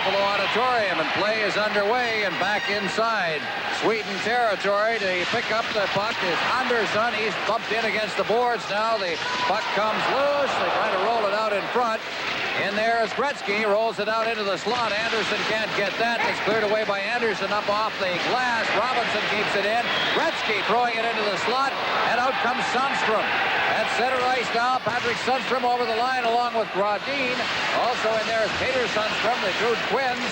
Buffalo Auditorium, and play is underway and back inside Sweden territory. To pick up the puck is Andersson. He's bumped in against the boards now. The puck comes loose. They try to roll it out in front. In there is Gretzky, rolls it out into the slot. Andersson can't get that. It's cleared away by Andersson up off the glass. Robinson keeps it in. Gretzky throwing it into the slot, and out comes Sundstrom. At center ice now, P.Sundstrom over the line along with Gradin. Also in there is P.Sundstrom, the Trud twins.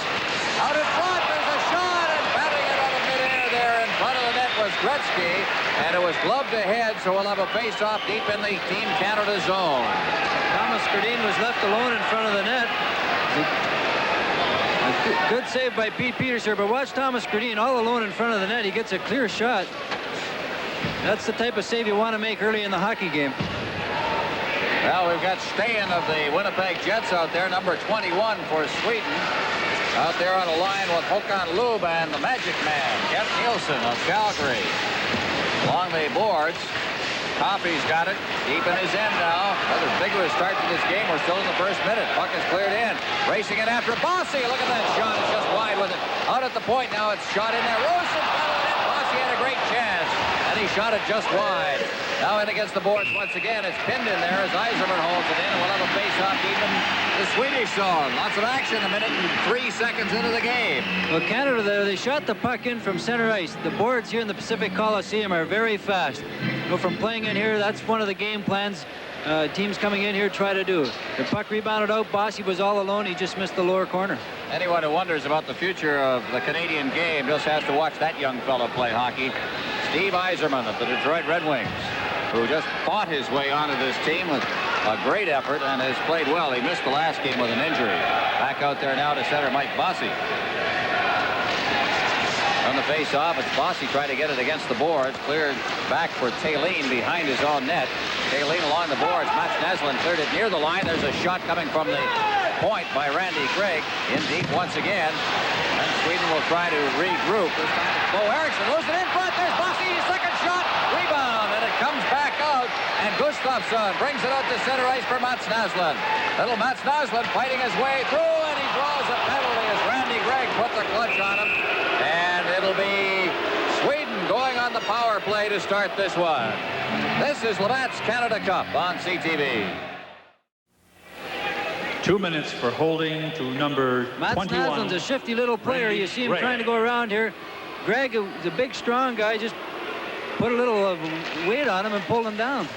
Out in front, there's a shot, and batting it out of midair there in front of the net was Gretzky, and it was gloved ahead, so we'll have a face-off deep in the Team Canada zone. Gradin was left alone in front of the net. A good save by Pete Peters here, but watch Thomas Gradin all alone in front of the net. He gets a clear shot. That's the type of save you want to make early in the hockey game. Well, we've got Steen of the Winnipeg Jets out there, number 21 for Sweden. Out there on a line with Håkan Loob and the Magic Man, K.Nilsson of Calgary. Along the boards, Coffey's got it deep in his end now. Another vigorous start to this game. We're still in the first minute. Puck is cleared in. Racing it after Bossy. Look at that shot. It's just wide with it. Out at the point now. It's shot in there. Rosen followed it. Bossy had a great chance, and he shot it just wide. Now in against the boards once again. It's pinned in there as Yzerman holds it in, and we'll have a face-off even the Swedish zone. Lots of action. A minute and 3 seconds into the game. Well, Canada there, they shot the puck in from center ice. The boards here in the Pacific Coliseum are very fast. So from playing in here, that's one of the game plans teams coming in here try to do. The puck rebounded out. Bossy was all alone. He just missed the lower corner. Anyone who wonders about the future of the Canadian game just has to watch that young fellow play hockey. Steve Yzerman of the Detroit Red Wings, who just fought his way onto this team with a great effort and has played well. He missed the last game with an injury. Back out there now to center Mike Bossy. On the face-off, it's Bossy trying to get it against the boards. Cleared back for Taylene behind his own net. Taylene along the boards. Mats Naslund cleared it near the line. There's a shot coming from the point by Randy Gregg. In deep once again. And Sweden will try to regroup. This time it's Bo.Эрикsson. Loses it in front. There's Bossy. Second shot. Rebound. And it comes back out. And Gustafsson brings it out to center ice for Mats Naslund. Little Mats Naslund fighting his way through. And he draws a penalty as Randy Gregg put the clutch on him. And it'll be Sweden going on the power play to start this one. This is Labatt's Canada Cup on CTV. 2 minutes for holding to number 21. Mats Naslund's a shifty little player. Randy You see him Gregg. trying to go around here. Gregg is a big, strong guy. Just put a little weight on him and pulled him down.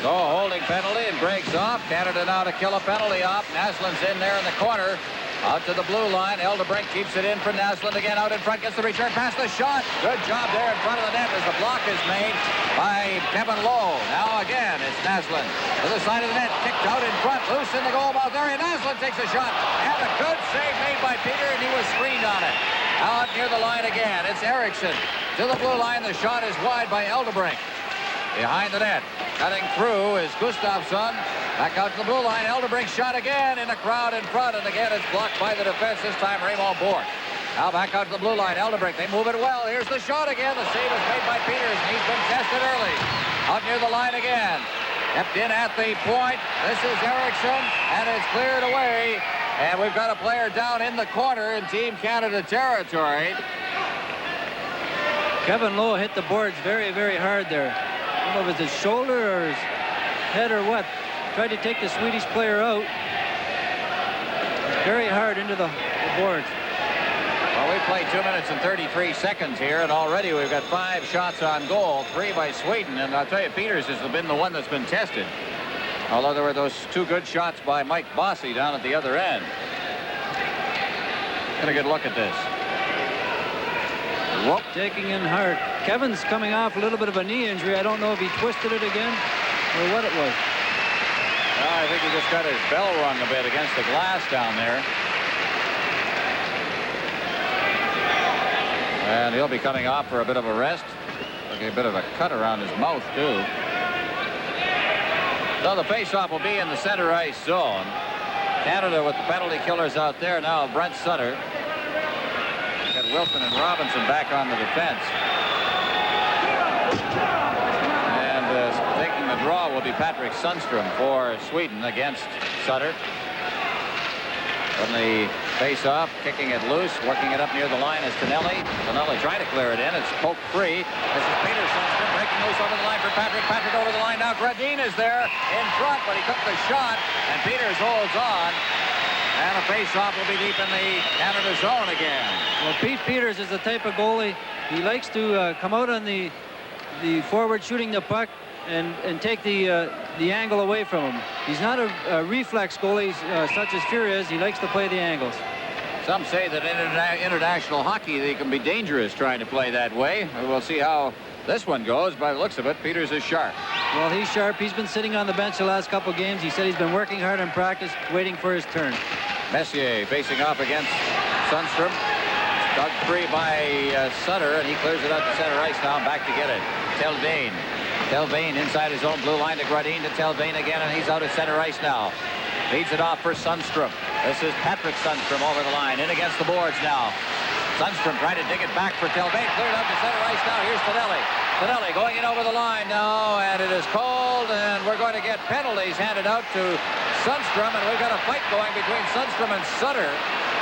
So a holding penalty, and Gregg's off. Canada now to kill a penalty off. Naslund's in there in the corner. Out to the blue line. Eldebrink keeps it in for Naslund again. Out in front. Gets the return past the shot. Good job there in front of the net as the block is made by Kevin Lowe. Now again, it's Naslund to the side of the net. Kicked out in front. Loose in the goal mouth area. Naslund takes a shot. And a good save made by Peter, and he was screened on it. Out near the line again. It's Eriksson to the blue line. The shot is wide by Eldebrink. Behind the net. Cutting through is Gustafsson. Back out to the blue line. Eldebrink shot again in the crowd in front. And again, it's blocked by the defense. This time, Raymond Bourque. Now back out to the blue line. Eldebrink, they move it well. Here's the shot again. The save is made by Peters. And he's been tested early. Out near the line again. Kept in at the point. This is Eriksson. And it's cleared away. And we've got a player down in the corner in Team Canada territory. Kevin Lowe hit the boards very, very hard there. I don't know if it's his shoulder or his head or what. Tried to take the Swedish player out. Very hard into the boards. Well, we played 2 minutes and 33 seconds here, and already we've got 5 shots on goal, 3 by Sweden. And I'll tell you, Peters has been the one that's been tested. Although there were those 2 good shots by Mike Bossy down at the other end. Get a good look at this. Whoop. Taking in hard. Kevin's coming off a little bit of a knee injury. I don't know if he twisted it again or what it was. I think he just got his bell rung a bit against the glass down there. And he'll be coming off for a bit of a rest. Looking a bit of a cut around his mouth, too. So the faceoff will be in the center ice zone. Canada with the penalty killers out there. Now Brent Sutter. Got Wilson and Robinson back on the defense. And taking the draw will be P.Sundstrom for Sweden against Sutter. From the face-off, kicking it loose, working it up near the line is Tonelli. Tonelli trying to clear it in. It's poked free. This is Peterson breaking loose over the line for Patrick. Patrick over the line now. Gradin is there in front, but he took the shot, and Peters holds on. And a face-off will be deep in the Canada zone again. Well, Pete Peters is the type of goalie. He likes to come out on the forward shooting the puck and take the angle away from him. He's not a reflex goalie such as Fury is. He likes to play the angles. Some say that in international hockey they can be dangerous trying to play that way. We'll see how this one goes. By the looks of it, Peters is sharp. Well, he's sharp. He's been sitting on the bench the last couple games. He said he's been working hard in practice, waiting for his turn. Messier facing off against Sundstrom. Dug free by Sutter, and he clears it out to center ice now. Back to get it. Telvain. Telvain inside his own blue line to Gradin, to Telvain again, and he's out at center ice now. Leads it off for Sundstrom. This is Patrick Sundstrom over the line. In against the boards now. Sundstrom trying to dig it back for Telvain. Cleared out to center ice now. Here's Tonelli. Tonelli going in over the line now, and it is cold, and we're going to get penalties handed out to Sundstrom, and we've got a fight going between Sundstrom and Sutter.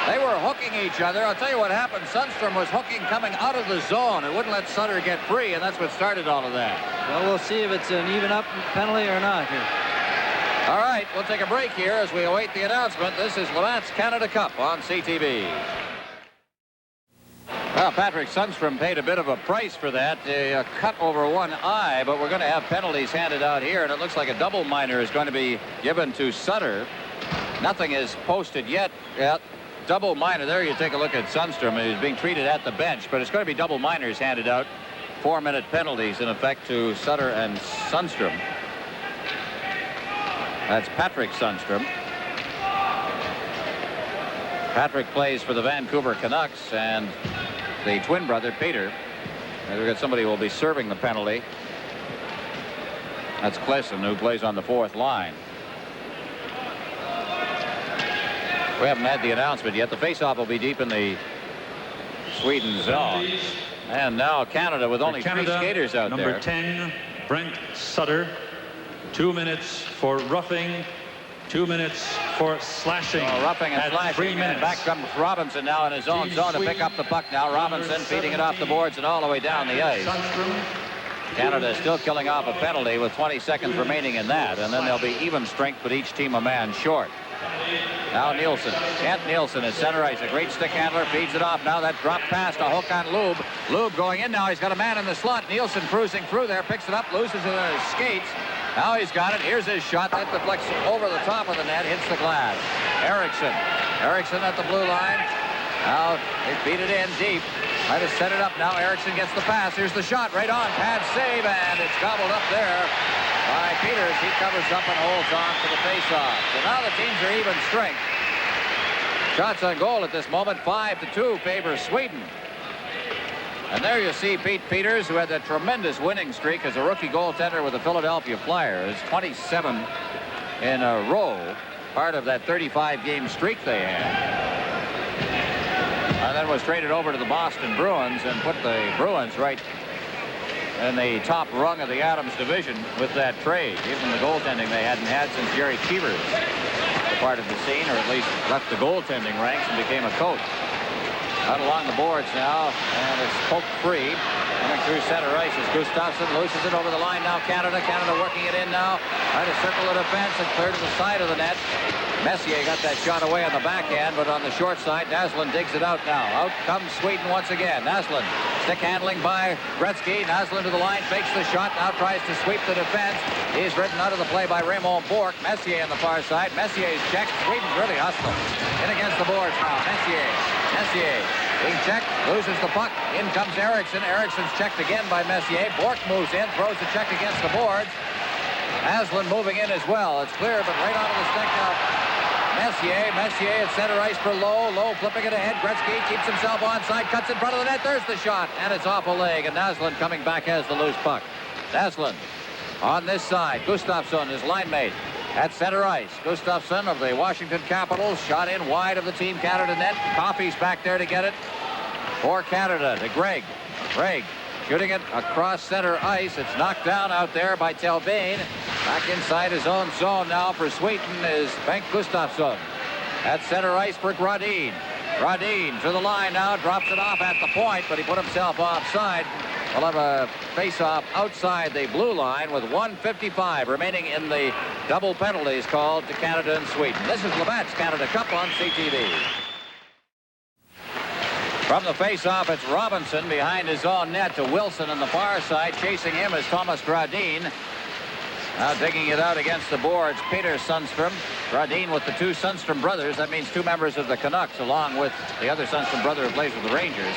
They were hooking each other. I'll tell you what happened. Sundstrom was hooking coming out of the zone. It wouldn't let Sutter get free, and that's what started all of that. Well, we'll see if it's an even up penalty or not here. All right, we'll take a break here as we await the announcement. This is Labatt's Canada Cup on CTV. Well, Patrick Sundstrom paid a bit of a price for that, a cut over one eye, but we're going to have penalties handed out here, and it looks like a double minor is going to be given to Sutter. Nothing is posted yet. Double minor. There you take a look at Sundstrom. He's being treated at the bench, but it's going to be double minors handed out. 4-minute penalties in effect to Sutter and Sundstrom. That's Patrick Sundstrom. Patrick plays for the Vancouver Canucks, and the twin brother, Peter. And we've got somebody who will be serving the penalty. That's Klesson, who plays on the fourth line. We haven't had the announcement yet. The faceoff will be deep in the Sweden zone. And now Canada with only Canada, 3 skaters out number there. 10, Brent Sutter. 2 minutes for roughing. 2 minutes for slashing. Roughing and slashing. 3 minutes. And back comes Robinson now in his own zone to pick up the puck now. Robinson feeding it off the boards and all the way down the ice. Canada is still killing off a penalty with 20 seconds remaining in that. And then there'll be even strength, but each team a man short. Now Nilsson. K.Nilsson is center ice. A great stick handler. Feeds it off. Now that drop pass to hook on Lube. Lube going in now. He's got a man in the slot. Nilsson cruising through there. Picks it up. Loses it on his skates. Now he's got it. Here's his shot. That deflects over the top of the net. Hits the glass. Eriksson. Eriksson at the blue line. Now they beat it in deep. Try to set it up now. Eriksson gets the pass. Here's the shot. Right on. Pad save. And it's gobbled up there by Peters. He covers up and holds on for the faceoff. So now the teams are even strength. Shots on goal at this moment. 5-2 favors Sweden. And there you see Pete Peters, who had that tremendous winning streak as a rookie goaltender with the Philadelphia Flyers. 27 in a row. Part of that 35-game streak they had. And then was traded over to the Boston Bruins and put the Bruins right in the top rung of the Adams division with that trade. Even the goaltending they hadn't had since Jerry Cheevers departed the scene, or at least left the goaltending ranks and became a coach. Out along the boards now, and it's poked free. Coming through center ice is Gustafsson. Loses it over the line now. Canada working it in now. Trying to circle the defense and clear to the side of the net. Messier got that shot away on the backhand, but on the short side, Naslund digs it out now. Out comes Sweden once again. Naslund, stick handling by Gretzky. Naslund to the line, fakes the shot, now tries to sweep the defense. He's ridden out of the play by Raymond Bourque. Messier on the far side. Messier's checked. Sweden's really hostile. In against the boards now. Messier being checked, loses the puck. In comes Eriksson. Eriksson's checked again by Messier. Bourque moves in, throws the check against the boards. Naslund moving in as well. It's clear, but right onto the stick now. Messier at center ice for Lowe. Lowe flipping it ahead. Gretzky keeps himself onside, cuts in front of the net. There's the shot, and it's off a leg, and Naslund coming back has the loose puck. Naslund on this side. Gustafsson, his line mate, at center ice. Gustafsson of the Washington Capitals shot in wide of the Team Canada net. Coffey's back there to get it for Canada to Gregg. Gregg shooting it across center ice. It's knocked down out there by Telvain. Back inside his own zone now for Sweden is Bengt Gustafsson. At center ice for Gradin. Gradin to the line now, drops it off at the point, but he put himself offside. We'll have a face-off outside the blue line with 1:55 remaining in the double penalties called to Canada and Sweden. This is Labatt's Canada Cup on CTV. From the face-off, it's Robinson behind his own net to Wilson on the far side. Chasing him is Thomas Gradin. Now digging it out against the boards, P.Suндстрем. Gradin with the two Sundstrom brothers. That means two members of the Canucks, along with the other Sundstrom brother who plays with the Rangers.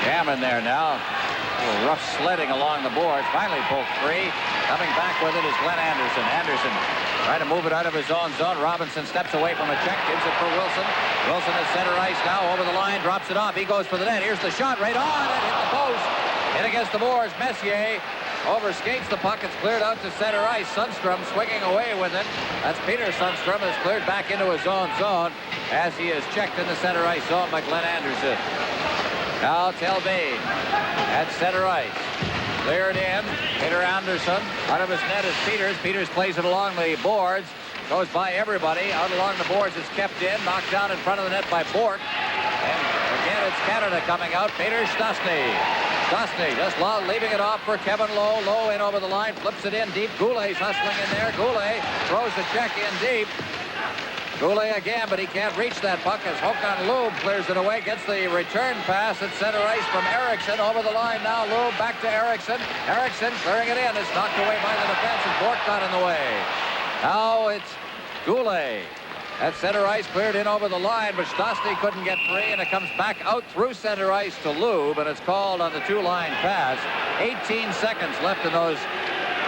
Jam in there now. A little rough sledding along the boards. Finally pulled free. Coming back with it is Glenn Anderson. Anderson trying to move it out of his own zone. Robinson steps away from a check. Gives it for Wilson. Wilson at center ice now. Over the line. Drops it off. He goes for the net. Here's the shot right on. It hit the post. Hit against the boards. Messier overskates the puck. It's cleared out to center ice. Sundstrom swinging away with it. That's P.Suндстрем has cleared back into his own zone as he is checked in the center ice zone by Glenn Anderson. Now Telbane at center ice. Cleared in. P. Andersson. Out of his net is Peters. Peters plays it along the boards. Goes by everybody. Out along the boards is kept in. Knocked down in front of the net by Bork. And again it's Canada coming out. P.Штястны. Stastny just leaving it off for Kevin Lowe. Lowe in over the line. Flips it in deep. Goulet's hustling in there. Goulet throws the check in deep. Goulet again, but he can't reach that puck as Håkan Loob clears it away. Gets the return pass at center ice from Eriksson. Over the line now. Loob back to Eriksson. Eriksson clearing it in. It's knocked away by the defense and Bork got in the way. Now it's Goulet. At center ice, cleared in over the line, but Stastny couldn't get free, and it comes back out through center ice to Loob, and it's called on the two-line pass. 18 seconds left in those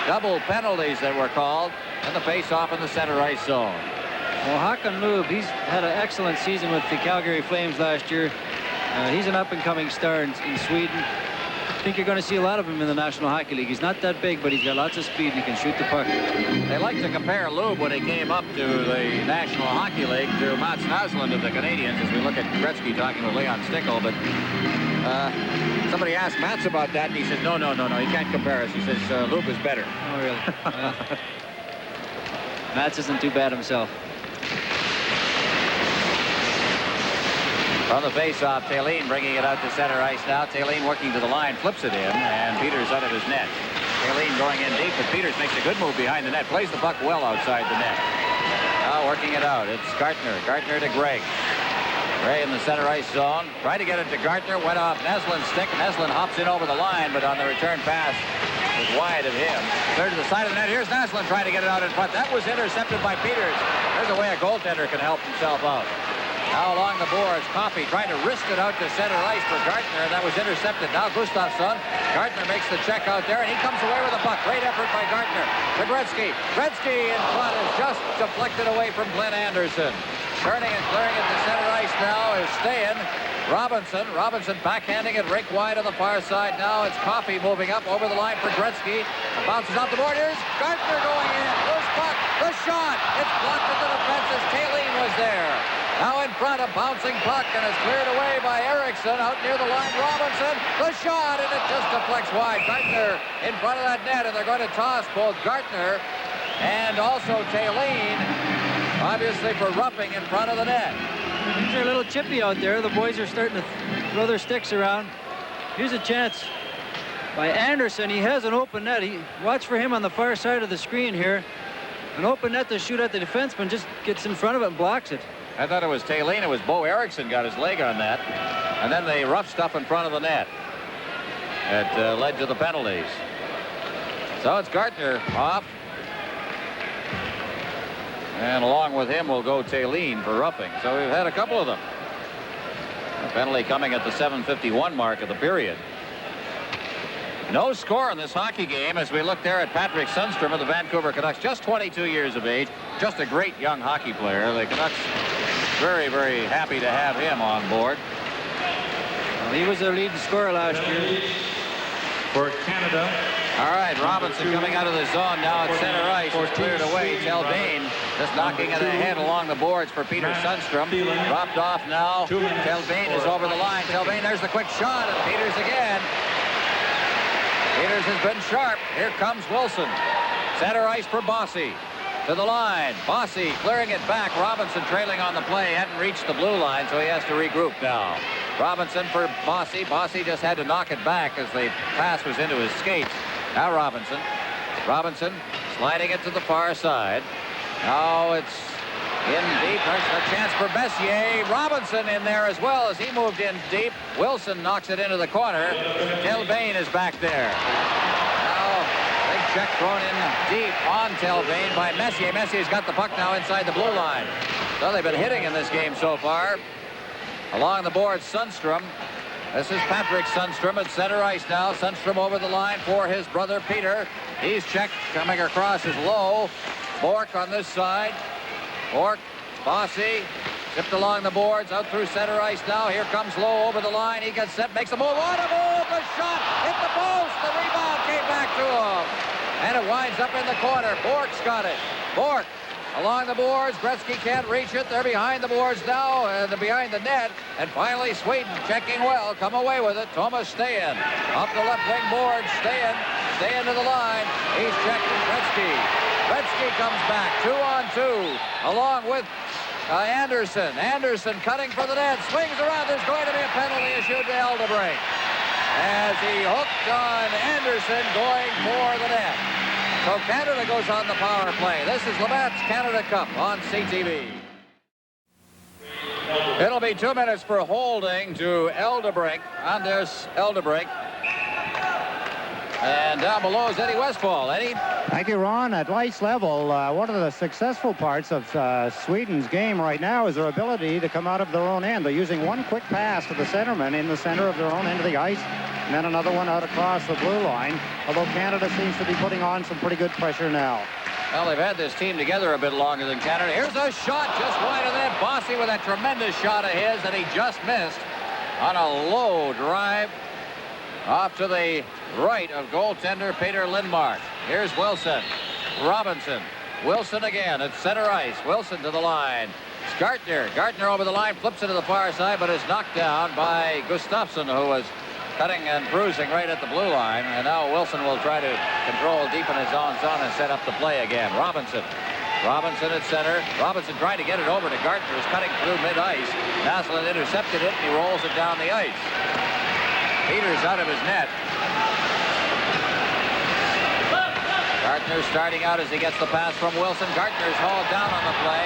double penalties that were called, and the face-off in the center ice zone. Well, Håkan Loob, he's had an excellent season with the Calgary Flames last year. He's an up-and-coming star in Sweden. I think you're going to see a lot of him in the National Hockey League. He's not that big, but he's got lots of speed and he can shoot the puck. They like to compare Loob when he came up to the National Hockey League to Mats Naslund of the Canadiens as we look at Gretzky talking with Leon Stickle. But somebody asked Mats about that, and he said, no, he can't compare us. He says, Loob is better. Oh, really? Well, Mats isn't too bad himself. On the face-off, Thelin bringing it out to center ice now. Thelin working to the line, flips it in, and Peters out of his net. Thelin going in deep, but Peters makes a good move behind the net. Plays the puck well outside the net. Now working it out. It's Gartner. Gartner to Gray. Gray in the center ice zone. Trying to get it to Gartner. Went off Neslin's stick. Neslin hops in over the line, but on the return pass was wide of him. Third to the side of the net. Here's Neslin trying to get it out in front. That was intercepted by Peters. There's a way a goaltender can help himself out. Now along the boards, Coffey trying to wrist it out to center ice for Gartner, and that was intercepted. Now Gustafsson. Gartner makes the check out there, and he comes away with a puck. Great effort by Gartner. To Gretzky. Gretzky in front is just deflected away from Glenn Anderson. Turning and clearing it to center ice now is staying. Robinson. Robinson backhanding it rink wide on the far side. Now it's Coffey moving up over the line for Gretzky. Bounces off the board. Here's Gartner going in. Loose puck. The shot. It's blocked at the defense as Thelin was there. Now in front, a bouncing puck, and it's cleared away by Eriksson. Out near the line, Robinson. The shot, and it just deflects wide. Gartner in front of that net, and they're going to toss both Gartner and also Thelin, obviously for roughing in front of the net. Things are a little chippy out there. The boys are starting to throw their sticks around. Here's a chance by Andersson. He has an open net. Watch for him on the far side of the screen here. An open net to shoot at the defenseman, just gets in front of it and blocks it. I thought it was Thelin. It was Bo-Eriksson got his leg on that. And then the rough stuff in front of the net. It led to the penalties. So it's Gartner off. And along with him will go Thelin for roughing. So we've had a couple of them. A penalty coming at the 7:51 mark of the period. No score in this hockey game as we look there at P.Suндстрем of the Vancouver Canucks. Just 22 years of age. Just a great young hockey player. The Canucks very, very happy to have him on board. Well, he was their leading scorer last year. For Canada. All right, Robinson coming out of the zone now at center ice. It's cleared away. Telbane just knocking it ahead along the boards for P.Suндстрem. Dropped off now. Telbane is over the line. Telbane, there's the quick shot, and Peters again. Peters has been sharp. Here comes Wilson. Center ice for Bossy. to the line. Bossy clearing it back. Robinson trailing on the play. Hadn't reached the blue line, so he has to regroup now. Robinson for Bossy. Bossy just had to knock it back as the pass was into his skates. Now Robinson. Robinson sliding it to the far side. Now it's in deep. There's a chance for Messier. Robinson in there as well as he moved in deep. Wilson knocks it into the corner. Telbane is back there. Now, big check thrown in deep on Telbane by Messier. Messier's got the puck now inside the blue line. So they've been hitting in this game so far. Along the board, Sundstrom. This is P.Suндстрем at center ice now. Sundstrom over the line for his brother Peter. He's checked. Coming across is Lowe. Bork on this side. Bork, Bossy, tipped along the boards, out through center ice now. Here comes Lowe over the line. He gets set, makes a move. What a move! The shot hit the post. The rebound came back to him. And it winds up in the corner. Bork's got it. Bork along the boards. Gretzky can't reach it. They're behind the boards now, and behind the net. And finally, Sweden checking well. Come away with it. Thomas Stayen. Up the left wing board. Stayen to the line. He's checking Gretzky. Gretzky comes back, 2-on-2, along with Andersson. Andersson cutting for the net, swings around. There's going to be a penalty issued to Eldebrink as he hooked on Andersson going for the net. So Canada goes on the power play. This is Labatt's Canada Cup on CTV. It'll be 2 minutes for holding to Eldebrink, Anders Eldebrink. And down below is Eddie Westfall. Eddie? Thank you, Ron. At ice level, one of the successful parts of Sweden's game right now is their ability to come out of their own end. They're using one quick pass to the centerman in the center of their own end of the ice, and then another one out across the blue line, although Canada seems to be putting on some pretty good pressure now. Well, they've had this team together a bit longer than Canada. Here's a shot just wide of that. Bossy with a tremendous shot of his that he just missed on a low drive off to the right of goaltender Peter Lindmark. Here's Wilson. Robinson. Wilson again at center ice. Wilson to the line. It's Gartner. Gartner over the line, flips it to the far side, but is knocked down by Gustafsson, who was cutting and bruising right at the blue line. And now Wilson will try to control deep in his own zone and set up the play again. Robinson. Robinson at center. Robinson trying to get it over to Gartner, who's cutting through mid-ice. Naslund intercepted it, and he rolls it down the ice. Peters out of his net. Gartner starting out as he gets the pass from Wilson. Gartner's hauled down on the play.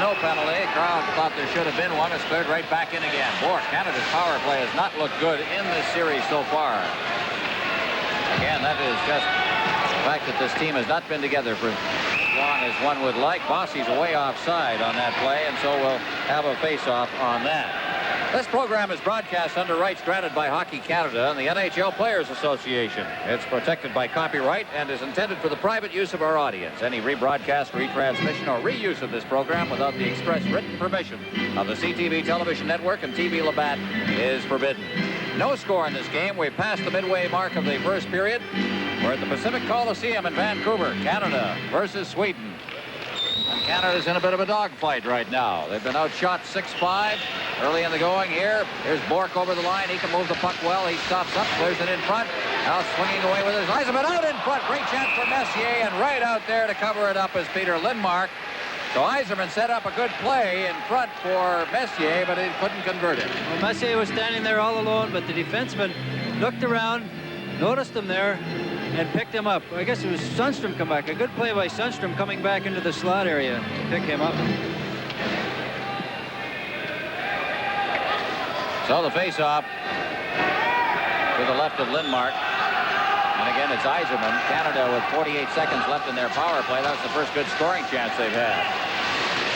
No penalty. Crowd thought there should have been one. It's cleared right back in again. Bork, Canada's power play has not looked good in this series so far. Again, that is just the fact that this team has not been together for as long as one would like. Bossy's way offside on that play, and so we'll have a face-off on that. This program is broadcast under rights granted by Hockey Canada and the NHL Players Association. It's protected by copyright and is intended for the private use of our audience. Any rebroadcast, retransmission, or reuse of this program without the express written permission of the CTV Television Network and TV Labatt is forbidden. No score in this game. We passed the midway mark of the first period. We're at the Pacific Coliseum in Vancouver, Canada versus Sweden. And Canada's in a bit of a dogfight right now. They've been outshot 6-5 early in the going here. Here's Bork over the line. He can move the puck well. He stops up, clears it in front. Now swinging away with his Eiserman out in front. Great chance for Messier, and right out there to cover it up is Peter Lindmark. So Eiserman set up a good play in front for Messier, but he couldn't convert it. Well, Messier was standing there all alone, but the defenseman looked around, noticed him there, and picked him up. I guess it was Sundstrom come back. A good play by Sundstrom coming back into the slot area to pick him up. So the face-off to the left of Lindmark. And again, it's Eiserman. Canada with 48 seconds left in their power play. That was the first good scoring chance they've had.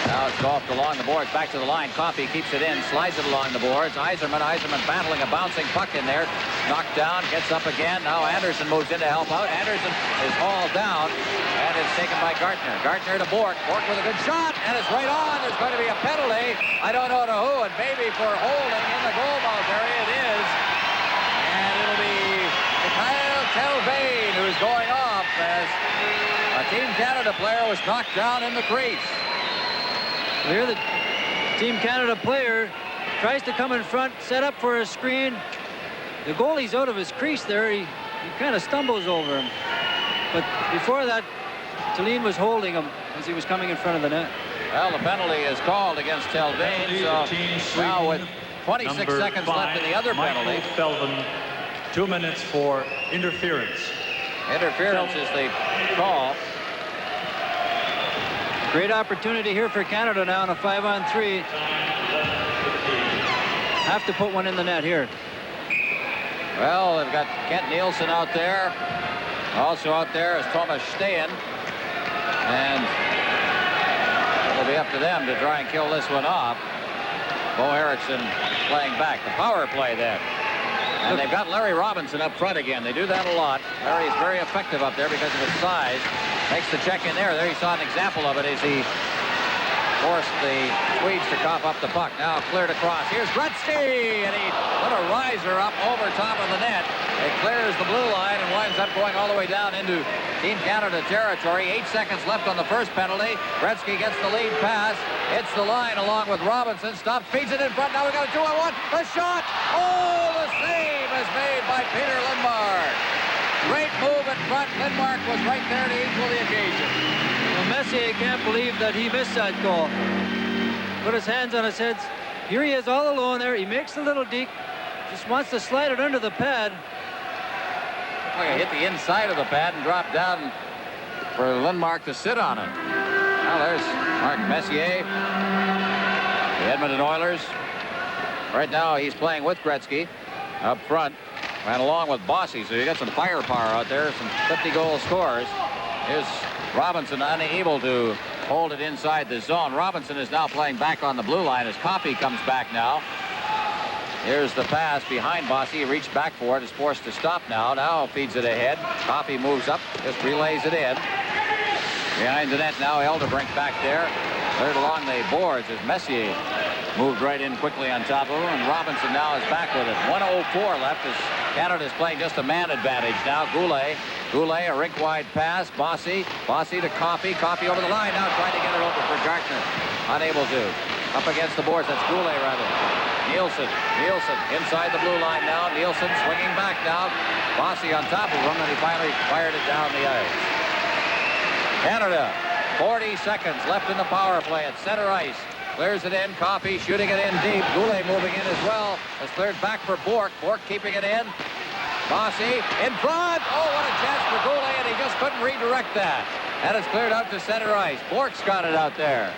Now it's golfed along the boards, back to the line. Coffey keeps it in, slides it along the boards. Eiserman battling a bouncing puck in there. Knocked down, gets up again. Now Andersson moves in to help out. Andersson is hauled down, and it's taken by Gartner. Gartner to Bork. Bork with a good shot, and it's right on. There's going to be a penalty. I don't know to who, and maybe for holding in the goalmouth area it is. And it'll be Kyle Telbane who's going off as a Team Canada player was knocked down in the crease. Here the Team Canada player tries to come in front, set up for a screen. The goalie's out of his crease there. He kind of stumbles over him. But before that, Thelin was holding him as he was coming in front of the net. Well, the penalty is called against Thelin. So now with 26 seconds left in the other penalty. Felvin, 2 minutes for interference. Interference is the call. Great opportunity here for Canada now in a 5-on-3. Have to put one in the net here. Well, they've got K.Nilsson out there. Also out there is Thomas Steen. And it'll be up to them to try and kill this one off. B.Eriksson playing back. The power play then. And they've got Larry Robinson up front again. They do that a lot. Larry's very effective up there because of his size. Makes the check in there. There you saw an example of it as he forced the Swedes to cough up the puck. Now cleared across. Here's Gretzky, and he put a riser up over top of the net. It clears the blue line and winds up going all the way down into Team Canada territory. 8 seconds left on the first penalty. Gretzky gets the lead pass, hits the line along with Robinson, stops, feeds it in front. Now we got a 2-on-1. The shot! Oh, the save is made by Peter Lindmark. Great move in front. Lindmark was right there to equal the occasion. Well, Messier can't believe that he missed that goal. Put his hands on his head. Here he is all alone there. He makes a little deke. Just wants to slide it under the pad. Like it hit the inside of the pad and dropped down for Lindmark to sit on it. Well, there's Mark Messier, the Edmonton Oilers. Right now he's playing with Gretzky up front. Ran along with Bossy, so you got some firepower out there, some 50-goal scorers. Here's Robinson unable to hold it inside the zone. Robinson is now playing back on the blue line as Coffey comes back now. Here's the pass behind Bossy. He reached back for it, is forced to stop now. Now feeds it ahead. Coffey moves up, just relays it in. Behind the net now, Elderbrink back there. Third along the boards as Messier moved right in quickly on top of him, and Robinson now is back with it. 1:04 left as Canada's playing just a man advantage now. Goulet, a rink-wide pass. Bossy to Coffey. Coffey over the line now, trying to get it over for Gartner. Unable to. Up against the boards. That's Goulet, rather. Nilsson inside the blue line now. Nilsson swinging back now. Bossy on top of him, and he finally fired it down the ice. Canada, 40 seconds left in the power play at center ice. Clears it in. Coffey shooting it in deep. Goulet moving in as well. Has cleared back for Bourque. Bourque keeping it in. Bossy in front. Oh, what a chance for Goulet, and he just couldn't redirect that. And it's cleared out to center ice. Bourque's got it out there.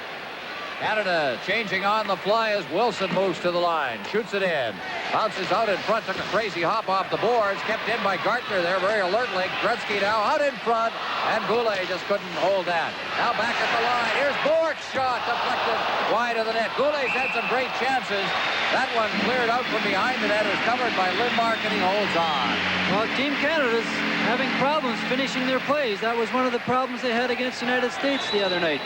Canada changing on the fly as Wilson moves to the line. Shoots it in. Bounces out in front. Took a crazy hop off the boards. Kept in by Gartner there very alertly. Gretzky now out in front. And Goulet just couldn't hold that. Now back at the line. Here's Bourque's shot. Deflected wide of the net. Goulet's had some great chances. That one cleared out from behind the net. Is covered by Lindmark, and he holds on. Well, Team Canada's having problems finishing their plays. That was one of the problems they had against the United States the other night.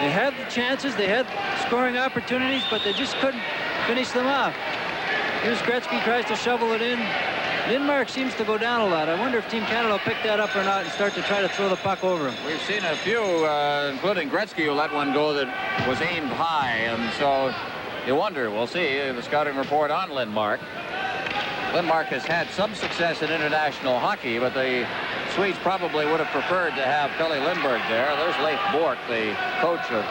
They had the chances, they had scoring opportunities, but they just couldn't finish them off. Here's Gretzky, tries to shovel it in. Lindmark seems to go down a lot. I wonder if Team Canada will pick that up or not and start to try to throw the puck over him. We've seen a few, including Gretzky, who let one go that was aimed high, and so you wonder. We'll see the scouting report on Lindmark. Lindmark has had some success in international hockey, but the Swedes probably would have preferred to have Pelle Lindbergh there. There's Leif Bourque, the coach of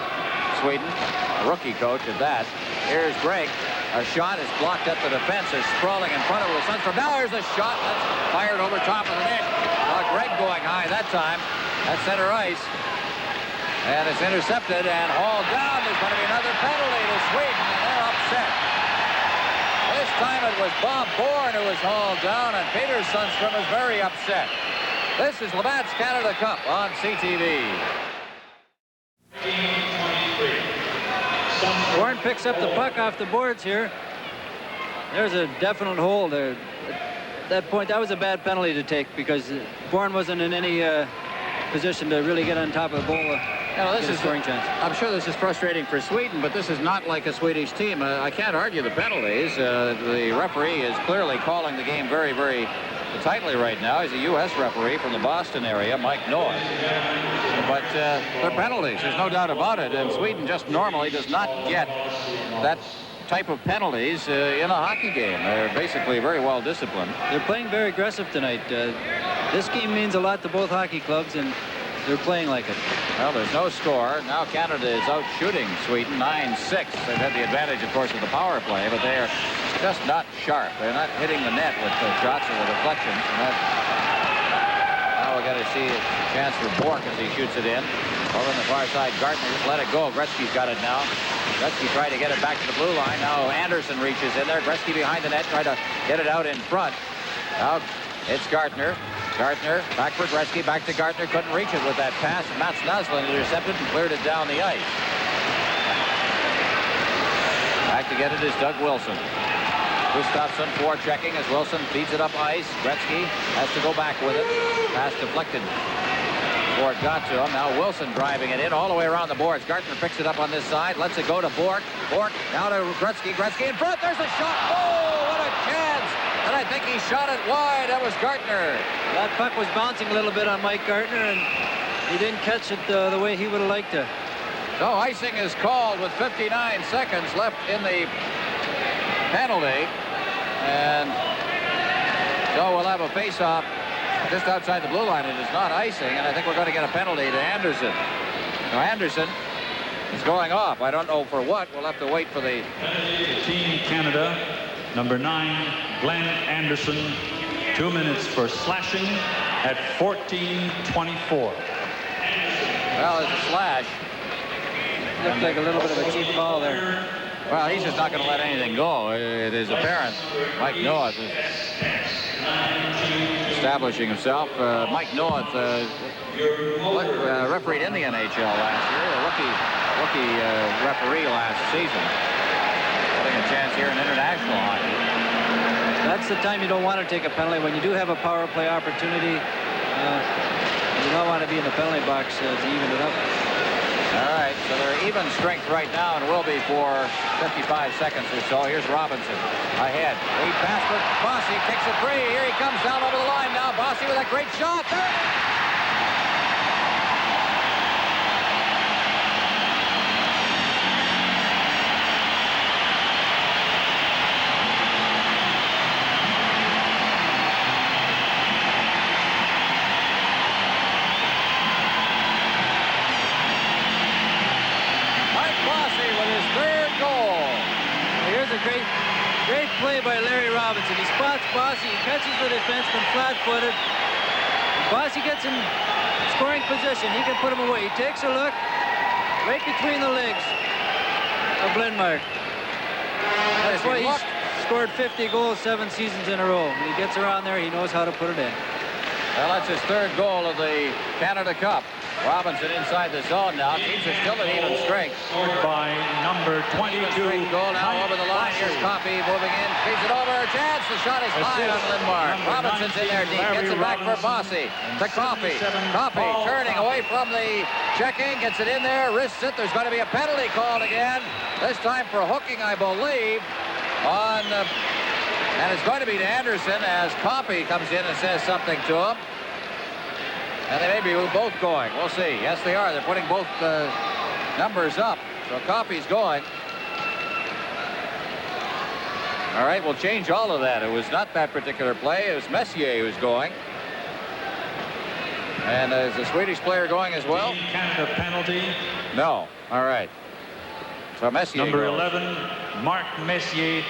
Sweden, a rookie coach at that. Here's Greg. A shot is blocked at the defense. Is sprawling in front of Sundstrom. Now there's a shot that's fired over top of the net. Greg going high that time at center ice. And it's intercepted and hauled down. There's going to be another penalty to Sweden, and they're upset. This time it was Bob Bourne who was hauled down, and Peter Sundstrom is very upset. This is Labatt's Canada Cup on CTV. Bourne picks up the puck off the boards here. There's a definite hole there. At that point, that was a bad penalty to take because Bourne wasn't in any position to really get on top of the goal. This is scoring chance. I'm sure this is frustrating for Sweden, but this is not like a Swedish team. I can't argue the penalties. The referee is clearly calling the game very, very tightly right now. He's a U.S. referee from the Boston area, Mike Noah. But they're penalties, there's no doubt about it. And Sweden just normally does not get that type of penalties in a hockey game. They're basically very well disciplined. They're playing very aggressive tonight. This game means a lot to both hockey clubs, and they're playing like it. Well, there's no score. Now Canada is out shooting Sweden 9-6. They've had the advantage, of course, of the power play, but they're just not sharp. They're not hitting the net with the shots or the deflections. And now we're going to see a chance for Bork as he shoots it in. Over on the far side, Gardner just let it go. Gretzky's got it now. Gretzky tried to get it back to the blue line. Now Andersson reaches in there. Gretzky behind the net, trying to get it out in front. Now it's Gardner. Gardner back for Gretzky, back to Gardner. Couldn't reach it with that pass. Mats Naslund intercepted and cleared it down the ice. Back to get it is Doug Wilson. Gustafsson forechecking as Wilson feeds it up ice. Gretzky has to go back with it. Pass deflected before it got to him. Now Wilson driving it in all the way around the boards. Gardner picks it up on this side, lets it go to Bork. Bork now to Gretzky. Gretzky in front. There's a shot. Oh, what a chance! And I think he shot it wide. That was Gardner. That puck was bouncing a little bit on Mike Gardner, and he didn't catch it the way he would have liked to. So icing is called with 59 seconds left in the penalty. And so we'll have a face-off just outside the blue line. It is not icing, and I think we're going to get a penalty to Andersson. Now Andersson is going off. I don't know for what. We'll have to wait for the... Team Canada, number 9, Glenn Andersson, 2 minutes for slashing at 14:24. Well, there's a slash. Looked like a little bit of a cheap ball there. Well, he's just not going to let anything go. It is apparent. Mike North is establishing himself. Mike North refereed in the NHL last year, a rookie referee last season. Getting a chance here in international hockey. That's the time you don't want to take a penalty. When you do have a power play opportunity, you don't want to be in the penalty box to even it up. All right, so they're even strength right now and will be for 55 seconds or so. Here's Robinson ahead. Lead pass for Bossy, kicks it free. Here he comes down over the line now. Bossy with a great shot. There it is. Great play by Larry Robinson. He spots Bossy. He catches the defenseman flat-footed. Bossy gets in scoring position. He can put him away. He takes a look right between the legs of Lindmark. That's why he's scored 50 goals 7 seasons in a row. When he gets around there, he knows how to put it in. Well, that's his 3rd goal of the Canada Cup. Robinson inside the zone now. Teams are still at even strength. By number 22. Goal now over the line. Here's Coffey moving in. Feeds it over. A chance. The shot is high on Lindmark. Robinson's in there deep. Gets it back for Bossy. To Coffey. Coffey turning away from the checking. Gets it in there. Wrists it. There's going to be a penalty called again. This time for hooking, I believe. And it's going to be to Andersson as Coffey comes in and says something to him. And they may be both going. We'll see. Yes, they are. They're putting both numbers up. So Coffey's going. All right, we'll change all of that. It was not that particular play. It was Messier who's going. And is the Swedish player going as well? Team Canada penalty. No. All right. So Messier Number goes. 11, Mark Messier,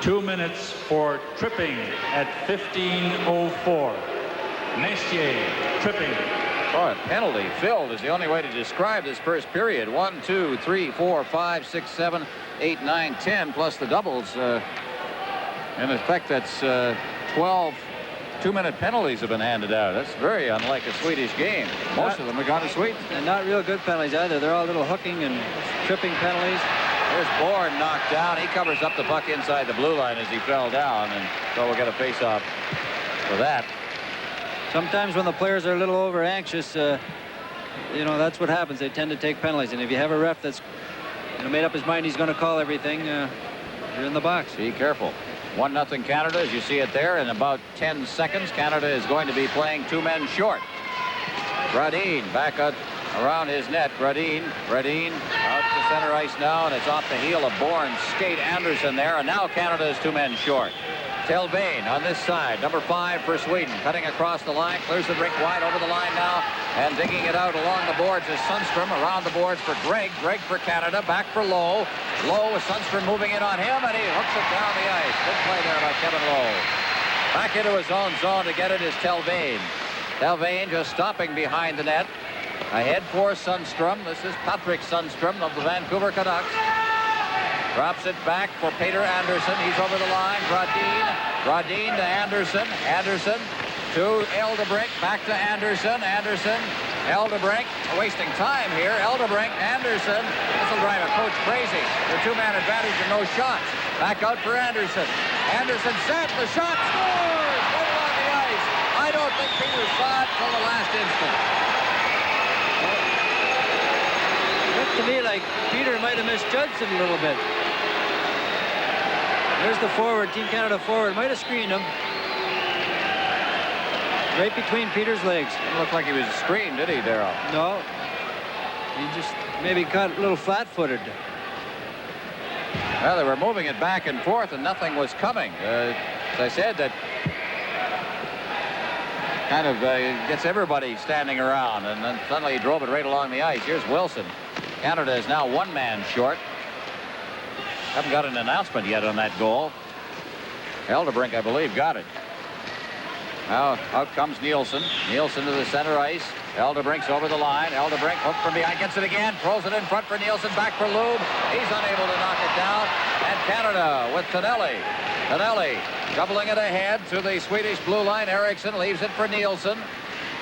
2 minutes for tripping at 15:04. Messier tripping. Oh, a penalty filled is the only way to describe this first period. 1, 2, 3, 4, 5, 6, 7, 8, 9, 10, plus the doubles. In effect, that's 12 2-minute penalties have been handed out. That's very unlike a Swedish game. Most of them have gone to Sweden. And not real good penalties either. They're all little hooking and tripping penalties. There's Bourne knocked down. He covers up the puck inside the blue line as he fell down, and so we'll get a face-off for that. Sometimes when the players are a little over anxious, you know, that's what happens. They tend to take penalties. And if you have a ref that's made up his mind he's going to call everything, you're in the box. Be careful. 1-0 Canada, as you see it there. In about 10 seconds, Canada is going to be playing 2 men short. Gradin back out around his net. Gradin out to center ice now, and it's off the heel of Bourne's skate. Andersson there, and now Canada is 2 men short. Tellvain on this side, number 5 for Sweden, cutting across the line, clears the rink wide over the line now, and digging it out along the boards is Sundstrom. Around the boards for Greg. Greg for Canada, back for Lowe. Lowe with Sundstrom moving in on him, and he hooks it down the ice. Good play there by Kevin Lowe. Back into his own zone to get it is Tellvain. Tellvain just stopping behind the net. Ahead for Sundstrom. This is P.Sundstrem of the Vancouver Canucks. Drops it back for P. Andersson. He's over the line. Gradin. Gradin to Andersson. Andersson to Eldebrink. Back to Andersson. Andersson. Eldebrink. Wasting time here. Eldebrink. Andersson. This will drive a coach crazy. The two-man advantage and no shots. Back out for Andersson. Andersson set. The shot scores. Right along the ice. I don't think Peter saw it till the last instant. Looked to me like Peter might have misjudged it a little bit. There's the forward, Team Canada forward. Might have screened him. Right between Peter's legs. Didn't look like he was screened, did he, Darryl? No. He just maybe caught a little flat-footed. Well, they were moving it back and forth, and nothing was coming. As I said, that kind of gets everybody standing around, and then suddenly he drove it right along the ice. Here's Wilson. Canada is now one man short. Haven't got an announcement yet on that goal. Eldebrink, I believe, got it. Now out comes Nilsson. Nilsson to the center ice. Eldebrink's over the line. Eldebrink hooked from behind, gets it again, throws it in front for Nilsson, back for Lube. He's unable to knock it down. And Canada with Tonelli. Tonelli doubling it ahead to the Swedish blue line. Eriksson leaves it for Nilsson.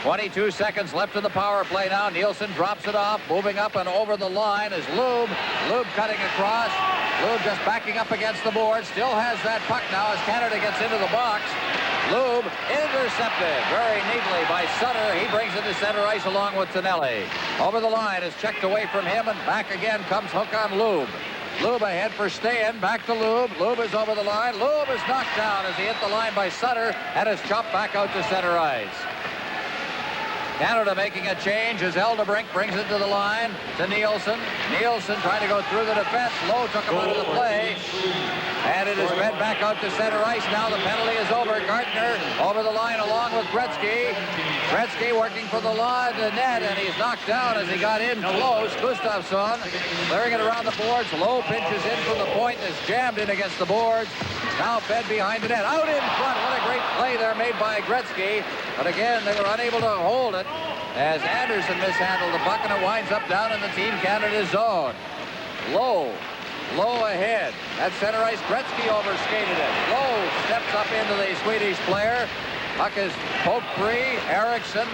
22 seconds left in the power play now. Nilsson drops it off. Moving up and over the line is Lube. Lube cutting across. Lube just backing up against the board. Still has that puck now as Canada gets into the box. Lube intercepted very neatly by Sutter. He brings it to center ice along with Tonelli. Over the line is checked away from him, and back again comes hook on Lube. Lube ahead for Stan. Back to Lube. Lube is over the line. Lube is knocked down as he hit the line by Sutter and is chopped back out to center ice. Canada making a change as Eldebrink brings it to the line to Nilsson. Nilsson trying to go through the defense. Lowe took him out of the play. And it is fed back out to center ice. Now the penalty is over. Gardner over the line along with Gretzky. Gretzky working for the line, the net, and he's knocked down as he got in close. Gustafsson clearing it around the boards. Lowe pinches in from the point and is jammed in against the boards. Now fed behind the net. Out in front. What a great play there made by Gretzky. But again, they were unable to hold it as Andersson mishandled the puck, and it winds up down in the Team Canada zone. Lowe ahead. At center ice, Gretzky overskated it. Lowe steps up into the Swedish player. Puck is poked free. Eriksson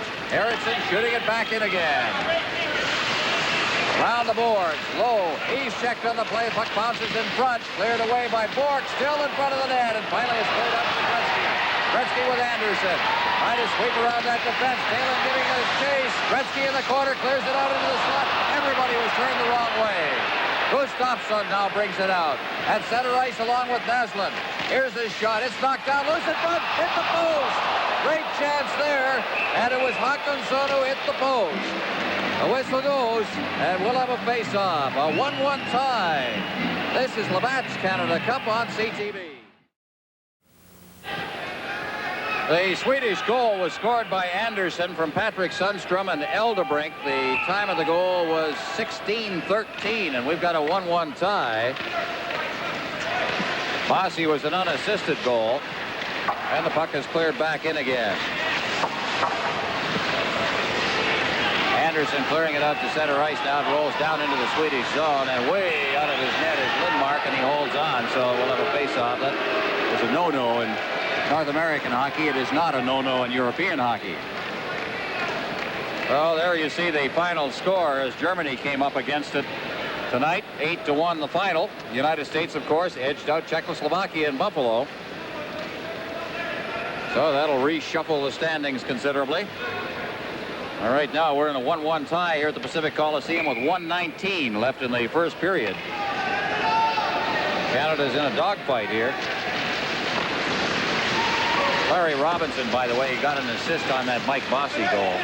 shooting it back in again. Round the boards. Lowe, he's checked on the play. Puck bounces in front. Cleared away by Bork. Still in front of the net. And finally it's cleared out to Gretzky. Gretzky with Andersson. Trying to sweep around that defense. Taylor giving it a chase. Gretzky in the corner. Clears it out into the slot. Everybody was turned the wrong way. Gustafsson now brings it out. At center ice along with Naslund. Here's his shot. It's knocked down. Loose in front. Hit the post. Great chance there. And it was Hawkinsson who hit the post. The whistle goes, and we'll have a face-off. A 1-1 tie. This is Labatt's Canada Cup on CTV. The Swedish goal was scored by Andersson from P.Sundstrem and Eldebrink. The time of the goal was 16:13, and we've got a 1-1 tie. Bossy was an unassisted goal, and the puck is cleared back in again. Andersson clearing it out to center ice now. It rolls down into the Swedish zone, and way out of his net is Lindmark, and he holds on, so we'll have a face-off. That was a no-no in North American hockey. It is not a no-no in European hockey. Well, there you see the final score as Germany came up against it tonight. 8-1 the final. The United States, of course, edged out Czechoslovakia in Buffalo. So that'll reshuffle the standings considerably. All right, now we're in a 1-1 tie here at the Pacific Coliseum with 1:19 left in the first period. Canada's in a dogfight here. Larry Robinson, by the way, got an assist on that Mike Bossy goal.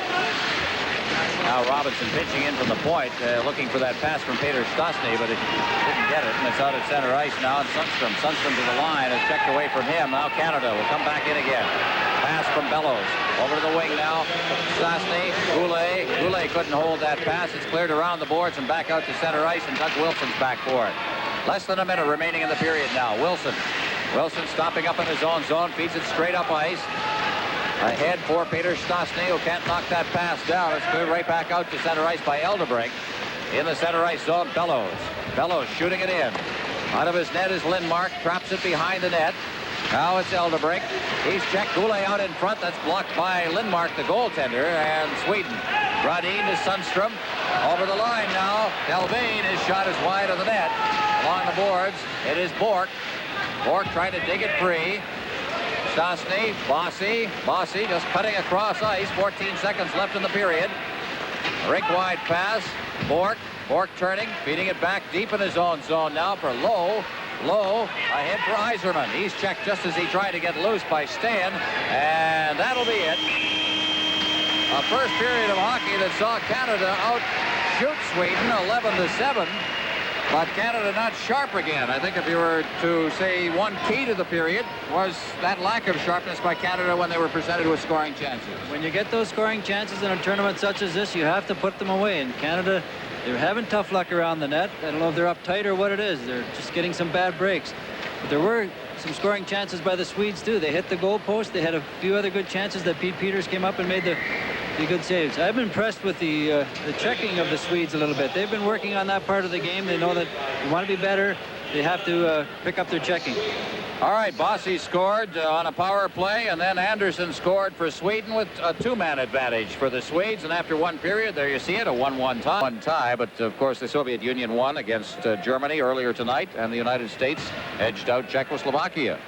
Now Robinson pitching in from the point, looking for that pass from P.Штястны, but it didn't get it, and it's out at center ice now. And Sundstrom to the line, is checked away from him. Now Canada will come back in again. Pass from Bellows. Over to the wing now. Stastny, Goulet couldn't hold that pass. It's cleared around the boards and back out to center ice, and Doug Wilson's back for it. Less than a minute remaining in the period now. Wilson stopping up in his own zone, feeds it straight up ice. Ahead for P.Штястny, who can't knock that pass down. It's cleared right back out to center ice by Eldebrink. In the center ice zone, Bellows shooting it in. Out of his net is Lindmark, traps it behind the net. Now it's Eldebrink. He's checked. Goulet out in front. That's blocked by Lindmark, the goaltender, and Sweden. Gradin to Sundstrom. Over the line now. Delvane, his shot is wide of the net. Along the boards, it is Bork. Bork trying to dig it free. Stastny, Bossy just cutting across ice. 14 seconds left in the period. Rink-wide pass. Bork turning, feeding it back deep in his own zone now for Lowe. Lowe ahead for Yzerman. He's checked just as he tried to get loose by Stan, and that'll be it. A first period of hockey that saw Canada outshoot Sweden 11-7. But Canada not sharp again. I think if you were to say one key to the period was that lack of sharpness by Canada when they were presented with scoring chances. When you get those scoring chances in a tournament such as this, you have to put them away. And Canada, they're having tough luck around the net. I don't know if they're uptight or what it is. They're just getting some bad breaks. But there were some scoring chances by the Swedes, too. They hit the goal post. They had a few other good chances that Pete Peters came up and made the good saves. I've been impressed with the checking of the Swedes a little bit. They've been working on that part of the game. They know that they want to be better. They have to pick up their checking. All right, Bossy scored on a power play, and then Andersson scored for Sweden with a two-man advantage for the Swedes. And after one period, there you see it, a 1-1 tie. But, of course, the Soviet Union won against Germany earlier tonight, and the United States edged out Czechoslovakia.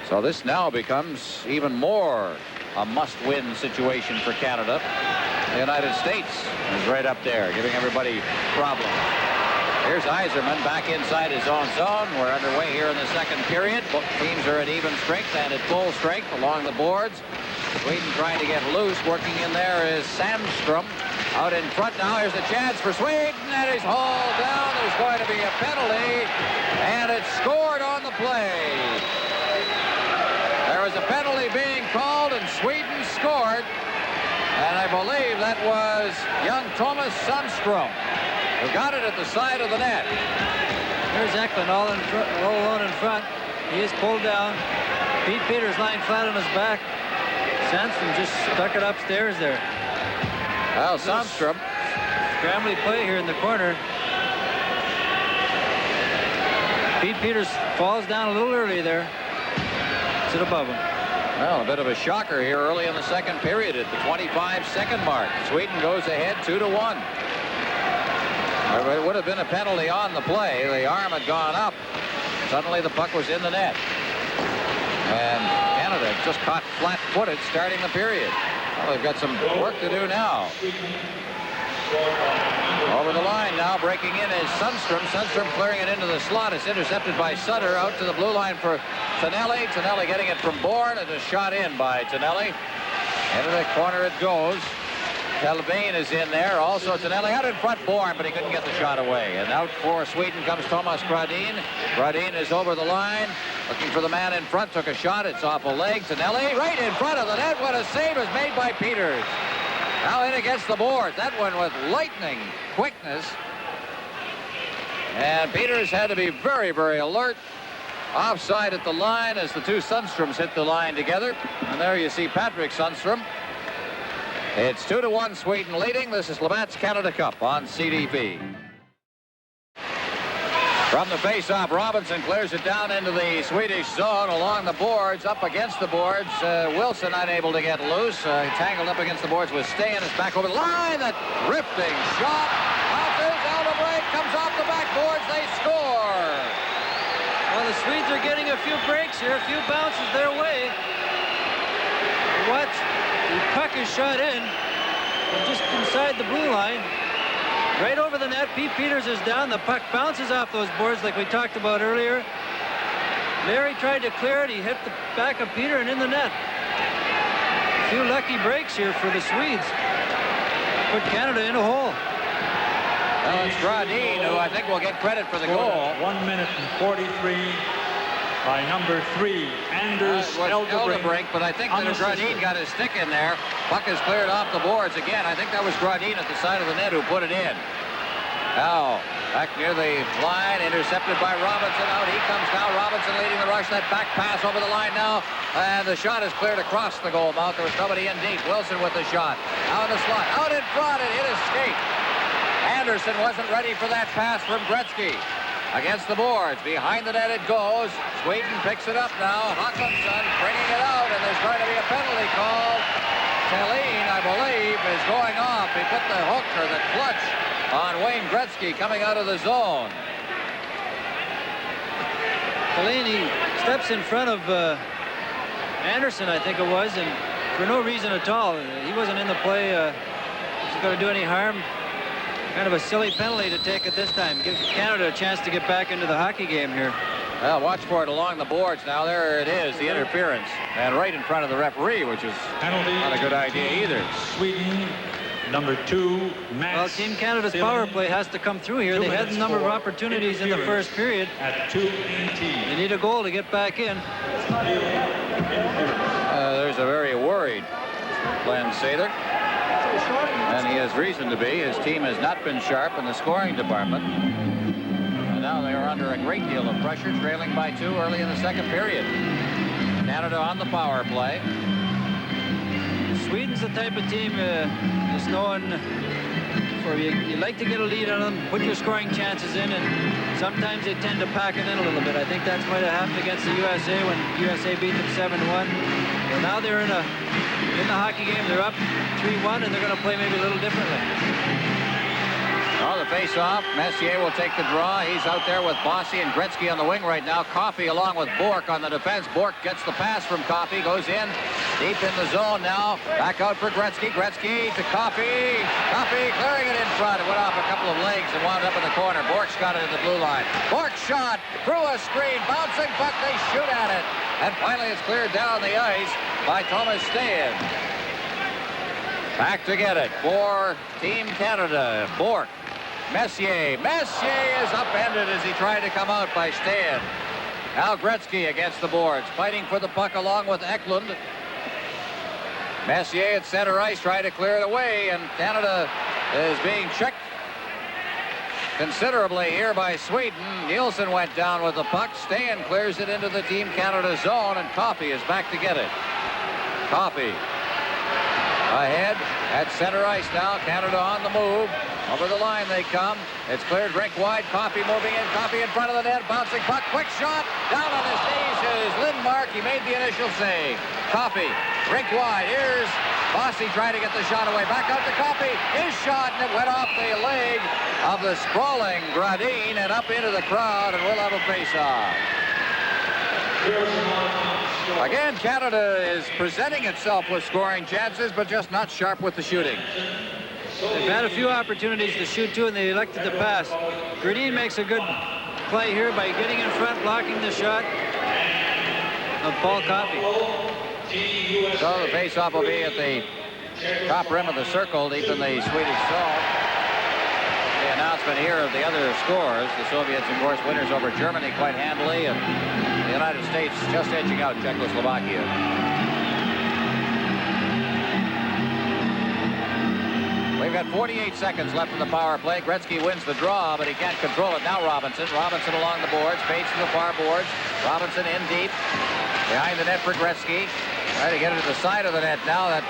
So this now becomes even more a must-win situation for Canada. The United States is right up there, giving everybody problems. Here's Yzerman back inside his own zone. We're underway here in the second period. Both teams are at even strength and at full strength along the boards. Sweden trying to get loose. Working in there is Sandstrom. Out in front now. Here's a chance for Sweden, and he's hauled down. There's going to be a penalty, and it's scored on the play. There was a penalty being called, and Sweden scored. And I believe that was young Thomas Sundstrom, who got it at the side of the net. There's Eklund all alone in front. He is pulled down. Pete Peters lying flat on his back. Sandstrom just stuck it upstairs there. Well, Sundstrom. Scrambly play here in the corner. Pete Peters falls down a little early there. Sit above him. Well, a bit of a shocker here early in the second period at the 25-second mark. Sweden goes ahead 2-1. It would have been a penalty on the play. The arm had gone up. Suddenly the puck was in the net. And Canada just caught flat-footed starting the period. Well, they've got some work to do now. Over the line now, breaking in is Sundstrom. Sundstrom clearing it into the slot. It's intercepted by Sutter. Out to the blue line for Tonelli. Tonelli getting it from Bourne. It is shot in by Tonelli. Into the corner it goes. Delvane is in there. Also Tonelli out in front, Bourne, but he couldn't get the shot away. And out for Sweden comes Thomas Gradin. Gradin is over the line, looking for the man in front. Took a shot. It's off a leg. Tonelli right in front of the net. What a save is made by Peters. Now in against the board. That one with lightning quickness. And Peters had to be very, very alert. Offside at the line as the two Sundstroms hit the line together. And there you see Patrick Sundstrom. It's 2-1 Sweden leading. This is Labatt's Canada Cup on CDP. From the face-off, Robinson clears it down into the Swedish zone along the boards, up against the boards. Wilson unable to get loose. Tangled up against the boards with Stan. It's back over the line. That drifting shot. Bounces out of break. Comes off the backboards. They score. Well, the Swedes are getting a few breaks here, a few bounces their way. Watch. The puck is shot in, just inside the blue line. Right over the net. Pete Peters is down. The puck bounces off those boards like we talked about earlier. Larry tried to clear it. He hit the back of Peter and in the net. A few lucky breaks here for the Swedes. put Canada in a hole. Well, it's Gradin who I think will get credit for the goal. 1 minute and 43 by number 3, Anders Eldebrink, but I think that Gradin got his stick in there. Puck is cleared off the boards again. I think that was Gradin at the side of the net who put it in. Now, back near the line, intercepted by Robinson. Out he comes now. Robinson leading the rush. That back pass over the line now. And the shot is cleared across the goal mouth. There was nobody in deep. Wilson with the shot. Out in the slot. Out in front. It hit his skate. Anderson wasn't ready for that pass from Gretzky. Against the boards. Behind the net it goes. Sweden picks it up now. Hawkinson bringing it out. And there's going to be a penalty called. Thelin, I believe, is going off. He put the hook or the clutch on Wayne Gretzky coming out of the zone. Thelin, he steps in front of Anderson, I think it was, and for no reason at all. He wasn't in the play. Wasn't going to do any harm. Kind of a silly penalty to take at this time. Give Canada a chance to get back into the hockey game here. Well, watch for it along the boards now. There it is, the interference. And right in front of the referee, which is penalty not a good idea either. Sweden, number 2, Max. Well, Team Canada's power play has to come through here. They had a number of opportunities in the first period. At 2:18. They need a goal to get back in. There's a very worried Glenn Sather. And he has reason to be. His team has not been sharp in the scoring department. And now they are under a great deal of pressure, trailing by 2 early in the second period. Canada on the power play. Sweden's the type of team that's known for you like to get a lead on them, put your scoring chances in, and sometimes they tend to pack it in a little bit. I think that's what happened against the USA when USA beat them 7-1. Well, now they're in the hockey game. They're up 3-1, and they're going to play maybe a little differently. Oh, the face-off. Messier will take the draw. He's out there with Bossy and Gretzky on the wing right now. Coffey along with Bork on the defense. Bork gets the pass from Coffey, goes in, deep in the zone now. Back out for Gretzky. Gretzky to Coffey. Coffey clearing it in front. It went off a couple of legs and wound up in the corner. Bork's got it in the blue line. Bork shot through a screen. Bouncing puck. They shoot at it. And finally it's cleared down the ice by Thomas Steen. Back to get it for Team Canada. Bork. Messier is upended as he tried to come out by Steen. Now Gretzky against the boards, fighting for the puck along with Eklund. Messier at center ice trying to clear it away, and Canada is being checked considerably here by Sweden. Nilsson went down with the puck. Steen clears it into the Team Canada zone, and Coffey is back to get it. Coffey ahead at center ice now. Canada on the move. Over the line they come. It's cleared rink wide. Coffey moving in. Coffey in front of the net. Bouncing puck. Quick shot. Down on his knees is Lindmark. He made the initial save. Coffey. Rink wide. Here's Bossy trying to get the shot away. Back out to Coffey. His shot, and it went off the leg of the sprawling Gradin and up into the crowd, and we'll have a face-off. Again, Canada is presenting itself with scoring chances, but just not sharp with the shooting. They've had a few opportunities to shoot too, and they elected to pass. Gradin makes a good play here by getting in front, blocking the shot of Paul Coffey. So the face-off will be at the top rim of the circle, deep in the Swedish zone. The announcement here of the other scores. The Soviets, of course, winners over Germany quite handily, and the United States just edging out Czechoslovakia. We've got 48 seconds left in the power play. Gretzky wins the draw, but he can't control it. Now Robinson along the boards, fades to the far boards. Robinson in deep. Behind the net for Gretzky. Trying to get it to the side of the net now. That's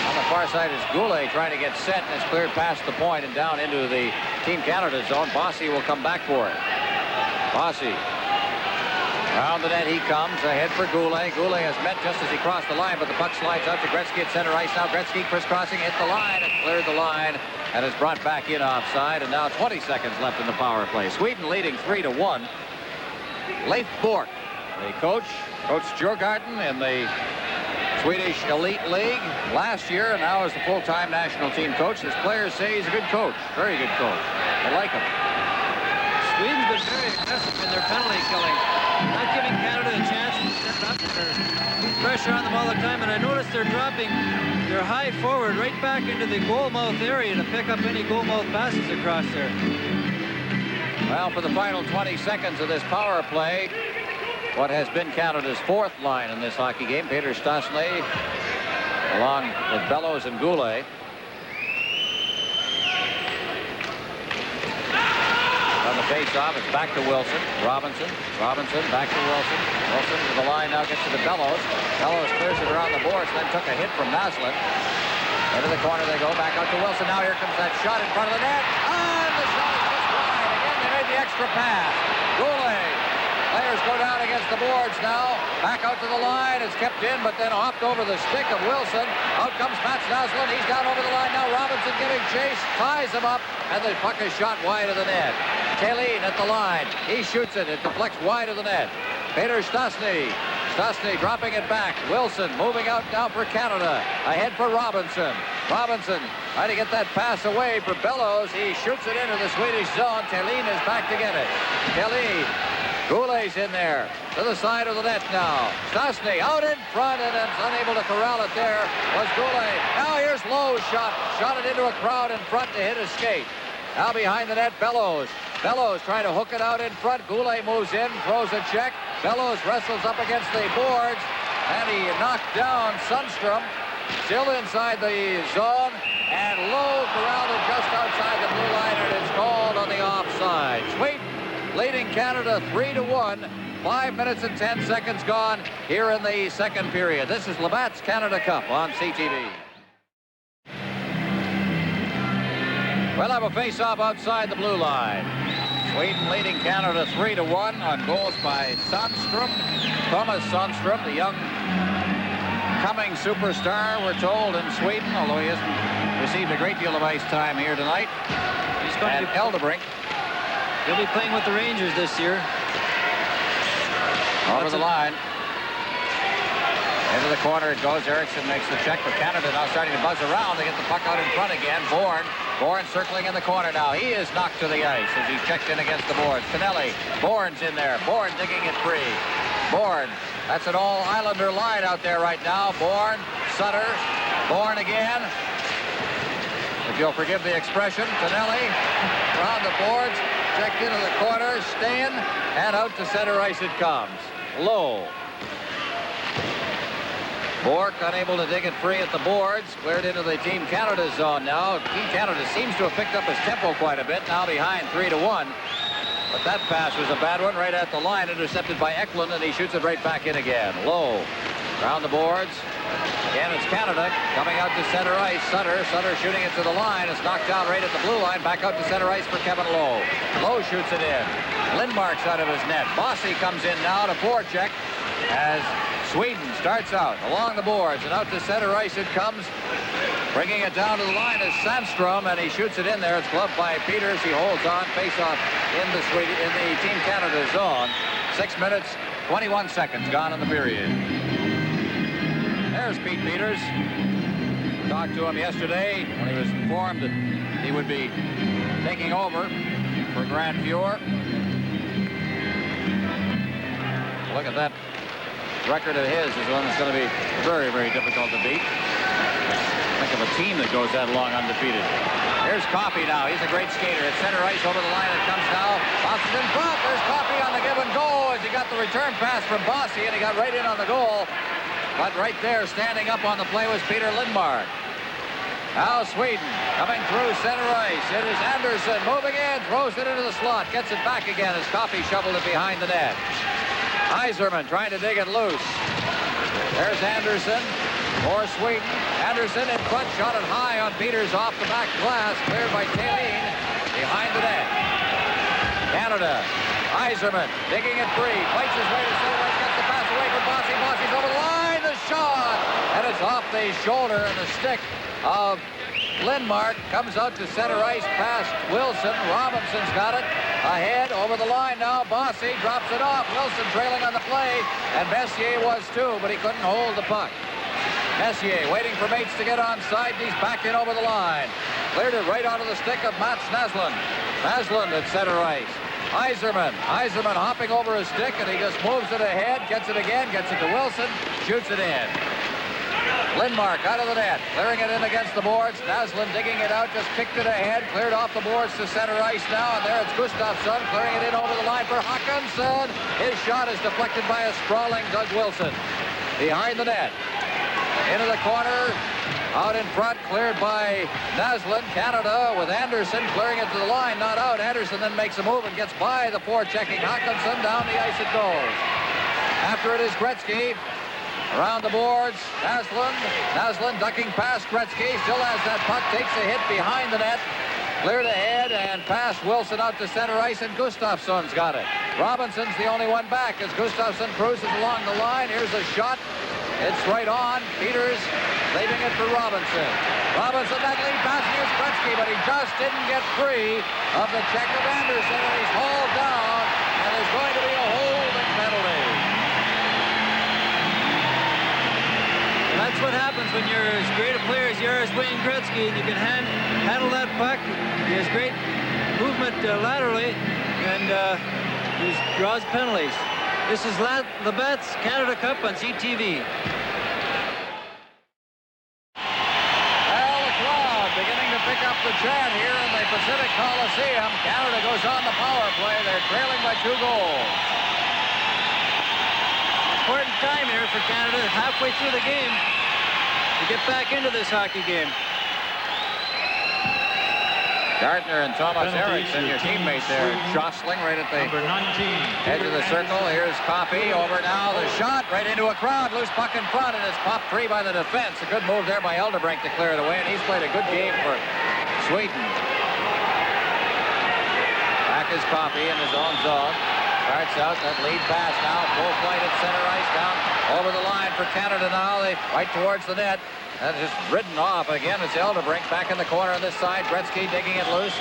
on the far side is Goulet trying to get set, and it's cleared past the point and down into the Team Canada zone. Bossy will come back for it. Bossy. Around the net he comes, ahead for Goulet. Goulet has met just as he crossed the line, but the puck slides out to Gretzky at center ice. Now Gretzky crisscrossing, hit the line, and cleared the line, and is brought back in offside, and now 20 seconds left in the power play. Sweden leading 3-1. Leif Bork, the coach, coached Djurgården in the Swedish Elite League last year, and now is the full-time national team coach. His players say he's a good coach, very good coach. They like him. Sweden's been very aggressive in their penalty killing. Not giving Canada a chance to step up. There's pressure on them all the time, and I noticed they're dropping They're high forward, right back into the goal mouth area to pick up any goal mouth passes across there. Well, for the final 20 seconds of this power play, what has been Canada's fourth line in this hockey game, Pet.Sundstrem, along with Bellows and Goulet. On the face-off, it's back to Wilson. Robinson back to Wilson. Wilson to the line now, gets to the Bellows. Bellows clears it around the boards, then took a hit from Naslund. Into the corner they go, back out to Wilson. Now here comes that shot in front of the net. And the shot is just wide. Again, they made the extra pass. Goulet. Players go down against the boards now. Back out to the line. It's kept in, but then hopped over the stick of Wilson. Out comes Naslund. He's down over the line now. Robinson giving chase. Ties him up. And the puck is shot wide of the net. Kaline at the line. He shoots it. It deflects wide of the net. Pet.Sundstrem. Stastny dropping it back. Wilson moving out now for Canada. Ahead for Robinson. Robinson trying to get that pass away for Bellows. He shoots it into the Swedish zone. Kaline is back to get it. Kaline. Goulet's in there. To the side of the net now. Stastny out in front and is unable to corral it there. Was Goulet. Now here's Lowe's shot. Shot it into a crowd in front to hit a skate. Now behind the net, Bellows. Bellows trying to hook it out in front. Goulet moves in, throws a check. Bellows wrestles up against the boards, and he knocked down Sundstrom. Still inside the zone, and Lowe corralled it just outside the blue line, and it's called on the offside. Sweden leading Canada 3-1. 5 minutes and 10 seconds gone here in the second period. This is Labatt's Canada Cup on CTV. We'll have a face-off outside the blue line. Sweden leading Canada 3-1 on goals by Sundstrom. P.Suндстрем, the young coming superstar, we're told, in Sweden, although he hasn't received a great deal of ice time here tonight. He's going and to Eldebrink. He'll be playing with the Rangers this year. Over the line. Into the corner it goes. Eriksson makes the check for Canada. Now starting to buzz around. They get the puck out in front again. Bourne circling in the corner now. He is knocked to the ice as he checked in against the boards. Tonelli. Bourne's in there. Bourne digging it free. Bourne. That's an all-Islander line out there right now. Bourne. Sutter. Bourne again. If you'll forgive the expression. Tonelli. Around the boards. Checked into the corner. Stain. And out to center ice it comes. Low. Bourque unable to dig it free at the boards. Cleared into the Team Canada zone now. Team Canada seems to have picked up his tempo quite a bit. Now behind 3-1. But that pass was a bad one right at the line. Intercepted by Eklund, and he shoots it right back in again. Low. Around the boards. Again, it's Canada coming out to center ice. Sutter shooting it to the line. It's knocked down right at the blue line. Back out to center ice for Kevin Lowe. Lowe shoots it in. Lindmark's out of his net. Bossy comes in now to forecheck as Sweden starts out along the boards, and out to center ice it comes. Bringing it down to the line is Sandstrom, and he shoots it in there. It's gloved by Peters. He holds on. Face-off in the Team Canada zone. 6 minutes, 21 seconds gone in the period. There's Pete Peters. Talked to him yesterday when he was informed that he would be taking over for Grant Fuhr. Look at that. Record of his is one that's going to be very, very difficult to beat. Think of a team that goes that long undefeated. Here's Coffey now. He's a great skater. At center ice over the line it comes now. Bounces in front. There's Coffey on the give and go as he got the return pass from Bossy, and he got right in on the goal. But right there, standing up on the play, was Peter Lindmark. Now Sweden coming through center ice. It is Andersson moving in, throws it into the slot, gets it back again as Coffey shoveled it behind the net. Yzerman trying to dig it loose. There's Andersson for Sweden. Andersson in front, shot it high on Peters off the back glass, cleared by Kaline behind the net. Canada. Yzerman digging it free, fights his way to center ice, gets the pass away from Bossy. Bossy's over the line, the shot, and it's off the shoulder and the stick of Lindmark. Comes out to center ice past Wilson. Robinson's got it. Ahead, over the line now. Bossy drops it off. Wilson trailing on the play, and Messier was too, but he couldn't hold the puck. Messier waiting for mates to get onside. He's back in over the line. Cleared it right onto the stick of Mats Naslund. Naslund at center ice. Yzerman hopping over his stick, and he just moves it ahead, gets it again, gets it to Wilson, shoots it in. Lindmark out of the net, clearing it in against the boards. Naslund digging it out, just kicked it ahead, cleared off the boards to center ice now, and there it's Gustafsson clearing it in over the line for Håkansson. His shot is deflected by a sprawling Doug Wilson. Behind the net, into the corner, out in front, cleared by Naslund. Canada with Andersson clearing it to the line, not out. Andersson then makes a move and gets by the forechecking Håkansson. Down the ice it goes. After it is Gretzky. Around the boards, Naslund ducking past Gretzky, still has that puck, takes a hit behind the net, cleared ahead and past Wilson out to center ice, and Gustafsson's got it. Robinson's the only one back as Gustafsson cruises along the line. Here's a shot. It's right on. Peters leaving it for Robinson. Robinson, that lead pass, here's Gretzky, but he just didn't get free of the check of Andersson, and he's hauled down, and there's going to be a holding penalty. That's what happens when you're as great a player as you are as Wayne Gretzky, and you can handle that puck. He has great movement laterally, and he draws penalties. This is Labatt's Canada Cup on CTV. Well, the crowd beginning to pick up the chant here in the Pacific Coliseum. Canada goes on the power play. They're trailing by 2 goals. Important time here for Canada, halfway through the game, to get back into this hockey game. Gardner and Thomas Eriksson, your teammate there, jostling right at the edge of the circle. Here's Coffey over now. The shot right into a crowd. Loose puck in front, and it's popped free by the defense. A good move there by Eldebrink to clear it away, and he's played a good game for Sweden. Back is Coffey in his own zone. Starts out that lead pass now. Full flight at center ice down over the line for Canada now. They right towards the net. That's just ridden off. Again, it's Eldebrink back in the corner on this side. Gretzky digging it loose.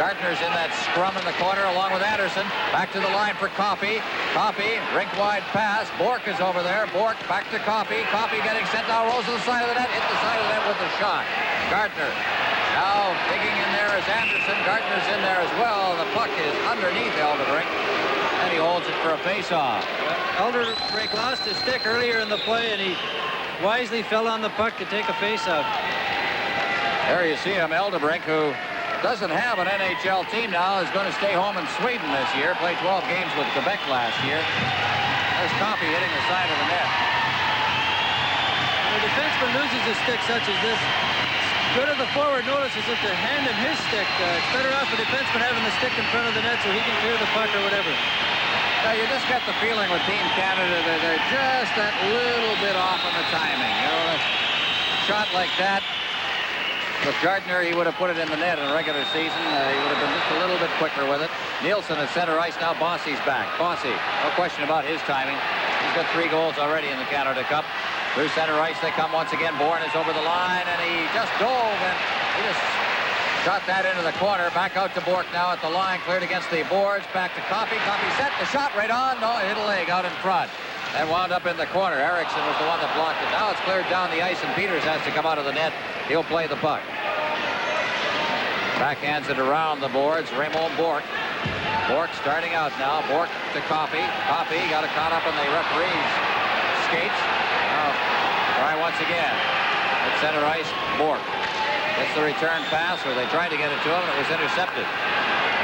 Gardner's in that scrum in the corner along with Andersson. Back to the line for Coffey. Coffey, rink-wide pass. Bork is over there. Bork back to Coffey. Coffey getting sent now. Rolls to the side of the net. Hit the side of the net with the shot. Gardner now digging in there is Andersson. Gardner's in there as well. The puck is underneath Eldebrink. And he holds it for a face-off. Eldebrink lost his stick earlier in the play, and he wisely fell on the puck to take a face-off. There you see him, Eldebrink, who doesn't have an NHL team now, is going to stay home in Sweden this year. Played 12 games with Quebec last year. There's Coffey hitting the side of the net. When a defenseman loses a stick such as this, good of the forward notices that they're handing his stick. It's better off a defenseman having the stick in front of the net so he can clear the puck or whatever. You just get the feeling with Team Canada that they're just that little bit off on the timing. You know, a shot like that, with Gardner, he would have put it in the net in a regular season. He would have been just a little bit quicker with it. Nilsson at center ice now. Bossy's back. Bossy, no question about his timing. He's got 3 goals already in the Canada Cup. Through center ice they come once again. Bourne is over the line, and he just dove, and he just shot that into the corner. Back out to Bork now at the line. Cleared against the boards. Back to Coffey. Coffey set the shot right on. No, it hit a leg out in front. And wound up in the corner. Eriksson was the one that blocked it. Now it's cleared down the ice, and Peters has to come out of the net. He'll play the puck. Backhands it around the boards. Raymond Bork. Bork starting out now. Bork to Coffey. Coffey got it caught up in the referee's skates. Now, try once again. At center ice, Bork. Gets the return pass, or they tried to get it to him, and it was intercepted.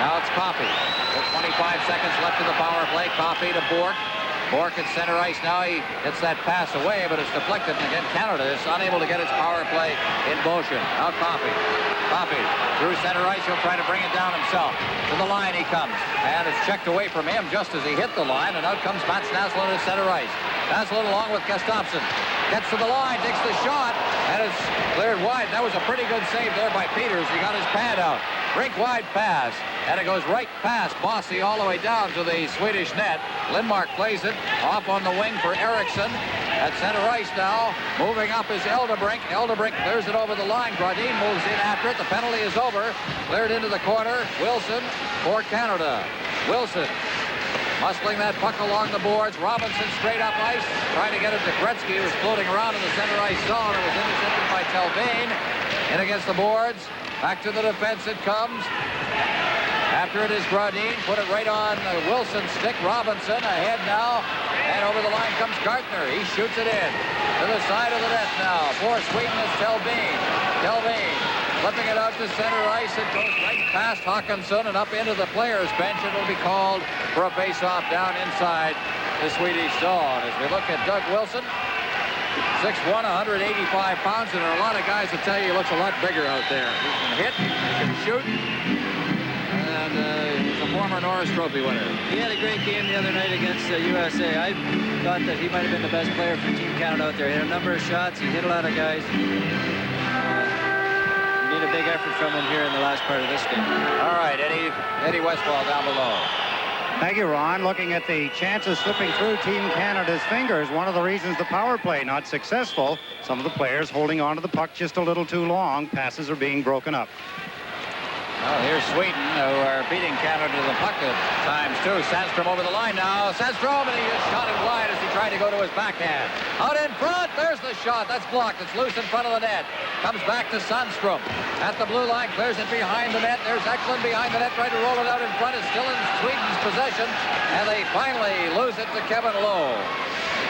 Now it's Coffey. With 25 seconds left in the power play. Coffey to Bork. Bork at center ice now. He gets that pass away, but it's deflected. And again, Canada is unable to get its power play in motion. Now Coffey. Coffey through center ice. He'll try to bring it down himself. To the line he comes. And it's checked away from him just as he hit the line. And out comes Mats Naslund at center ice. Naslund along with Gustafsson. Gets to the line, takes the shot, and it's cleared wide. That was a pretty good save there by Peters. He got his pad out. Rink-wide pass, and it goes right past Bossy all the way down to the Swedish net. Lindmark plays it off on the wing for Eriksson. At center ice now, moving up is Eldebrink. Eldebrink clears it over the line. Gradin moves in after it. The penalty is over. Cleared into the corner. Wilson for Canada. Wilson muscling that puck along the boards. Robinson straight up ice, trying to get it to Gretzky, who was floating around in the center ice zone. It was intercepted by Telvain. In against the boards. Back to the defense it comes. After it is Gradin. Put it right on Wilson's stick. Robinson ahead now. And over the line comes Gartner. He shoots it in. To the side of the net now. For Sweden is Telbeen. Telbeen flipping it out to center ice. It goes right past Hawkinson and up into the players' bench. It will be called for a face-off down inside the Swedish zone. As we look at Doug Wilson, 6'1", 185 pounds, and there are a lot of guys that tell you he looks a lot bigger out there. He can hit, he can shoot, and he's a former Norris Trophy winner. He had a great game the other night against USA. I thought that he might have been the best player for Team Canada out there. He had a number of shots. He hit a lot of guys. We need a big effort from him here in the last part of this game. All right, Eddie Westfall down below. Thank you, Ron. Looking at the chances slipping through Team Canada's fingers, one of the reasons the power play not successful, some of the players holding on to the puck just a little too long. Passes are being broken up. Well, here's Sweden, who are beating Canada to the puck at times, too. Sandstrom over the line now. Sandstrom, and he just shot it wide as he tried to go to his backhand. Out in front, there's the shot. That's blocked. It's loose in front of the net. Comes back to Sandstrom. At the blue line, clears it behind the net. There's Eklund behind the net, trying to roll it out in front. It's still in Sweden's possession, and they finally lose it to Kevin Lowe.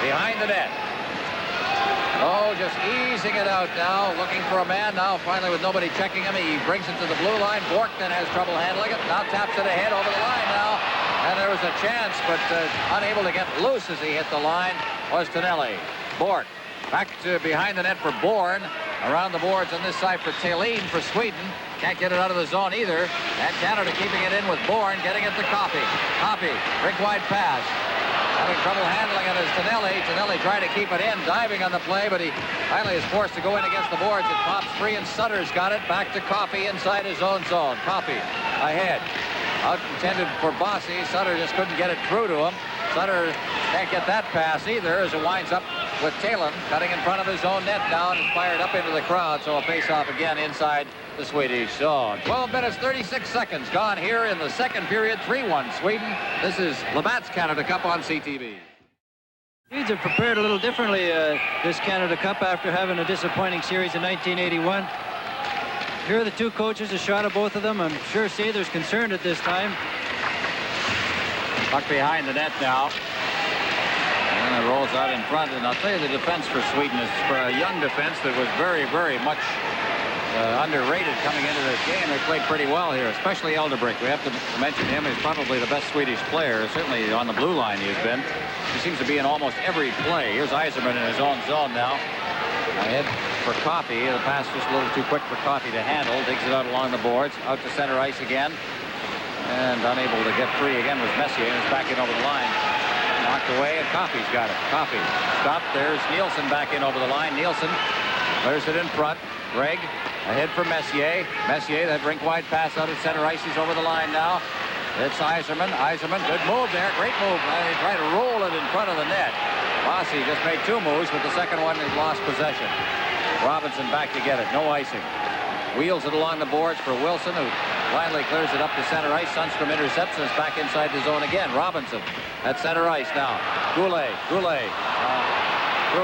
Behind the net. Oh, just easing it out now, looking for a man now, finally with nobody checking him. He brings it to the blue line. Bork then has trouble handling it. Now taps it ahead over the line now. And there was a chance, but unable to get loose as he hit the line was Tonelli. Bork back to behind the net for Bourne. Around the boards on this side for Thelin for Sweden. Can't get it out of the zone either. And Canada keeping it in with Bourne, getting it to Coffey. Coffey, rink-wide pass. Having trouble handling it is Tonelli. Tonelli trying to keep it in, diving on the play, but he finally is forced to go in against the boards. It pops free, and Sutter's got it. Back to Coffey inside his own zone. Coffey ahead. Out intended for Bossy. Sutter just couldn't get it through to him. Sutter can't get that pass either as it winds up with Thelin cutting in front of his own net now and is fired up into the crowd. So a face-off again inside the Swedish zone. 12 minutes, 36 seconds gone here in the second period. 3-1 Sweden. This is Labatt's Canada Cup on CTV. Swedes have prepared a little differently this Canada Cup after having a disappointing series in 1981. Here are the two coaches, a shot of both of them. I'm sure Sather's concerned at this time. Puck behind the net now. And it rolls out in front. And I'll tell you, the defense for Sweden is for a young defense that was very, very much underrated coming into this game. They played pretty well here, especially Eldebrink. We have to mention him. He's probably the best Swedish player. Certainly on the blue line he has been. He seems to be in almost every play. Here's Yzerman in his own zone now. Ahead for Coffey. The pass just a little too quick for Coffey to handle. Digs it out along the boards. Out to center ice again. And unable to get free again was Messier. And it's back in over the line. Knocked away, and Coffey's got it. Coffey stopped. There's Nilsson back in over the line. Nilsson clears it in front. Gregg ahead for Messier. Messier, that rink-wide pass out at center ice. He's over the line now. It's Yzerman. Yzerman, good move there. Great move. They try to roll it in front of the net. Bossy just made two moves, but the second one he lost possession. Robinson back to get it. No icing. Wheels it along the boards for Wilson, who finally clears it up to center ice. Sundstrom intercepts and is back inside the zone again. Robinson at center ice now. Goulet threw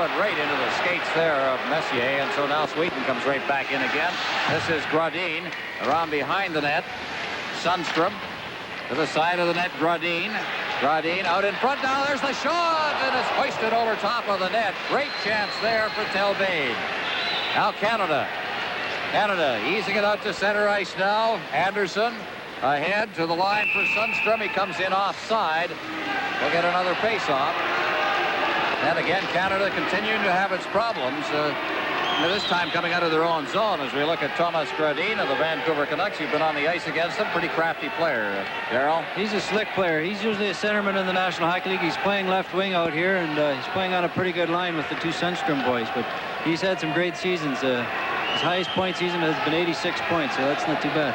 it right into the skates there of Messier, and so now Sweden comes right back in again. This is Gradin around behind the net. Sundstrom to the side of the net. Gradin out in front now. There's the shot, and it's hoisted over top of the net. Great chance there for Telbeen. Now Canada easing it out to center ice now. Andersson ahead to the line for Sundstrom. He comes in offside. We'll get another face-off. And again, Canada continuing to have its problems. This time coming out of their own zone as we look at Thomas Gradin of the Vancouver Canucks. You've been on the ice against him. Pretty crafty player, Darryl. He's a slick player. He's usually a centerman in the National Hockey League. He's playing left wing out here, and he's playing on a pretty good line with the two Sundstrom boys. But he's had some great seasons. His highest point season has been 86 points, so that's not too bad.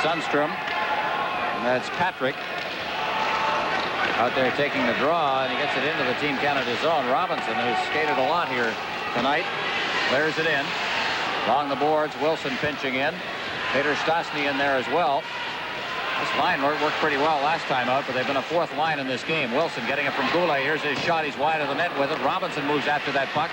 Sundstrom. And that's Patrick out there taking the draw, and he gets it into the Team Canada zone. Robinson, who's skated a lot here tonight, clears it in. Along the boards, Wilson pinching in. Pet.Sundstrem in there as well. This line worked pretty well last time out, but they've been a fourth line in this game. Wilson getting it from Goulet. Here's his shot. He's wide of the net with it. Robinson moves after that puck.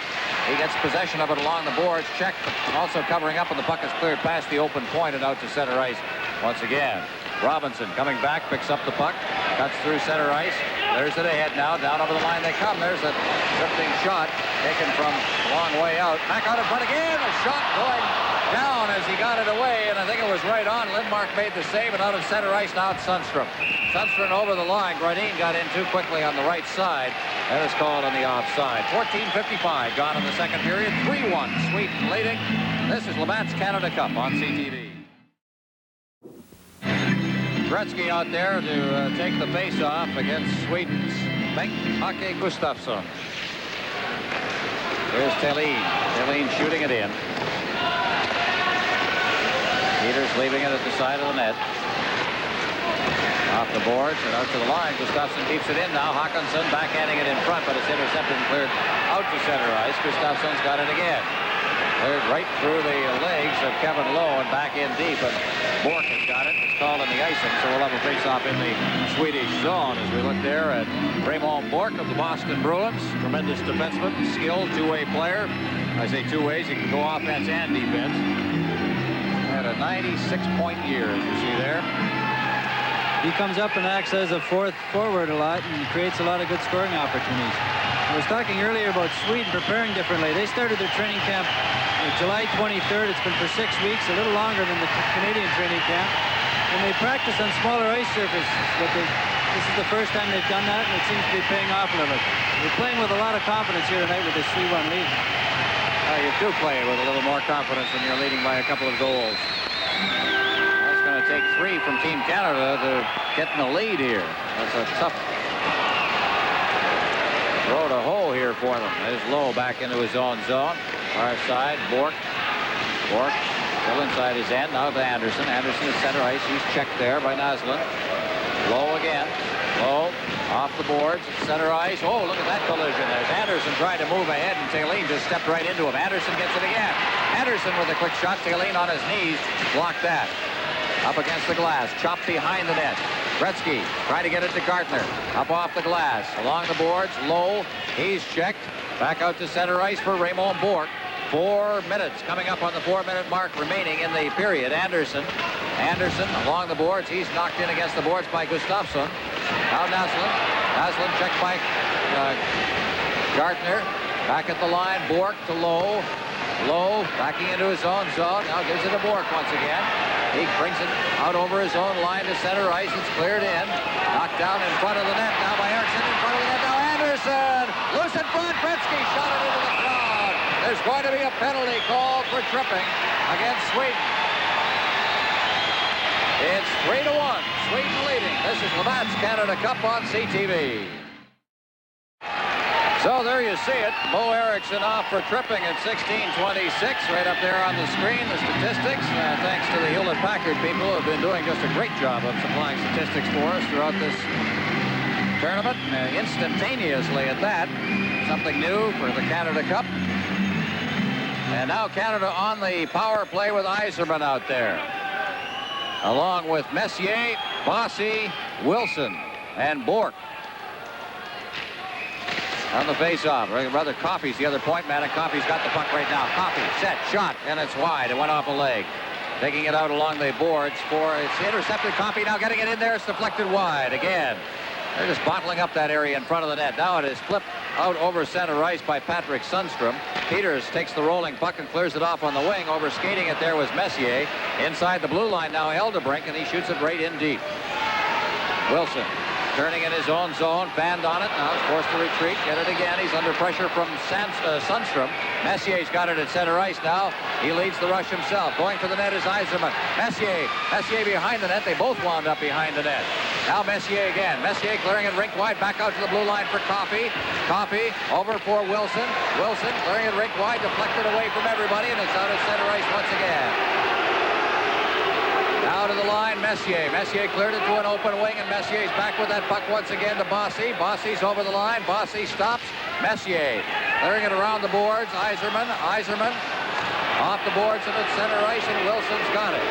He gets possession of it along the boards. Check also covering up, and the puck is cleared past the open point and out to center ice once again. Robinson coming back, picks up the puck, cuts through center ice. There's it ahead now. Down over the line they come. There's a drifting shot taken from a long way out. Back out in front again. A shot going down as he got it away, and I think it was right on. Lindmark made the save, and out of center ice now it's Sundstrom. Sundstrom over the line. Gradin got in too quickly on the right side. That is called on the offside. 14:55 gone in the second period. 3-1 Sweden leading. This is Labatt's Canada Cup on CTV. Gretzky out there to take the face-off against Sweden's Bengt-Åke Gustafsson. Here's Thelin. Thelin shooting it in. Peters leaving it at the side of the net. Off the boards and out to the line. Gustafsson keeps it in now. Håkansson backhanding it in front, but it's intercepted and cleared out to center ice. Gustafsson's got it again. Cleared right through the legs of Kevin Lowe and back in deep, and Bork has got it. It's called on the icing, so we'll have a face-off in the Swedish zone as we look there at Raymond Bork of the Boston Bruins. Tremendous defenseman, skilled two-way player. I say two ways, he can go offense and defense. Had a 96-point year, as you see there. He comes up and acts as a fourth forward a lot and creates a lot of good scoring opportunities. I was talking earlier about Sweden preparing differently. They started their training camp July 23rd. It's been for 6 weeks, a little longer than the Canadian training camp. And they practice on smaller ice surfaces. But this is the first time they've done that, and it seems to be paying off a little. They're playing with a lot of confidence here tonight with this 3-1 lead. You do play with a little more confidence when you're leading by a couple of goals. That's going to take 3 from Team Canada to get in the lead here. That's a tough road to hoe here for them. There's Lowe back into his own zone. Far side, Bork. Bork still inside his end. Now to Andersson. Andersson is center ice. He's checked there by Naslund. Lowe again. Lowe off the boards. Center ice. Oh, look at that collision. There's Andersson trying to move ahead, and Thelin just stepped right into him. Andersson gets it again. Andersson with a quick shot. Thelin on his knees. Blocked that. Up against the glass. Chopped behind the net. Gretzky trying to get it to Gartner. Up off the glass. Along the boards. Lowe. He's checked. Back out to center ice for Raymond Bork. 4 minutes coming up on the 4-minute mark remaining in the period. Andersson along the boards. He's knocked in against the boards by Gustafsson. Now Naslund. Naslund checked by Gartner. Back at the line. Bork to Lowe. Lowe backing into his own zone. Now gives it to Bork once again. He brings it out over his own line to center ice. It's cleared in. Knocked down in front of the net. Now by Eriksson in front of the net. Now Andersson. Loose in front. Gretzky shot it into the crowd. There's going to be a penalty called for tripping against Sweden. It's 3-1. Sweden leading. This is Labatt's Canada Cup on CTV. So there you see it. Bo-Eriksson off for tripping at 16:26. Right up there on the screen, the statistics. Thanks to the Hewlett-Packard people who have been doing just a great job of supplying statistics for us throughout this tournament. Instantaneously at that. Something new for the Canada Cup. And now Canada on the power play with Yzerman out there. Along with Messier, Bossy, Wilson, and Bork. On the face-off, rather Coffey's the other point man, and Coffey's got the puck right now. Coffey, set, shot, and it's wide. It went off a leg. Taking it out along the boards for it's intercepted. Coffey now getting it in there. It's deflected wide again. They're just bottling up that area in front of the net. Now it is flipped out over center ice by P.Sundstrom. Peters takes the rolling puck and clears it off on the wing. Over skating it there was Messier. Inside the blue line now Eldebrink, and he shoots it right in deep. Wilson turning in his own zone, fanned on it. Now he's forced to retreat. Get it again. He's under pressure from Sundstrom. Messier's got it at center ice now. He leads the rush himself. Going for the net is Yzerman. Messier behind the net. They both wound up behind the net. Now Messier again. Messier clearing it rink wide. Back out to the blue line for Coffey. Coffey over for Wilson. Wilson clearing it rink wide. Deflected away from everybody, and it's out at center ice once again. Now to the line, Messier. Messier cleared it to an open wing, and Messier's back with that puck once again to Bossy. Bossy's over the line. Bossy stops. Messier clearing it around the boards. Yzerman off the boards and at center ice, and Wilson's got it.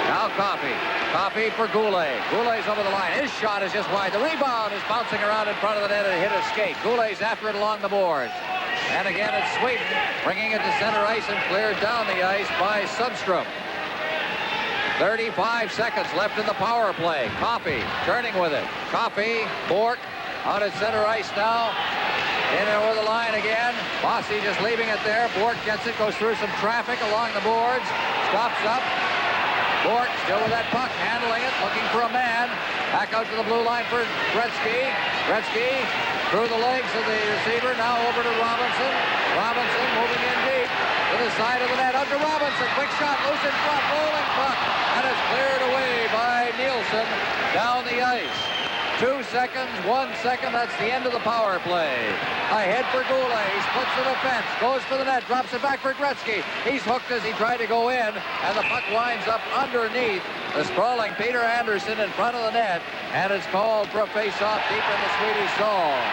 Now Coffey. Coffey for Goulet. Goulet's over the line. His shot is just wide. The rebound is bouncing around in front of the net and hit a skate. Goulet's after it along the boards. And again it's Sweden bringing it to center ice and cleared down the ice by Sundstrom. 35 seconds left in the power play. Coffey turning with it. Coffey, Bork out at center ice now. In and over the line again. Bossy just leaving it there. Bork gets it, goes through some traffic along the boards. Stops up. Bork still with that puck, handling it, looking for a man. Back out to the blue line for Gretzky. Gretzky through the legs of the receiver. Now over to Robinson. Robinson moving in deep to the side of the net. Out to Robinson. Quick shot, loose in front, rolling puck. And it's cleared away by Nilsson down the ice. 2 seconds, 1 second, that's the end of the power play. Ahead for Goulet, he splits the defense, goes for the net, drops it back for Gretzky. He's hooked as he tried to go in, and the puck winds up underneath the sprawling P.Андерсson in front of the net, and it's called for a face-off deep in the Swedish zone.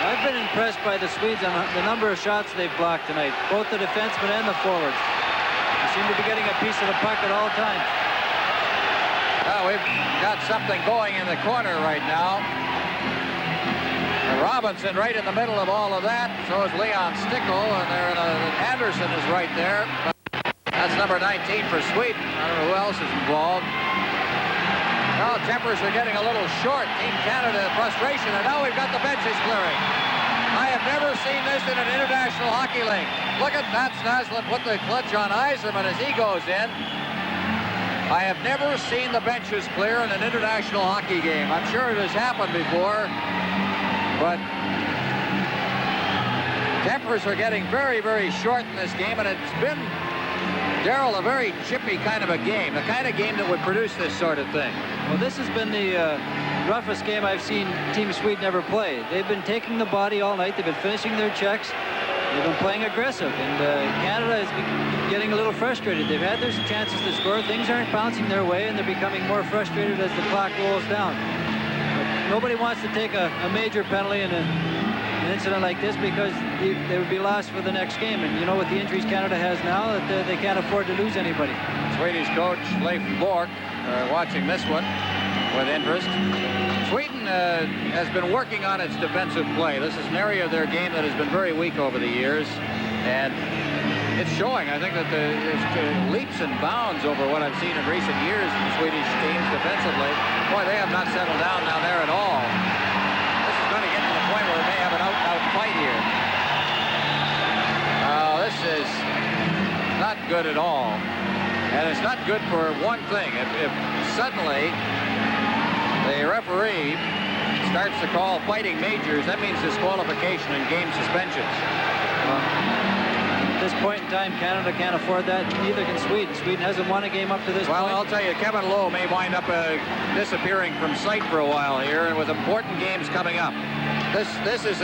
I've been impressed by the Swedes on the number of shots they've blocked tonight, both the defensemen and the forwards. They seem to be getting a piece of the puck at all times. Well, we've got something going in the corner right now. And Robinson right in the middle of all of that. So is Leon Stickle, and Andersson is right there. That's number 19 for Sweden. I don't know who else is involved. Well, tempers are getting a little short. Team Canada frustration, and now we've got the benches clearing. I have never seen this in an international hockey league. Look at Mats Naslund put the clutch on Yzerman as he goes in. I have never seen the benches clear in an international hockey game. I'm sure it has happened before, but tempers are getting very, very short in this game, and it's been, Darryl, a very chippy kind of a game, the kind of game that would produce this sort of thing. Well, this has been the roughest game I've seen Team Sweden ever play. They've been taking the body all night. They've been finishing their checks. They've been playing aggressive, and Canada is getting a little frustrated. They've had their chances to score. Things aren't bouncing their way, and they're becoming more frustrated as the clock rolls down. But nobody wants to take a major penalty in an incident like this, because they would be lost for the next game. And you know, with the injuries Canada has now, that they can't afford to lose anybody. Swedish coach Leif Bork watching this one with interest. Sweden has been working on its defensive play. This is an area of their game that has been very weak over the years, and it's showing. I think that there's leaps and bounds over what I've seen in recent years in Swedish teams defensively. Boy, they have not settled down there at all. This is going to get to the point where we may have an out-and-out fight here. This is not good at all, and it's not good for one thing. If suddenly the referee starts to call fighting majors, that means disqualification and game suspensions. At this point in time, Canada can't afford that. Neither can Sweden. Sweden hasn't won a game up to this point. Well, I'll tell you, Kevin Lowe may wind up disappearing from sight for a while here, and with important games coming up. This is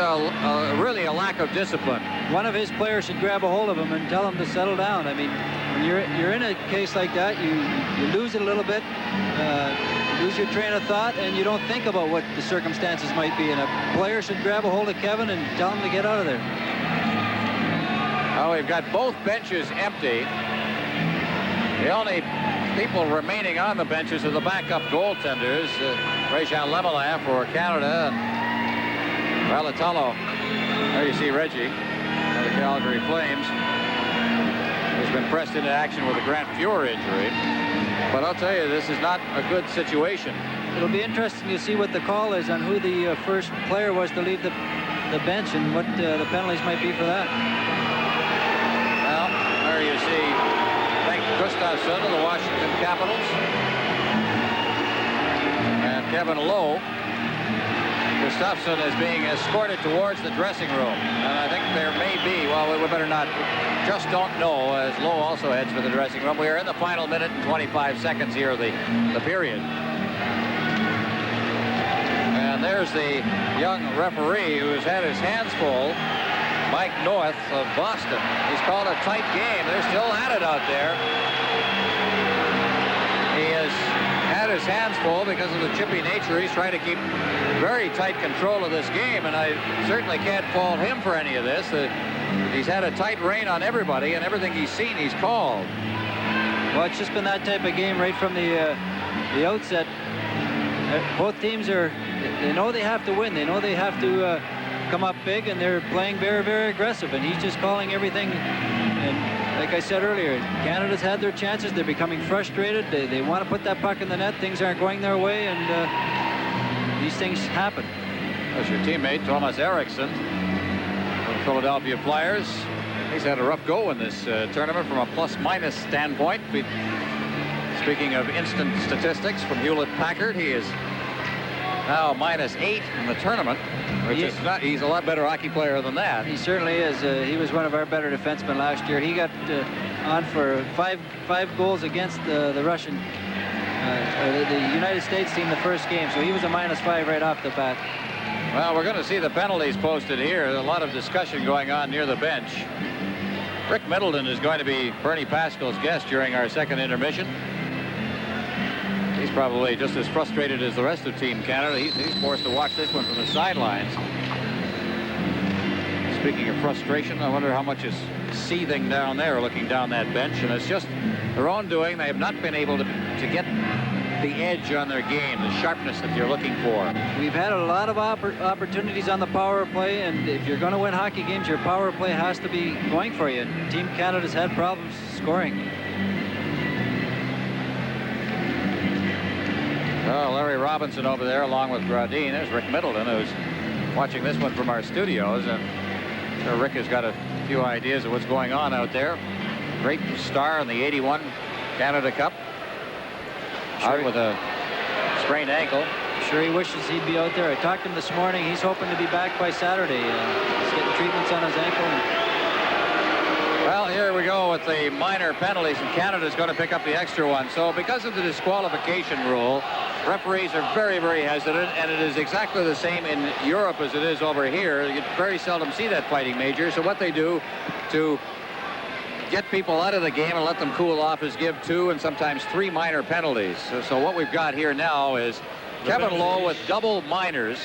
really a lack of discipline. One of his players should grab a hold of him and tell him to settle down. I mean, when you're in a case like that, you lose it a little bit. Lose your train of thought, and you don't think about what the circumstances might be. And a player should grab a hold of Kevin and tell him to get out of there. Oh, we've got both benches empty. The only people remaining on the benches are the backup goaltenders. Réjean Lemelin for Canada, and Valatello. There you see Reggie of the Calgary Flames, who's been pressed into action with a Grant Fuhr injury. But I'll tell you, this is not a good situation. It'll be interesting to see what the call is on who the first player was to leave the bench, and what the penalties might be for that. Well, there you see Bengt Gustafsson of the Washington Capitals, and Kevin Lowe. Gustafsson is being escorted towards the dressing room, and I think there may be, well, we better not, just don't know, as Lowe also heads for the dressing room. We are in the final minute and 25 seconds here of the period. And there's the young referee who has had his hands full, Mike North of Boston. He's called a tight game. They're still at it out there. He has had his hands full because of the chippy nature. He's trying to keep very tight control of this game, and I certainly can't fault him for any of this. He's had a tight rein on everybody, and everything he's seen, he's called. Well, it's just been that type of game right from the outset. Both teams they know they have to win. They know they have to come up big, and they're playing very, very aggressive, and he's just calling everything And like I said earlier, Canada's had their chances. They're becoming frustrated. They want to put that puck in the net. Things aren't going their way, and these things happen. That's your teammate, Т.Эрикссон, from the Philadelphia Flyers. He's had a rough go in this tournament from a plus-minus standpoint. Speaking of instant statistics from Hewlett-Packard, he is now -8 in the tournament, which is not, he's a lot better hockey player than that. He certainly is. He was one of our better defensemen last year. He got on for five goals against the Russian, the United States team the first game, so he was a -5 right off the bat. Well, we're going to see the penalties posted here. A lot of discussion going on near the bench. Rick Middleton is going to be Bernie Pascal's guest during our second intermission. He's probably just as frustrated as the rest of Team Canada. He's forced to watch this one from the sidelines. Speaking of frustration, I wonder how much is seething down there looking down that bench. And it's just their own doing. They have not been able to get the edge on their game, the sharpness that you're looking for. We've had a lot of opportunities on the power play, and if you're going to win hockey games, your power play has to be going for you. And Team Canada's had problems scoring. Well, Larry Robinson over there along with Gradin. There's Rick Middleton, who's watching this one from our studios. And sure Rick has got a few ideas of what's going on out there. Great star in the '81 Canada Cup. Out with a sprained ankle. Sure he wishes he'd be out there. I talked to him this morning. He's hoping to be back by Saturday. He's getting treatments on his ankle. Well, here we go with the minor penalties, and Canada's going to pick up the extra one. So because of the disqualification rule, referees are very, very hesitant, and it is exactly the same in Europe as it is over here. You very seldom see that fighting, Major. So what they do to get people out of the game and let them cool off is give 2 and sometimes 3 minor penalties. So what we've got here now is Kevin Lowe with double minors.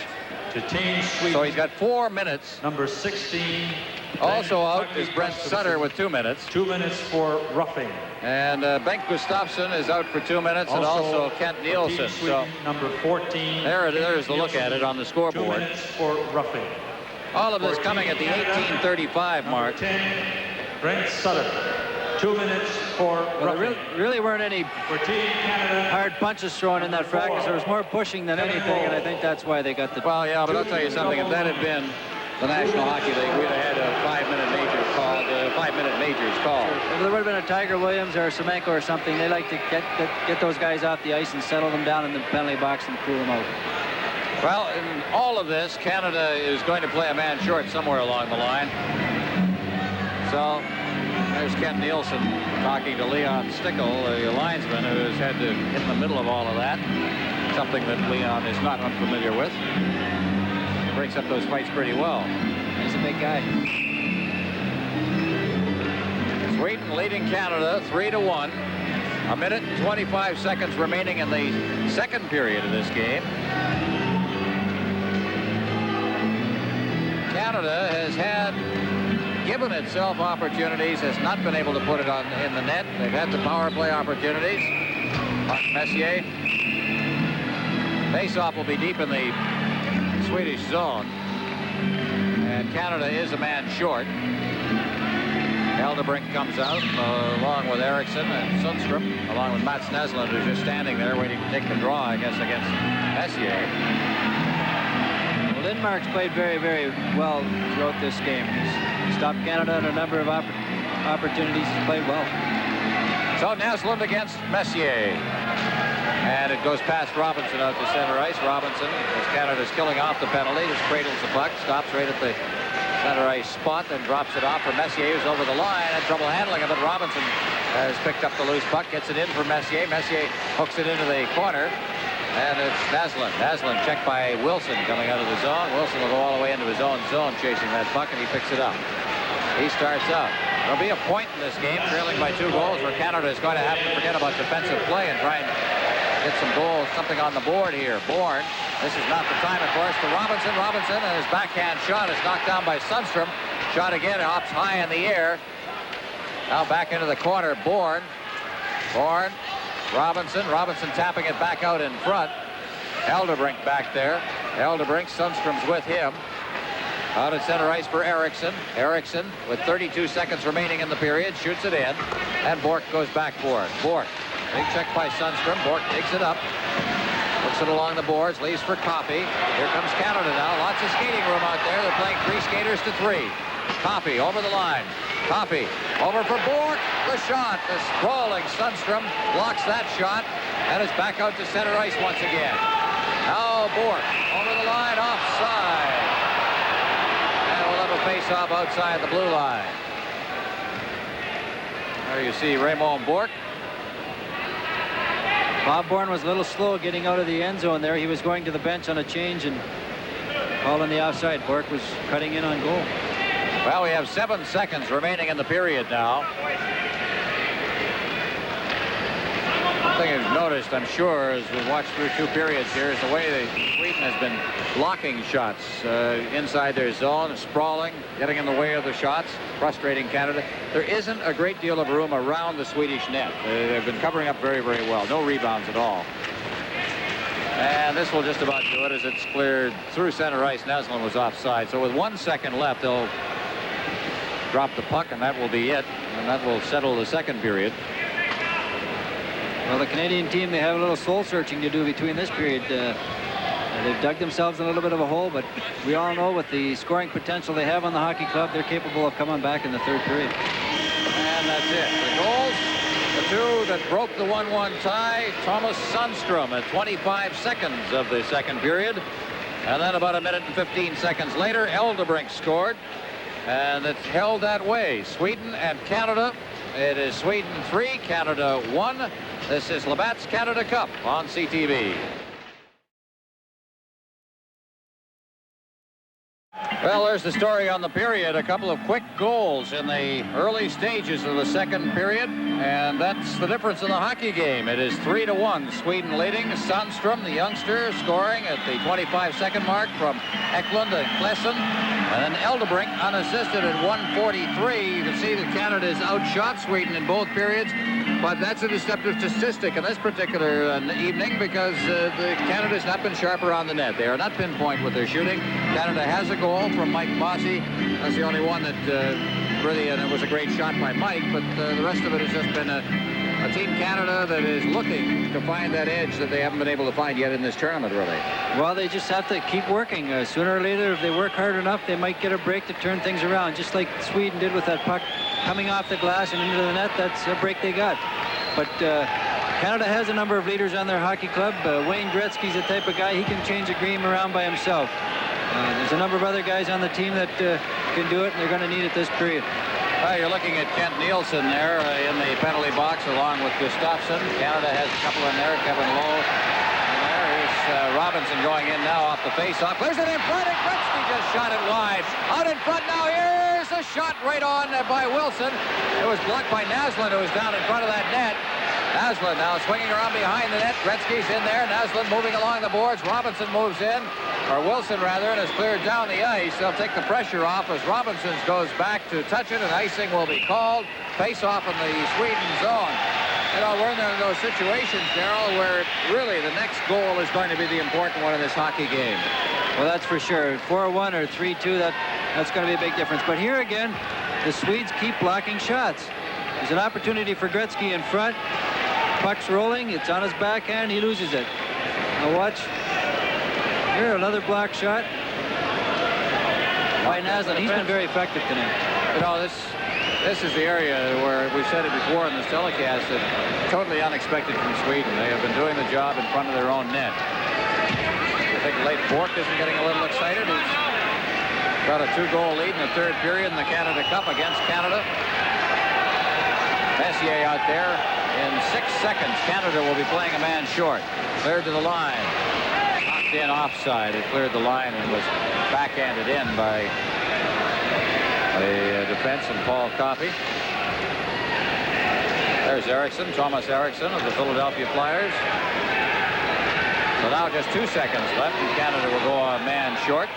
To Team Sweden. So he's got 4 minutes. Number 16. Also out is Br.Sаттner with 2 minutes. 2 minutes for roughing. And Bengt Gustafsson is out for 2 minutes, and also K.Nilsson. So number 14. There's the look at it on the scoreboard. 2 minutes for roughing. All of this coming at the 18:35 mark. 10, Br.Sаттner. 2 minutes for roughing. There really weren't any For Team Canada. hard punches thrown in that fracas. There was more pushing than anything, and I think that's why they got the... Well, yeah, but I'll tell you something. If that had been the National Hockey League, we'd have had a 5-minute majors called. 5-minute majors called. If there would have been a Tiger Williams or a Semenko or something, they like to get those guys off the ice and settle them down in the penalty box and cool them out. Well, in all of this, Canada is going to play a man short somewhere along the line. So there's K.Nilsson talking to Leon Stickle, the linesman, who has had to hit in the middle of all of that. Something that Leon is not unfamiliar with. Breaks up those fights pretty well. He's a big guy. Sweden leading Canada 3-1. 1 minute and 25 seconds remaining in the second period of this game. Canada has given itself opportunities, has not been able to put it in the net. They've had the power play opportunities. Mark Messier. Face-off will be deep in the Swedish zone. And Canada is a man short. Eldebrink comes out along with Eriksson and Sundstrom, along with Mats Naslund, who's just standing there waiting to take the draw, I guess, against Messier. Well, Lindmark's played very, very well throughout this game. He's stopped Canada in a number of opportunities. He's played well. So Naslund against Messier. And it goes past Robinson out to center ice. Robinson, as Canada's killing off the penalty, just cradles the puck, stops right at the center ice spot, then drops it off for Messier, who's over the line. Had trouble handling it, but Robinson has picked up the loose puck, gets it in for Messier. Messier hooks it into the corner, and it's Naslund. Naslund checked by Wilson coming out of the zone. Wilson will go all the way into his own zone chasing that puck, and he picks it up. He starts out. There'll be a point in this game, trailing by 2 goals, where Canada is going to have to forget about defensive play and try and get some goals, something on the board here. Bourne. This is not the time, of course, for Robinson. Robinson, and his backhand shot is knocked down by Sundstrom. Shot again, hops high in the air. Now back into the corner, Bourne. Bourne, Robinson. Robinson tapping it back out in front. Eldebrink back there. Eldebrink, Sundstrom's with him. Out at center ice for Eriksson. Eriksson, with 32 seconds remaining in the period, shoots it in. And Bork goes back for it. Bork, big check by Sundstrom. Bork digs it up. Looks it along the boards, leaves for Coffey. Here comes Canada now. Lots of skating room out there. They're playing 3 skaters to 3. Coffey over the line. Coffey over for Bork. The shot. The sprawling Sundstrom blocks that shot and is back out to center ice once again. Now Bork over the line, offside. And we'll have a face-off outside the blue line. There you see Raymond Bork. Bob Bourne was a little slow getting out of the end zone there. He was going to the bench on a change and calling the offside. Bork was cutting in on goal. Well, we have 7 seconds remaining in the period now. One thing I've noticed, I'm sure, as we watch through 2 periods here, is the way that Sweden has been blocking shots inside their zone, sprawling, getting in the way of the shots, frustrating Canada. There isn't a great deal of room around the Swedish net. They've been covering up very, very well. No rebounds at all. And this will just about do it as it's cleared through center ice. Naslund was offside. So with 1 second left, they'll drop the puck, and that will be it. And that will settle the second period. Well, the Canadian team, they have a little soul searching to do between this period. They've dug themselves in a little bit of a hole, but we all know with the scoring potential they have on the hockey club, they're capable of coming back in the third period. And that's it. The goals, the 2 that broke the 1-1 tie, Thomas Sundstrom at 25 seconds of the second period. And then about 1 minute and 15 seconds later, Eldebrink scored. And it's held that way. Sweden and Canada. It is Sweden 3, Canada 1. This is Labatt's Canada Cup on CTV. Well, there's the story on the period. A couple of quick goals in the early stages of the second period, and that's the difference in the hockey game. It is 3-1, Sweden leading. Sundstrom, the youngster, scoring at the 25-second mark from Eklund and Klesson. And then Eldebrink unassisted at 1:43. You can see that Canada has outshot Sweden in both periods, but that's a deceptive statistic in this particular evening because Canada's not been sharp around the net. They are not pinpoint with their shooting. Canada has a goal from Mike Bossy. That's the only one that really, and it was a great shot by Mike, but the rest of it has just been a Team Canada that is looking to find that edge that they haven't been able to find yet in this tournament, really. Well, they just have to keep working. Sooner or later, if they work hard enough, they might get a break to turn things around, just like Sweden did with that puck coming off the glass and into the net. That's a break they got. But Canada has a number of leaders on their hockey club. Wayne Gretzky's the type of guy, he can change a game around by himself. There's a number of other guys on the team that can do it, and they're going to need it this period. You're looking at K.Nilsson there in the penalty box along with Gustafsson. Canada has a couple in there. Kevin Lowe in there. Here's Robinson going in now off the face-off. Clears it in front, and Gretzky just shot it wide. Out in front now. Here's a shot right on by Wilson. It was blocked by Naslund, who was down in front of that net. Naslund now swinging around behind the net. Gretzky's in there. Naslund moving along the boards. Robinson moves in, or Wilson rather, and is cleared down the ice. They'll take the pressure off as Robinson goes back to touch it, and icing will be called. Face off in the Sweden zone. You know, we're in those situations, Darryl, where really the next goal is going to be the important one in this hockey game. Well, that's for sure. 4-1 or 3-2, that's going to be a big difference. But here again, the Swedes keep blocking shots. There's an opportunity for Gretzky in front. Puck's rolling. It's on his backhand. He loses it. Now watch. Here, another block shot by Naslund. He's been very effective tonight. You know, this is the area where we've said it before in this telecast that totally unexpected from Sweden. They have been doing the job in front of their own net. I think Leif Boork isn't getting a little excited. He's got a 2-goal lead in the third period in the Canada Cup against Canada. Messier out there. In 6 seconds, Canada will be playing a man short. Cleared to the line. Knocked in offside. It cleared the line and was backhanded in by the defense and Paul Coffey. There's Eriksson, Thomas Eriksson of the Philadelphia Flyers. So now just 2 seconds left, and Canada will go a man short.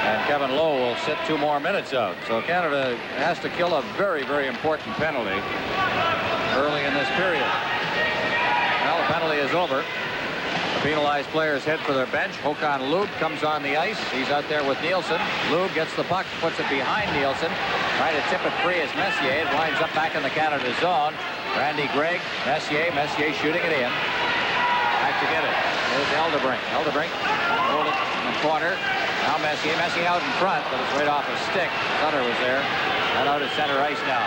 And Kevin Lowe will sit 2 more minutes out. So Canada has to kill a very, very important penalty early in this period. Well, the penalty is over. The Penalized players head for their bench. Håkan Loob comes on the ice. He's out there with Nilsson. Loob gets the puck, puts it behind Nilsson. Trying to tip it free as Messier. It winds up back in the Canada zone. Randy Gregg, Messier shooting it in. Back to get it. There's Eldebrink. Eldebrink hold it in the corner. Now Messier out in front, but it's right off a stick. Sutter was there. And out at center ice now.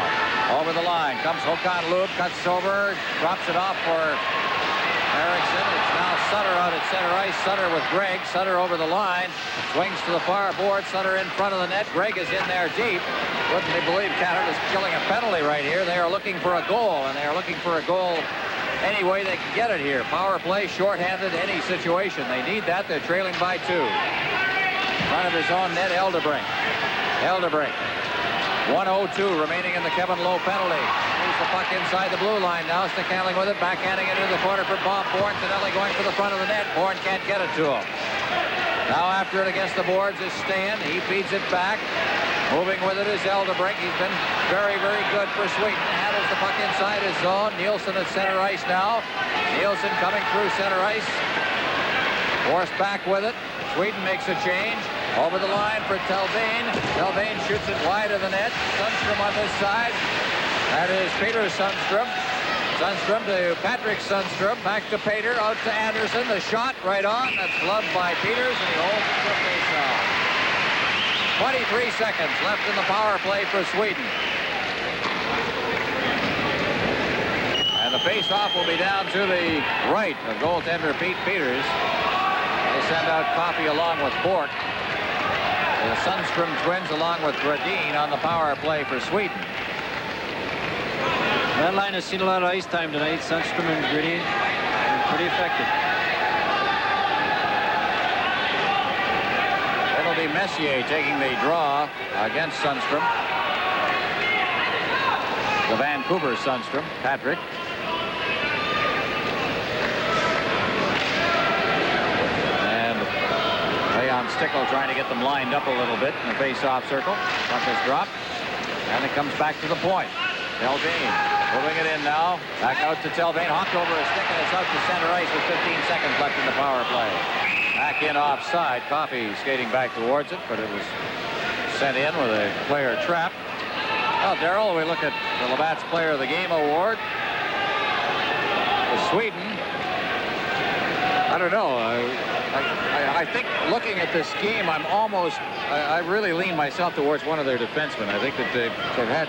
Over the line comes Håkan Loob, cuts over, drops it off for Eriksson. It's now Sutter out at center ice. Sutter with Gregg. Sutter over the line. Swings to the far board. Sutter in front of the net. Gregg is in there deep. Wouldn't they believe Canada's killing a penalty right here. They are looking for a goal, and they are looking for a goal any way they can get it here. Power play, shorthanded, any situation. They need that. They're trailing by 2. In front of his own net, Eldebrink. 1:02 remaining in the Kevin Lowe penalty. Moves the puck inside the blue line now. Stick handling with it. Backhanding it into the corner for Bob Bourne. Tonelli going for the front of the net. Bourne can't get it to him. Now after it against the boards is Stan. He feeds it back. Moving with it is Eldebrink. He's been very, very good for Sweden. Handles the puck inside his zone. Nilsson at center ice now. Nilsson coming through center ice. Forced back with it. Sweden makes a change. Over the line for Telvain. Telvain shoots it wide of the net. Sundstrom on this side. That is Peter Sundstrom. Sundstrom to Patrick Sundstrom. Back to Peter. Out to Andersson. The shot right on. That's gloved by Peters, and he holds it for face-off. 23 seconds left in the power play for Sweden. And the face-off will be down to the right of goaltender Pete Peters. They send out Coffey along with Bork. The Sundstrom twins along with Gradin on the power play for Sweden. That line has seen a lot of ice time tonight. Sundstrom and Gradin are pretty effective. It'll be Messier taking the draw against Sundstrom. The Vancouver Sundstrom, Patrick. On Stickle trying to get them lined up a little bit in the face-off circle. Puck is dropped, and it comes back to the point. Telvain moving it in now. Back out to Telvain. Hopped over a stick, and it's out to center ice with 15 seconds left in the power play. Back in offside. Coffey skating back towards it, but it was sent in with a player trap. Well, Darrell, we look at the Labatt's Player of the Game award. For Sweden, I don't know. I think looking at this game, I really lean myself towards one of their defensemen. I think that they've had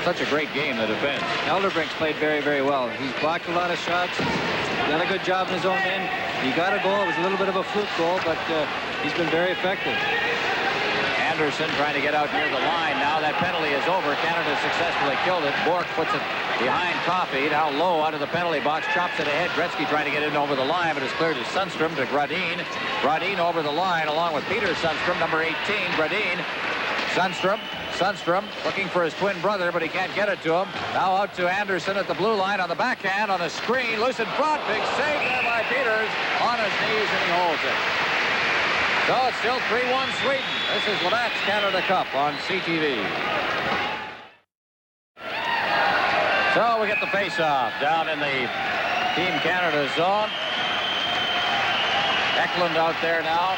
such a great game, the defense. Elderbrink's played very, very well. He's blocked a lot of shots. He's done a good job in his own end. He got a goal. It was a little bit of a fluke goal, but he's been very effective. Andersson trying to get out near the line. Now that penalty is over. Canada successfully killed it. Bork puts it behind Coffey. Now low out of the penalty box. Chops it ahead. Gretzky trying to get in over the line, but it's cleared to Sundstrom to Gradin. Gradin over the line along with Peter Sundstrom, number 18. Gradin. Sundstrom looking for his twin brother, but he can't get it to him. Now out to Andersson at the blue line on the backhand on a screen. Loose in front. Big save there by Peters on his knees, and he holds it. So it's still 3-1 Sweden. This is Labatt's Canada Cup on CTV. So we get the face-off down in the Team Canada zone. Eklund out there now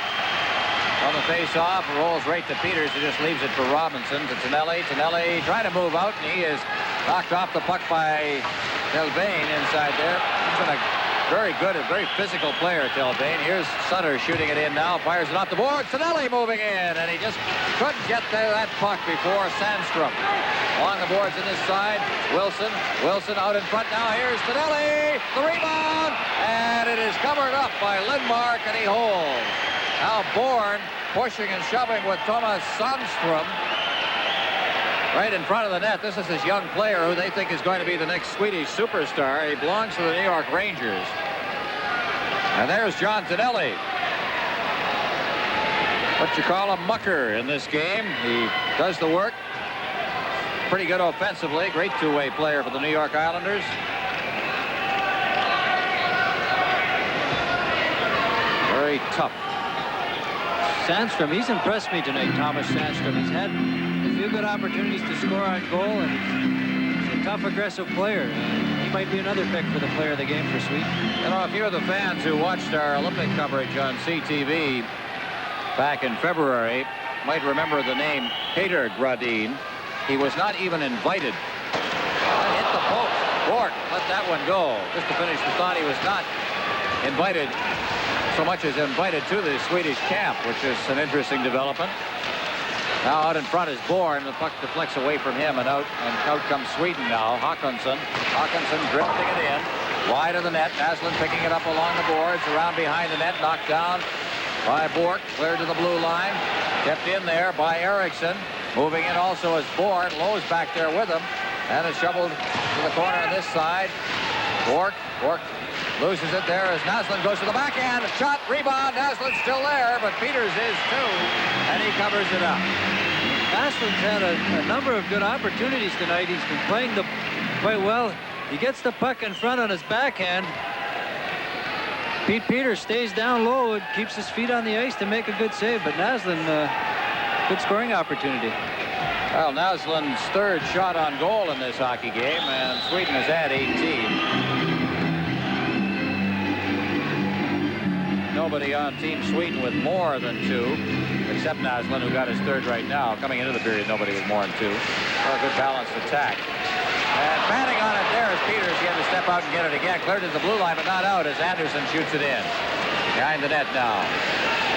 on the face-off. Rolls right to Peters, who just leaves it for Robinson to Tonelli. Tonelli trying to move out, and he is knocked off the puck by Telvain inside there. He's been a very good, a very physical player, Telvain. Here's Sutter shooting it in now, fires it off the board. Tonelli moving in, and he just couldn't get there that puck before Sandstrom. Along the boards in this side, Wilson out in front now. Here's Tonelli, the rebound, and it is covered up by Lindmark, and he holds. Now Bourne pushing and shoving with Thomas Sandstrom right in front of the net. This is this young player who they think is going to be the next Swedish superstar. He belongs to the New York Rangers. And there's John Tonelli. What you call a mucker in this game. He does the work. Pretty good offensively. Great two-way player for the New York Islanders. Very tough. Sandstrom, he's impressed me tonight, Thomas Sandstrom. He's had a few good opportunities to score on goal, and he's a tough, aggressive player. He might be another pick for the player of the game for Sweden. You know, a few of the fans who watched our Olympic coverage on CTV back in February might remember the name Т.Градин. He was not even invited. Hit the post. Bork let that one go. Just to finish the thought, he was not invited so much as invited to the Swedish camp, which is an interesting development. Now out in front is Born. The puck deflects away from him, and out comes Sweden now. Håkansson drifting it in. Wide of the net. Naslund picking it up along the boards. Around behind the net. Knocked down by Bork. Cleared to the blue line. Kept in there by Eriksson. Moving in also is Born. Lowe's back there with him. And it's shoveled to the corner on this side. Bork loses it there as Naslund goes to the backhand. Shot, rebound. Naslund's still there, but Peters is too. And he covers it up. Naslund's had a number of good opportunities tonight. He's been playing quite well. He gets the puck in front on his backhand. Pete Peters stays down low and keeps his feet on the ice to make a good save. But Naslund, good scoring opportunity. Well, Naslund's third shot on goal in this hockey game, and Sweden has had 18. Nobody on Team Sweden with more than 2, except Naslund, who got his third right now. Coming into the period, nobody with more than 2. Well, a good balanced attack. And batting on it there is Peters. He had to step out and get it again. Cleared to the blue line, but not out as Andersson shoots it in. Behind the net now.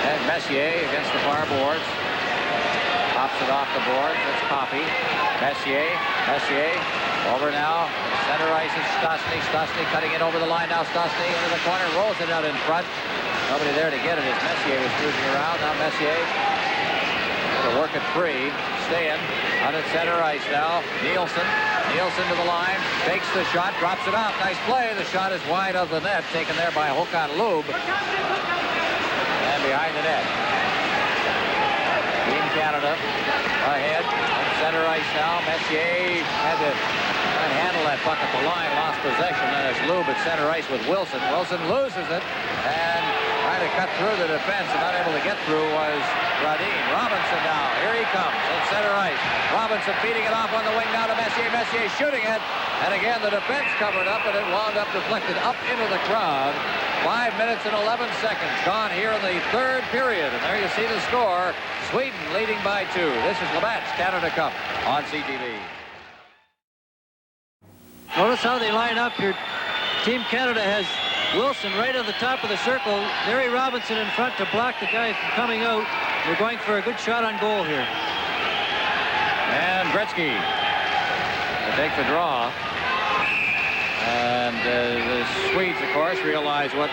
And Messier against the far boards. Pops it off the boards. It's Coffey. Messier over now. Center ice is Stastny. Stastny cutting it over the line now. Stastny into the corner. Rolls it out in front. Nobody there to get it as Messier was cruising around. Now Messier to work it free. Staying on at center ice now. Nilsson to the line. Takes the shot. Drops it out. Nice play. The shot is wide of the net. Taken there by Håkan Loob. And behind the net. Team Canada ahead on center ice now. Messier had to handle that puck at the line, lost possession, and it's Loob at center ice with Wilson. Wilson loses it and trying to cut through the defense and not able to get through was Gradin. Robinson now, here he comes at center ice. Robinson feeding it off on the wing now to Messier. Messier shooting it, and again the defense covered up, and it wound up deflected up into the crowd. 5 minutes and 11 seconds gone here in the third period, and there you see the score. Sweden leading by 2. This is Labatt's Canada Cup on CTV. Notice how they line up here. Team Canada has Wilson right at the top of the circle. Larry Robinson in front to block the guy from coming out. They're going for a good shot on goal here. And Gretzky to take the draw. And the Swedes, of course, realize what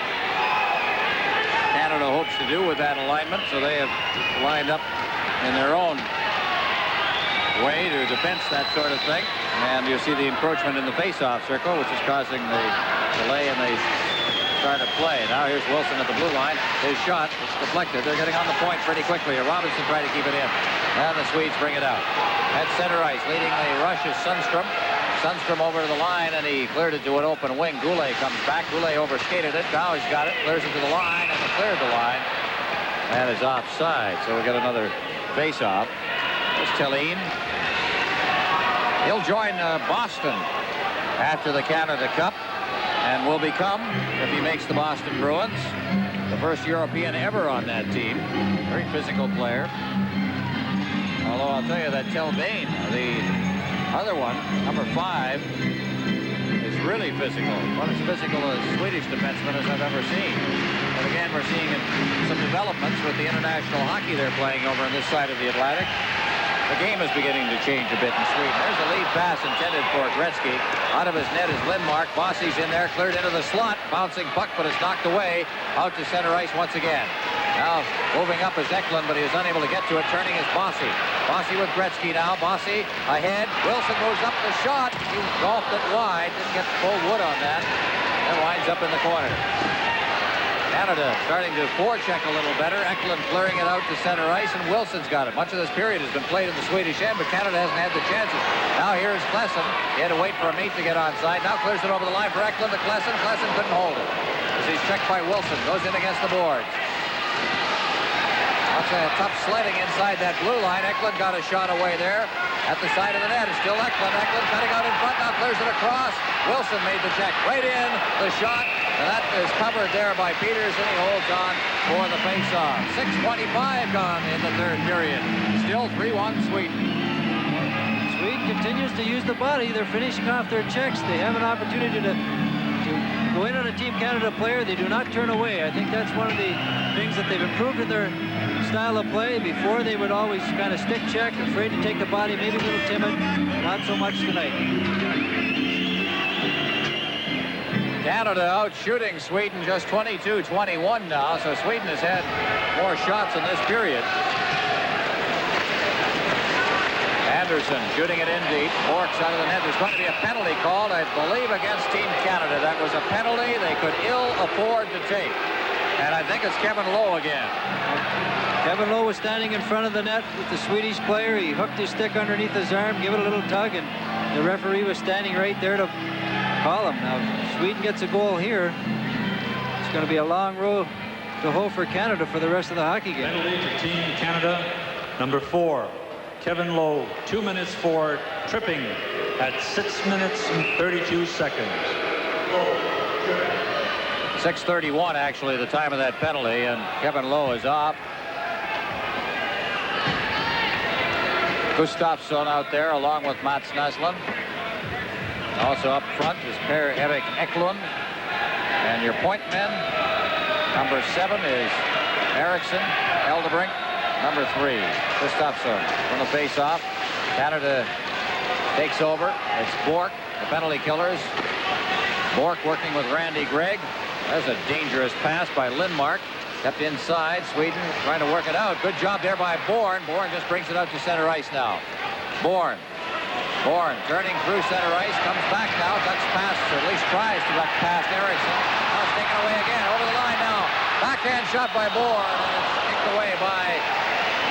Canada hopes to do with that alignment, so they have lined up in their own way to defense that sort of thing. And you see the encroachment in the face-off circle, which is causing the delay in the start of play. Now here's Wilson at the blue line. His shot is deflected. They're getting on the point pretty quickly. Robinson trying to keep it in. And the Swedes bring it out. At center ice, leading the rush is Sundstrom. Sundstrom over to the line, and he cleared it to an open wing. Goulet comes back. Goulet overskated it. Now he's got it. Clears it to the line, and he cleared the line. And is offside. So we got another face-off. There's Tillene. He'll join Boston after the Canada Cup and will become, if he makes the Boston Bruins, the first European ever on that team. Very physical player. Although I'll tell you that Tillene, the other one, number 5, is really physical. About as physical a Swedish defenseman as I've ever seen. But again, we're seeing some developments with the international hockey they're playing over on this side of the Atlantic. The game is beginning to change a bit in Sweden. There's a lead pass intended for Gretzky. Out of his net is Lindmark. Bossy's in there, cleared into the slot. Bouncing puck, but it's knocked away. Out to center ice once again. Now moving up is Eklund, but he is unable to get to it. Turning is Bossy. Bossy with Gretzky now. Bossy ahead. Wilson moves up the shot. He golfed it wide. Didn't get full wood on that. And winds up in the corner. Canada starting to forecheck a little better. Eklund clearing it out to center ice, and Wilson's got it. Much of this period has been played in the Swedish end, but Canada hasn't had the chances. Now here's Klesson. He had to wait for a mate to get onside. Now clears it over the line for Eklund to Klesson. Klesson couldn't hold it as he's checked by Wilson. Goes in against the boards. Tough sledding inside that blue line. Eklund got a shot away there at the side of the net. It's still Eklund. Eklund cutting out in front. Now clears it across. Wilson made the check. Right in the shot. And that is covered there by Peters, and he holds on for the face-off. 6:25 gone in the third period. Still 3-1 Sweden. Sweden continues to use the body. They're finishing off their checks. They have an opportunity to go in on a Team Canada player. They do not turn away. I think that's one of the things that they've improved in their style of play. Before, they would always kind of stick check, afraid to take the body, maybe a little timid. Not so much tonight. Canada out shooting Sweden just 22-21 now, so Sweden has had more shots in this period. Andersson shooting it in deep. Bork's out of the net. There's going to be a penalty called, I believe, against Team Canada. That was a penalty they could ill afford to take. And I think it's Kevin Lowe again. Kevin Lowe was standing in front of the net with the Swedish player. He hooked his stick underneath his arm, gave it a little tug, and the referee was standing right there to call him. Now, if Sweden gets a goal here, it's going to be a long row to hoe for Canada for the rest of the hockey game. Penalty to Team Canada, number 4. Kevin Lowe, 2 minutes for tripping at 6 minutes and 32 seconds. 6:31 actually the time of that penalty, and Kevin Lowe is off. Gustafsson out there along with Mats Naslund. Also up front is P.Ä.Eklund. And your point men, number 7 is Eriksson, Eldebrink. Number 3, Gustafsson from the face-off. Canada takes over. It's Bork, the penalty killers. Bork working with Randy Gregg. There's a dangerous pass by Lindmark. Kept inside. Sweden trying to work it out. Good job there by Bourne. Bourne just brings it out to center ice now. Bourne turning through center ice. Comes back now. Ducks past, or at least tries to duck past Eriksson. Now it's taken away again. Over the line now. Backhand shot by Bourne. And it's kicked away by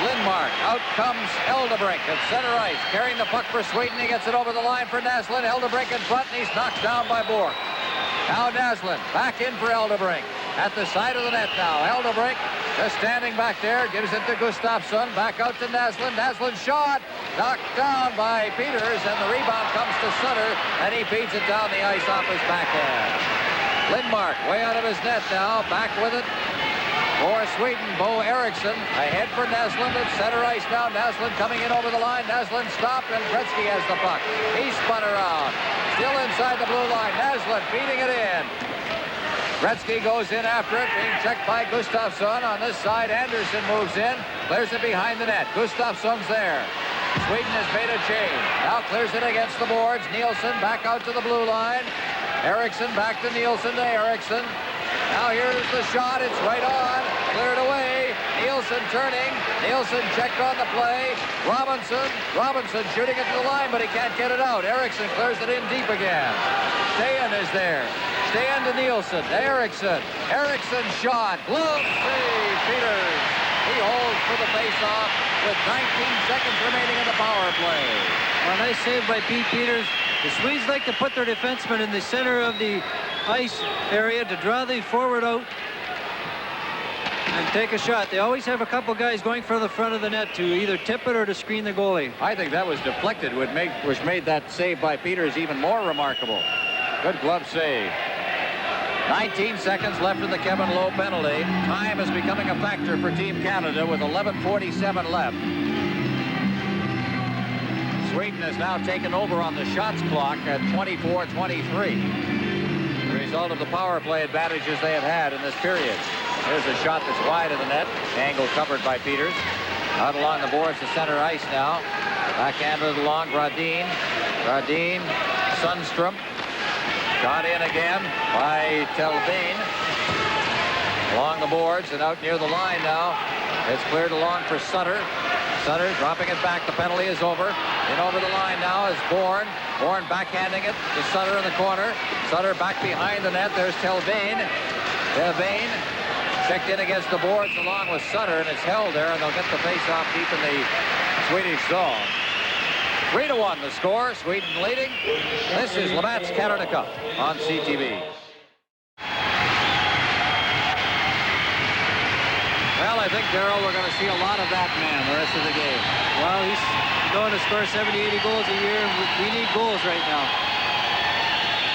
Lindmark. Out comes Eldebrink at center ice. Carrying the puck for Sweden. He gets it over the line for Naslund. Eldebrink in front, and he's knocked down by Bourne. Now Naslund back in for Eldebrink. At the side of the net now. Eldebrink just standing back there. Gives it to Gustafsson. Back out to Naslund. Naslund shot. Knocked down by Peters. And the rebound comes to Sutter. And he feeds it down the ice off his backhand. Lindmark way out of his net now. Back with it for Sweden. B.Эриксson ahead for Naslund at center ice now. Naslund coming in over the line. Naslund stopped, and Gretzky has the puck. He spun around. Still inside the blue line. Naslund feeding it in. Gretzky goes in after it, being checked by Gustafsson. On this side, Andersson moves in, clears it behind the net. Gustafsson's there. Sweden has made a change. Now clears it against the boards. Nilsson back out to the blue line. Eriksson back to Nilsson to Eriksson. Now here's the shot. It's right on. Cleared away. Nilsson turning. Nilsson checked on the play. Robinson shooting it to the line, but he can't get it out. Eriksson clears it in deep again. Stayan is there. Stayan to Nilsson. To Eriksson. Eriksson shot. Glove save. Peters. He holds for the face-off with 19 seconds remaining in the power play. Well, nice save by Pete Peters. The Swedes like to put their defensemen in the center of the ice area to draw the forward out and take a shot. They always have a couple guys going for the front of the net to either tip it or to screen the goalie. I think that was deflected, which made that save by Peters even more remarkable. Good glove save. 19 seconds left in the Kevin Lowe penalty. Time is becoming a factor for Team Canada with 11:47 left. Sweden has now taken over on the shots clock at 24-23. The result of the power play advantages they have had in this period. There's a shot that's wide of the net. Angle covered by Peters. Out along the boards to center ice now. Backhanded along Gradin. Sundstrom. Shot in again by Telvin. Along the boards and out near the line now. It's cleared along for Sutter. Sutter dropping it back. The penalty is over. In over the line now is Bourne. Bourne backhanding it to Sutter in the corner. Sutter back behind the net. There's Telvin. Telvin checked in against the boards along with Sutter, and it's held there, and they'll get the face-off deep in the Swedish zone. 3-1 the score. Sweden leading. This is Labatt's Canada Cup on CTV. Well, Well, I think, Darrell, we're going to see a lot of that man the rest of the game. Well, he's going to score 70, 80 goals a year, and we need goals right now.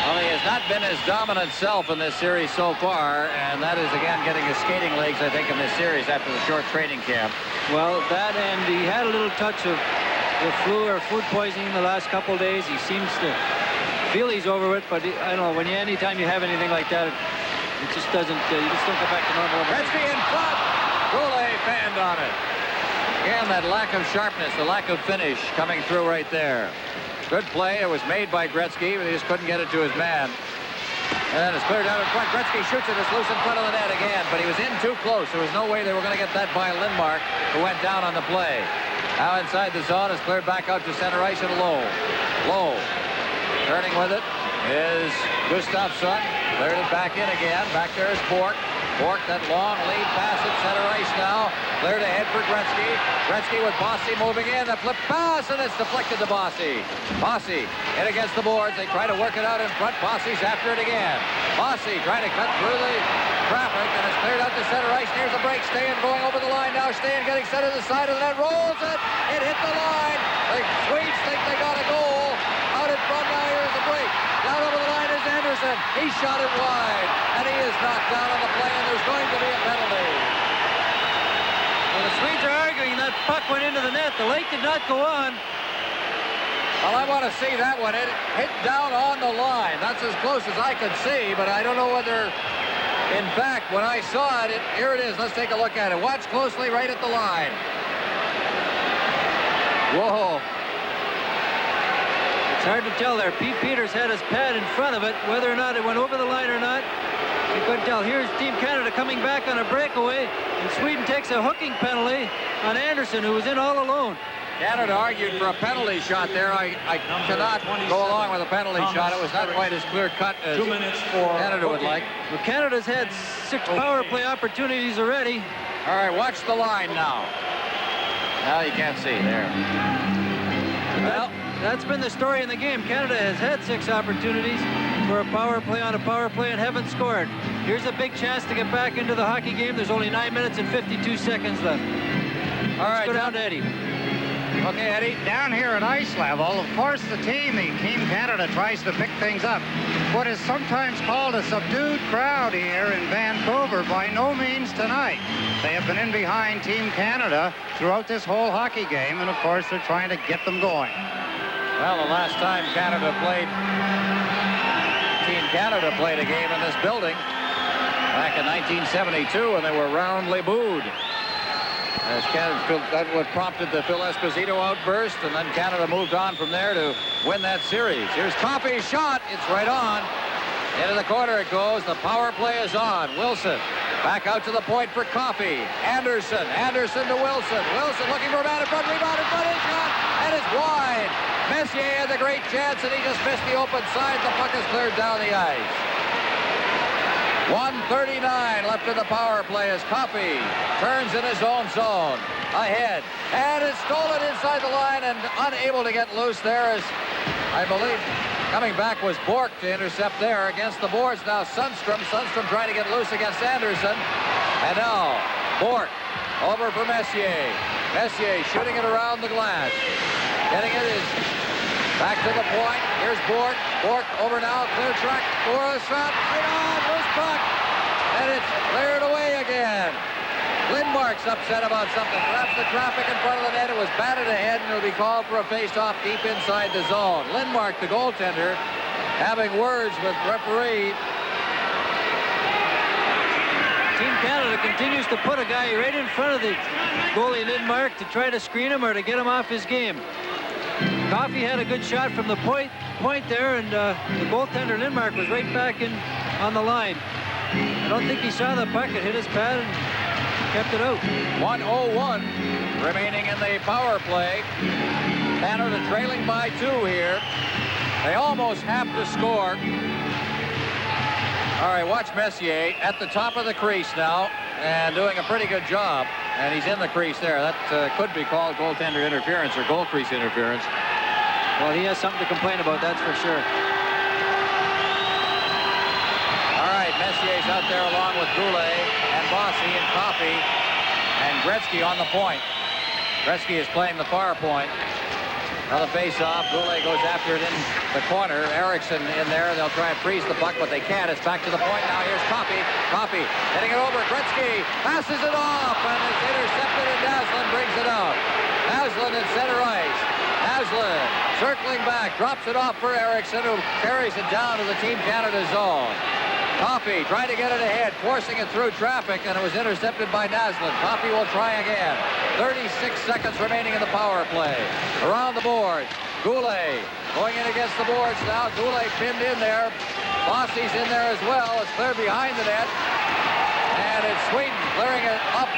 Well, he has not been his dominant self in this series so far, and that is, again, getting his skating legs, I think, in this series after the short training camp. Well, that, and he had a little touch of the flu or food poisoning the last couple of days. He seems to feel he's over it, but I don't know, anytime you have anything like that, it just doesn't, you just don't go back to normal. Gretzky in front. Goulet banned on it. Again, that lack of sharpness, the lack of finish coming through right there. Good play. It was made by Gretzky, but he just couldn't get it to his man. And then it's cleared out in front. Gretzky shoots it. It's loose in front of the net again, but he was in too close. There was no way they were going to get that by Lindmark, who went down on the play. Now inside the zone, is cleared back out to center ice and Lowe. Lowe turning with it is Gustafsson. Cleared it back in again. Back there is Bork. Bork, that long lead pass at center ice now. Cleared ahead for Gretzky. Gretzky with Bossy moving in. The flip pass, and it's deflected to Bossy. Bossy in against the boards. They try to work it out in front. Bossy's after it again. Bossy trying to cut through the traffic, and it's cleared out to center ice. Here's a break. Stayan going over the line now. Stayan getting set to the side of the net. Rolls it. It hit the line. The Swedes think they got a goal. Out in front now. Here's a break. Down over the line is Andersson. He shot it wide, and he is knocked down on the play, and there's going to be a penalty. Well, the Swedes are arguing that puck went into the net. The lake did not go on. Well, I want to see that one. It hit down on the line. That's as close as I could see, but I don't know whether, in fact, when I saw it, here it is. Let's take a look at it. Watch closely right at the line. Whoa. It's hard to tell there. Pete Peters had his pad in front of it. Whether or not it went over the line or not, you couldn't tell. Here's Team Canada coming back on a breakaway, and Sweden takes a hooking penalty on Andersson, who was in all alone. Canada argued for a penalty shot there. I cannot go along with a penalty shot. It was not quite as clear-cut as 2 minutes for Canada would like. Well, Canada's had 6 power play opportunities already. All right, watch the line now. Now you can't see there. Well, that's been the story in the game. Canada has had 6 opportunities for a power play on a power play and haven't scored. Here's a big chance to get back into the hockey game. There's only 9 minutes and 52 seconds left. all right, Let's go down to Eddie. Okay, Eddie. Down here at ice level, of course, the Team Canada tries to pick things up. What is sometimes called a subdued crowd here in Vancouver, by no means tonight. They have been in behind Team Canada throughout this whole hockey game, and of course, they're trying to get them going. Well, the last time Team Canada played a game in this building back in 1972, and they were roundly booed. As Canada, that what prompted the Phil Esposito outburst, and then Canada moved on from there to win that series. Here's Coffey's shot. It's right on. Into the corner it goes. The power play is on. Wilson back out to the point for Coffey. Andersson to Wilson. Wilson looking for a man in front. Rebound in front. His shot, and it's wide. Messier had the great chance, and he just missed the open side. The puck is cleared down the ice. 1:39 left in the power play as Coffey turns in his own zone. Ahead. And it's stolen inside the line and unable to get loose there as, I believe, coming back was Bork to intercept there against the boards. Now Sundstrom trying to get loose against Andersson. And now Bork over for Messier. Messier shooting it around the glass. Getting it is back to the point. Here's Bork. Bork over now. Clear track for a shot. Right on. Loose puck. And it's cleared away again. Lindmark's upset about something. Perhaps the traffic in front of the net. It was batted ahead, and it'll be called for a face-off deep inside the zone. Lindmark, the goaltender, having words with referee. Team Canada continues to put a guy right in front of the goalie Lindmark to try to screen him or to get him off his game. Coffey had a good shot from the point there, and the goaltender Lindmark was right back in on the line. I don't think he saw the puck. It hit his pad and kept it out. 1:01 remaining in the power play. Canada trailing by 2 here. They almost have to score. All right, watch Messier at the top of the crease now and doing a pretty good job. And he's in the crease there. That could be called goaltender interference or goal crease interference. Well, he has something to complain about, that's for sure. All right, Messier's out there along with Goulet and Bossy and Coffey. And Gretzky on the point. Gretzky is playing the far point. Another face-off. Goulet goes after it in the corner. Eriksson in there. They'll try and freeze the puck, but they can't. It's back to the point now. Here's Coffey. Coffey hitting it over. Gretzky passes it off, and it's intercepted, and Naslund brings it out. Naslund at center ice. Naslund circling back, drops it off for Eriksson, who carries it down to the Team Canada zone. Coffey trying to get it ahead, forcing it through traffic, and it was intercepted by Naslund. Coffey will try again. 36 seconds remaining in the power play. Around the board, Goulet going in against the boards now. Goulet pinned in there. Bossy's in there as well. It's clear behind the net. And it's Sweden clearing it up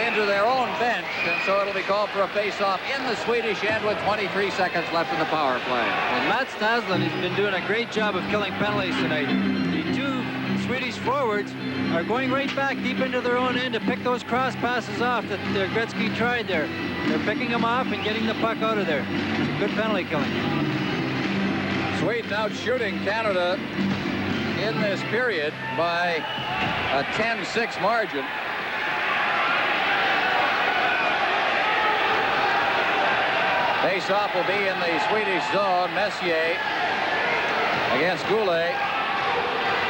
into their own bench, and so it'll be called for a face-off in the Swedish end with 23 seconds left in the power play. Well, Mats Naslund has been doing a great job of killing penalties tonight. The two Swedish forwards are going right back deep into their own end to pick those cross passes off that Gretzky tried there. They're picking them off and getting the puck out of there. It's a good penalty killing. Sweden out shooting Canada in this period by a 10-6 margin. Face-off will be in the Swedish zone. Messier against Goulet.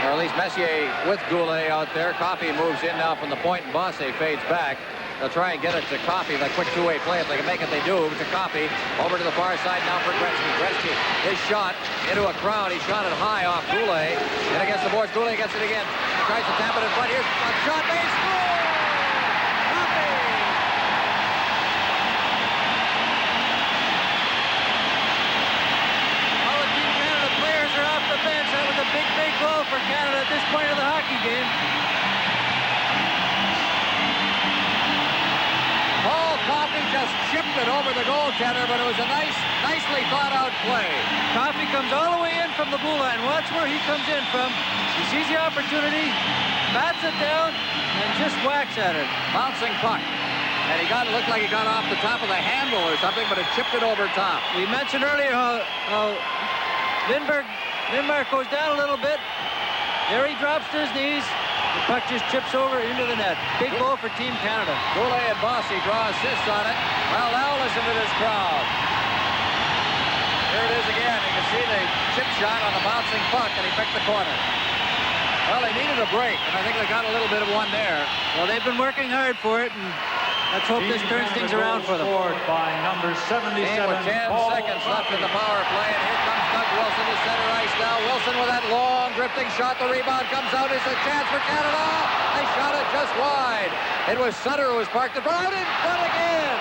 Or at least Messier with Goulet out there. Coffey moves in now from the point, and Bosse fades back. They'll try and get it to Coffey. That quick two-way play. If they can make it, they do. To Coffey. Over to the far side now for Gretzky. Gretzky, his shot into a crowd. He shot it high off Goulet. And against the boards, Goulet gets it again. Tries to tap it in front. Here's a shot. They score! Coffey! All the Team Canada players are off the bench. That was a big, big goal for Canada at this point of the hockey game. Coffey just chipped it over the goaltender, but it was a nicely thought-out play. Coffey comes all the way in from the blue line. Watch where he comes in from. He sees the opportunity, bats it down, and just whacks at it. Bouncing puck. And it looked like he got off the top of the handle or something, but it chipped it over top. We mentioned earlier how Lindbergh goes down a little bit. There he drops to his knees. The puck just chips over into the net. Big goal for Team Canada. Goulet and Bosse draw assists on it. Well, now listen to this crowd. Here it is again. You can see the chip shot on the bouncing puck, and he picked the corner. Well, they needed a break, and I think they got a little bit of one there. Well, they've been working hard for it, and let's hope this turns things around for them. Scored by number 77. And with 10 seconds left in the power play, and here comes Doug Wilson to center ice now. Wilson with that long drifting shot. The rebound comes out. It's a chance for Canada. They shot it just wide. It was Sutter who was parked in front. Out in front again.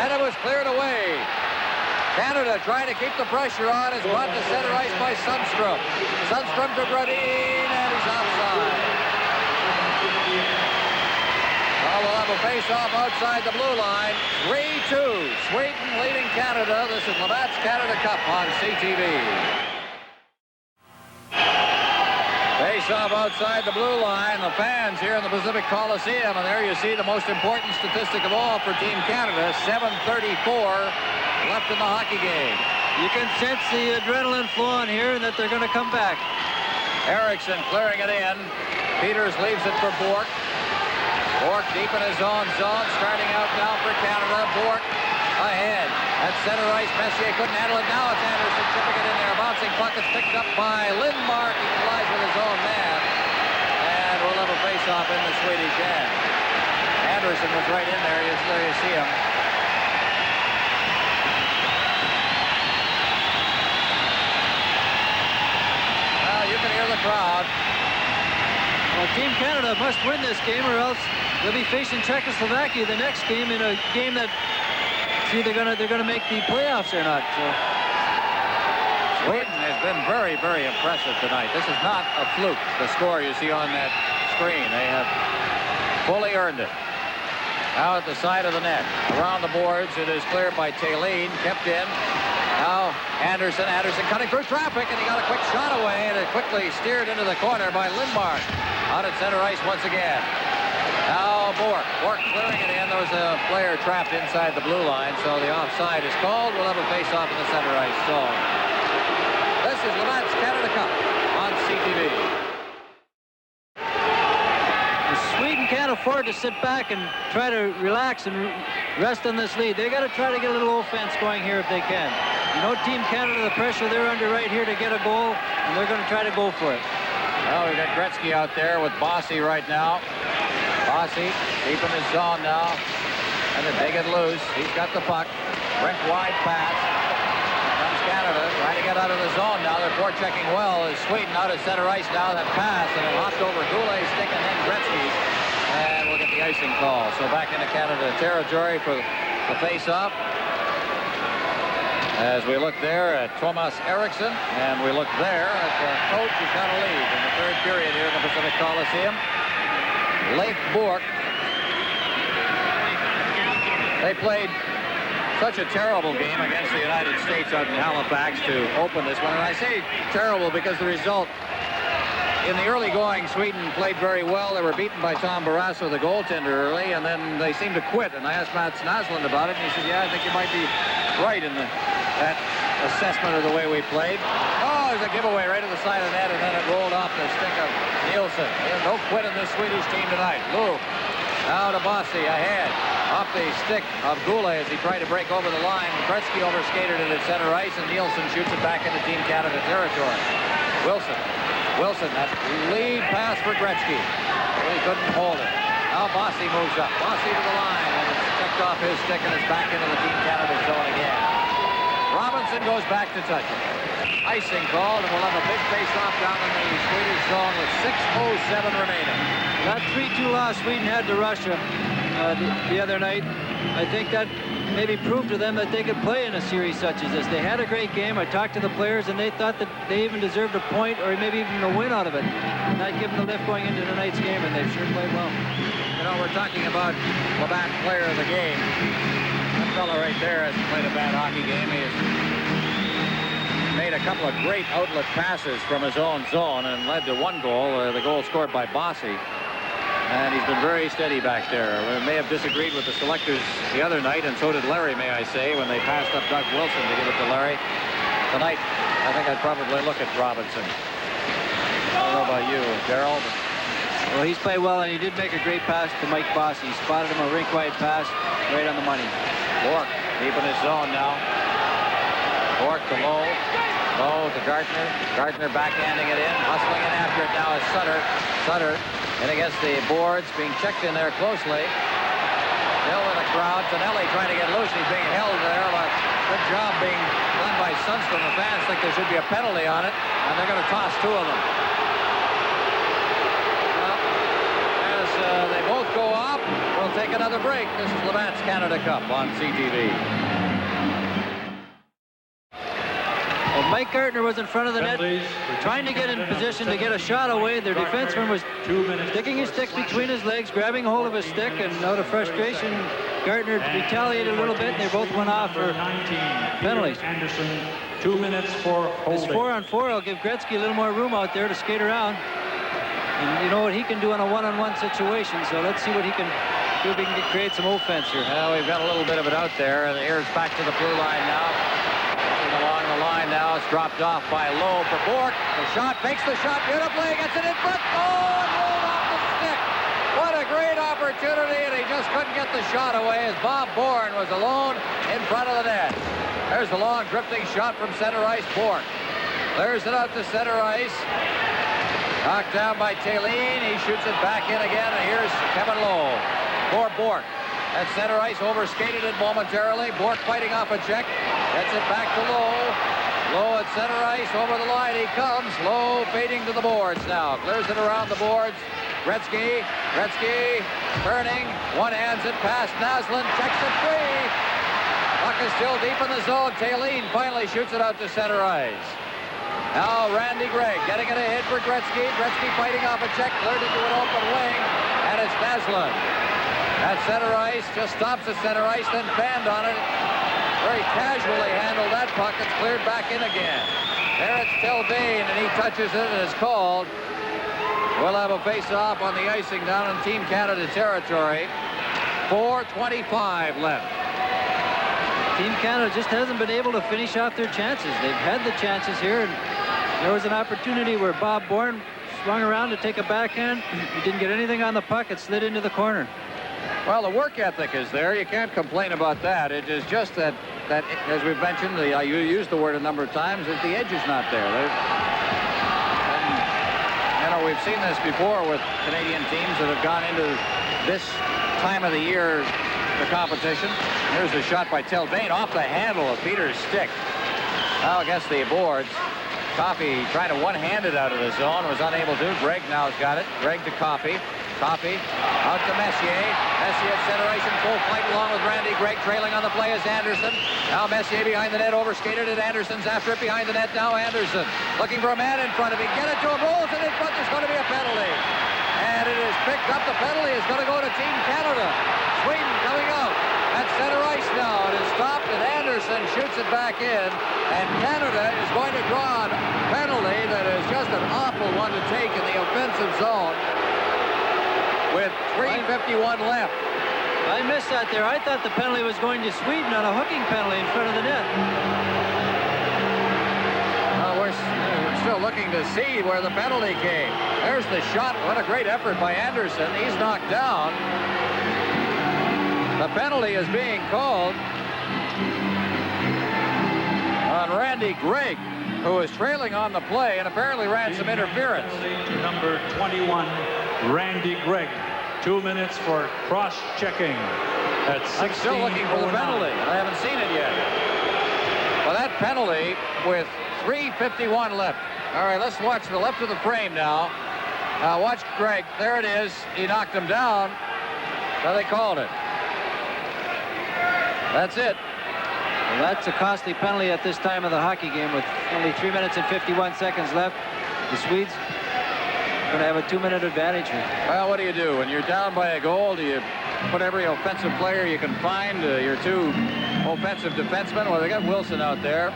And it was cleared away. Canada trying to keep the pressure on is brought to center ice by Sundstrom. Sundstrom to T.Gradin, and he's offside. Well, we'll have a face-off outside the blue line. 3-2. Sweden leading Canada. This is Labatt's Canada Cup on CTV. Face-off outside the blue line. The fans here in the Pacific Coliseum, and there you see the most important statistic of all for Team Canada. 7:34 left in the hockey game. You can sense the adrenaline flowing here and that they're going to come back. Eriksson clearing it in. Peters leaves it for Bourque. Bourque deep in his own zone, starting out now for Canada. Bourque ahead. At center ice, Messier couldn't handle it. Now it's Andersson chipping it in there. Bouncing puck is picked up by Lindmark. He collides with his own man. And we'll have a face-off in the Swedish end. Andersson was right in there. There you see him. Well, you can hear the crowd. Well, Team Canada must win this game, or else they'll be facing Czechoslovakia the next game in a game that either they're gonna make the playoffs or not. So Sweden has been very, very impressive tonight. This is not a fluke. The score you see on that screen, they have fully earned it. Now at the side of the net, around the boards, it is cleared by Thelin, kept in. Now Andersson cutting through traffic, and he got a quick shot away, and it quickly steered into the corner by Lindmark. Out at center ice once again. Now Bourque clearing it in. There was a player trapped inside the blue line, so the offside is called. We'll have a face-off in the center ice zone. This is Labatt's Canada Cup on CTV. Sweden can't afford to sit back and try to relax and rest on this lead. They got to try to get a little offense going here if they can. You know, Team Canada, the pressure they're under right here to get a goal, and they're going to try to go for it. Well, we've got Gretzky out there with Bossy right now. Bossy deep in his zone now. And they get loose. He's got the puck. Brink wide pass. Comes Canada trying to get out of the zone now. They're forechecking well. Is Sweden out of center ice now. That pass and it hopped over Goulet's stick and then Gretzky. And we'll get the icing call. So back into Canada territory for the face-off. As we look there at Т.Эрикссон, and we look there at the coach who's got a lead in the third period here in the Pacific Coliseum. Leif Bourque. They played such a terrible game against the United States out in Halifax to open this one. And I say terrible because the result, in the early going, Sweden played very well. They were beaten by Tom Barrasso, the goaltender, early, and then they seemed to quit. And I asked Mats Naslund about it, and he said, yeah, I think you might be right in that assessment of the way we played. Oh, there's a giveaway right to the side of the net, and then it rolled off the stick of Nilsson. There's no quit in this Swedish team tonight. Lou, now to Bossy, ahead. Off the stick of Goulet as he tried to break over the line. Gretzky overskated it at center ice, and Nilsson shoots it back into Team Canada territory. Wilson, that lead pass for Gretzky. But he couldn't hold it. Now Bossy moves up. Bossy to the line, and it's checked off his stick, and it's back into the Team Canada zone again. Robinson goes back to touch it. Icing called, and we'll have a big face-off down in the Swedish zone with 6:07 remaining. That 3-2 loss Sweden had to Russia the other night, I think that maybe proved to them that they could play in a series such as this. They had a great game. I talked to the players, and they thought that they even deserved a point or maybe even a win out of it. Not given the lift going into tonight's game, and they've sure played well. You know, we're talking about Labatt, player of the game. That fellow right there hasn't played a bad hockey game. He has made a couple of great outlet passes from his own zone and led to one goal, the goal scored by Bossy. And he's been very steady back there. We may have disagreed with the selectors the other night, and so did Larry, may I say, when they passed up Doug Wilson to give it to Larry. Tonight, I think I'd probably look at Robinson. I don't know about you, Darrell. Well, he's played well, and he did make a great pass to Mike Bossy. He spotted him a rink-wide pass right on the money. Bourque deep in his zone now. Bourque to Lowe. Lowe to Gartner. Gartner backhanding it in. Hustling in after it now is Sutter. Sutter in against the boards, being checked in there closely. Still in the crowd. Tonelli trying to get loose. He's being held there, but good job being done by Sundstrom. The fans think there should be a penalty on it, and they're going to toss two of them. Well, as they both go off, we'll take another break. This is Labatt's Canada Cup on CTV. Well, Mike Gartner was in front of the net, trying to get in position to get a shot away. Their defenseman was sticking his stick between his legs, grabbing hold of his stick, and out of frustration, Gartner retaliated a little bit, and they both went off for penalties. P.Андерсson, 2 minutes for holding. This 4-on-4 will give Gretzky a little more room out there to skate around. And you know what he can do in a one-on-one situation, so let's see what he can do if he can create some offense here. Well, we've got a little bit of it out there, and here's back to the blue line now. Along the line now, it's dropped off by Lowe for Bourque. The shot, makes the shot beautifully, gets it in front. Oh, and rolled off the stick. What a great opportunity, and he just couldn't get the shot away as Bob Bourne was alone in front of the net. There's the long drifting shot from center ice, Bourque. Clears it out to center ice. Knocked down by Taylene. He shoots it back in again, and here's Kevin Lowe for Bourque. At center ice, overskated it momentarily. Bourque fighting off a check. Gets it back to Lowe. Lowe at center ice, over the line he comes. Lowe fading to the boards now. Clears it around the boards. Gretzky turning. One hands it past Naslund. Checks it free. Puck is still deep in the zone. Taylene finally shoots it out to center ice. Now Randy Gregg getting it ahead for Gretzky. Gretzky fighting off a check. Cleared into an open wing. And it's Naslund. At center ice, just stops at center ice, then banned on it. Very casually handled that puck. It's cleared back in again. There it's Tilbane, and he touches it and is called. We'll have a face-off on the icing down in Team Canada territory. 4:25 left. Team Canada just hasn't been able to finish off their chances. They've had the chances here, and there was an opportunity where Bob Bourne swung around to take a backhand. He didn't get anything on the puck. It slid into the corner. Well, the work ethic is there. You can't complain about that. It is just that as we've mentioned, you used the word a number of times, that the edge is not there. We've seen this before with Canadian teams that have gone into this time of the year, the competition. Here's a shot by Telbane off the handle of Peter's stick. Now against the boards. Coffey trying to one-hand it out of the zone, was unable to. Gregg now's got it. Gregg to Coffey. Coffey out to Messier. Messier at center ice in full flight along with Randy Gregg. Trailing on the play is Andersson. Now Messier behind the net, overskated it. Andersson's after it behind the net. Now Andersson looking for a man in front of him. Get it to him. Rolls it in front. There's going to be a penalty. And it is picked up. The penalty is going to go to Team Canada. Sweden coming out at center ice now. It is stopped and Andersson shoots it back in. And Canada is going to draw a penalty that is just an awful one to take in the offensive zone. With 3:51 left. I missed that there. I thought the penalty was going to Sweden on a hooking penalty in front of the net. We're still looking to see where the penalty came. There's the shot. What a great effort by Andersson. He's knocked down. The penalty is being called on Randy Gregg, who is trailing on the play and apparently ran some interference. Number 21, Randy Gregg. 2 minutes for cross-checking at 16. I'm still looking for the penalty. I haven't seen it yet. Well, that penalty with 3:51 left. All right, let's watch the left of the frame now. Watch Gregg. There it is. He knocked him down. So they called it. That's it. Well, that's a costly penalty at this time of the hockey game with only 3 minutes and 51 seconds left. The Swedes going to have a 2-minute advantage here. Well, what do you do? When you're down by a goal, do you put every offensive player you can find? Your two offensive defensemen? Well, they got Wilson out there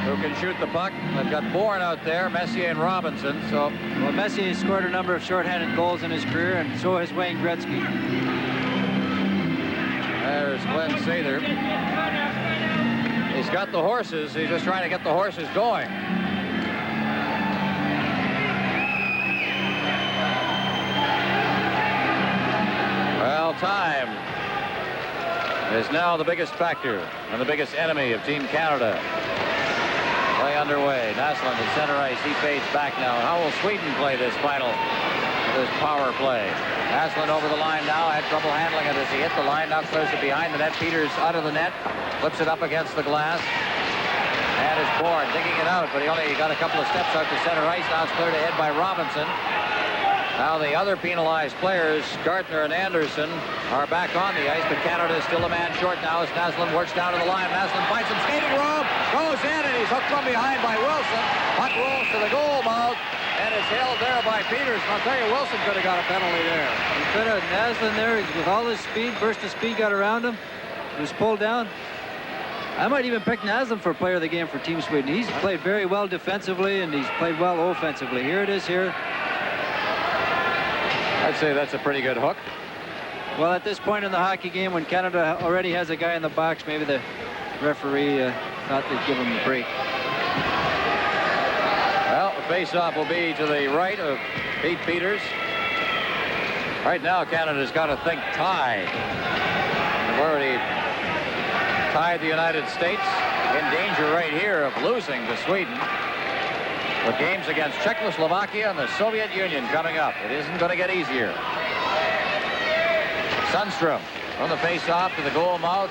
who can shoot the puck. They've got Bourne out there, Messier and Robinson. So, well, Messier scored a number of shorthanded goals in his career, and so has Wayne Gretzky. There's Glenn Sather. He's got the horses. He's just trying to get the horses going. Well, time is now the biggest factor and the biggest enemy of Team Canada. Play underway. Naslund at center ice. He fades back now. How will Sweden play this this power play? Naslund over the line now. Had trouble handling it as he hit the line. Now clears it behind the net. Peters out of the net. Flips it up against the glass. And it's Bourne digging it out, but he only got a couple of steps out to center ice. Now it's cleared ahead by Robinson. Now the other penalized players, Gartner and Andersson, are back on the ice, but Canada is still a man short now as Naslund works down to the line. Naslund finds some skating room, goes in, and he's hooked from behind by Wilson. Puck rolls to the goal mouth, and it's held there by Peters. I'll tell you, Wilson could have got a penalty there. He could have. Naslund there, with all his speed, burst of speed got around him. He was pulled down. I might even pick Naslund for player of the game for Team Sweden. He's played very well defensively, and he's played well offensively. Here it is here. I'd say that's a pretty good hook. Well, at this point in the hockey game, when Canada already has a guy in the box, maybe the referee thought they'd give him a break. Well, the face-off will be to the right of Pete Peters. Right now, Canada's got to think tie. They've already tied the United States, in danger right here of losing to Sweden. With games against Czechoslovakia and the Soviet Union coming up. It isn't going to get easier. Sundstrom from the face-off to the goal mouth.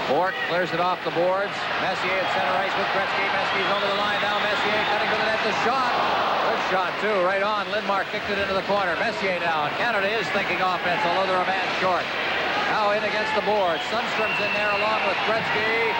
Bork clears it off the boards. Messier at center ice with Gretzky. Messier's over the line now. Messier cutting to the net. The shot. Good shot, too. Right on. Lindmark kicked it into the corner. Messier now. And Canada is thinking offense, although they're a man short. Now in against the boards. Sundstrom's in there along with Gretzky.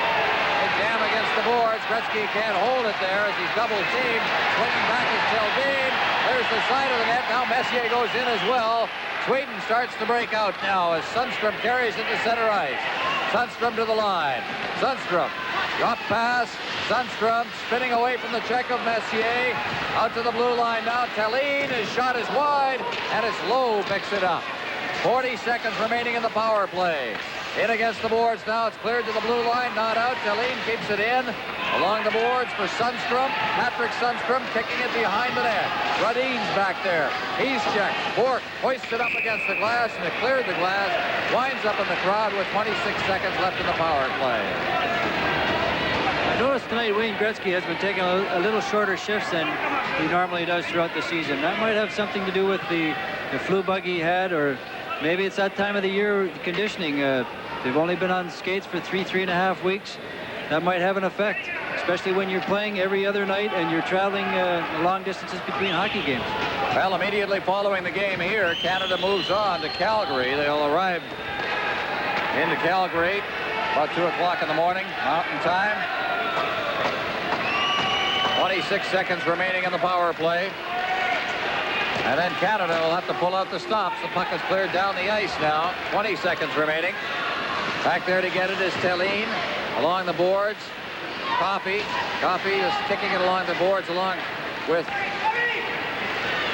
They jam against the boards. Gretzky can't hold it there as he's double-teamed. Swinging back is Telbane. There's the side of the net. Now Messier goes in as well. Sweden starts to break out now as Sundstrom carries it to center ice. Sundstrom to the line. Sundstrom. Drop pass. Sundstrom spinning away from the check of Messier. Out to the blue line now. Tallinn. His shot is wide, and it's Lowe picks it up. 40 seconds remaining in the power play. In against the boards now. It's cleared to the blue line. Not out. Thelin keeps it in. Along the boards for Sundstrom. P.Sundstrem kicking it behind the net. Gradin's back there. He's checked. Bork hoists it up against the glass, and it cleared the glass. Winds up in the crowd with 26 seconds left in the power play. I noticed tonight Wayne Gretzky has been taking a little shorter shifts than he normally does throughout the season. That might have something to do with the flu bug he had, or maybe it's that time of the year conditioning. They've only been on skates for 3.5 weeks. That might have an effect, especially when you're playing every other night and you're traveling long distances between hockey games. Well, immediately following the game here, Canada moves on to Calgary. They'll arrive into Calgary about 2 o'clock in the morning, Mountain Time. 26 seconds remaining in the power play. And then Canada will have to pull out the stops. The puck is cleared down the ice now. 20 seconds remaining. Back there to get it is Thelin. Along the boards, Coffey. Coffey is kicking it along the boards along with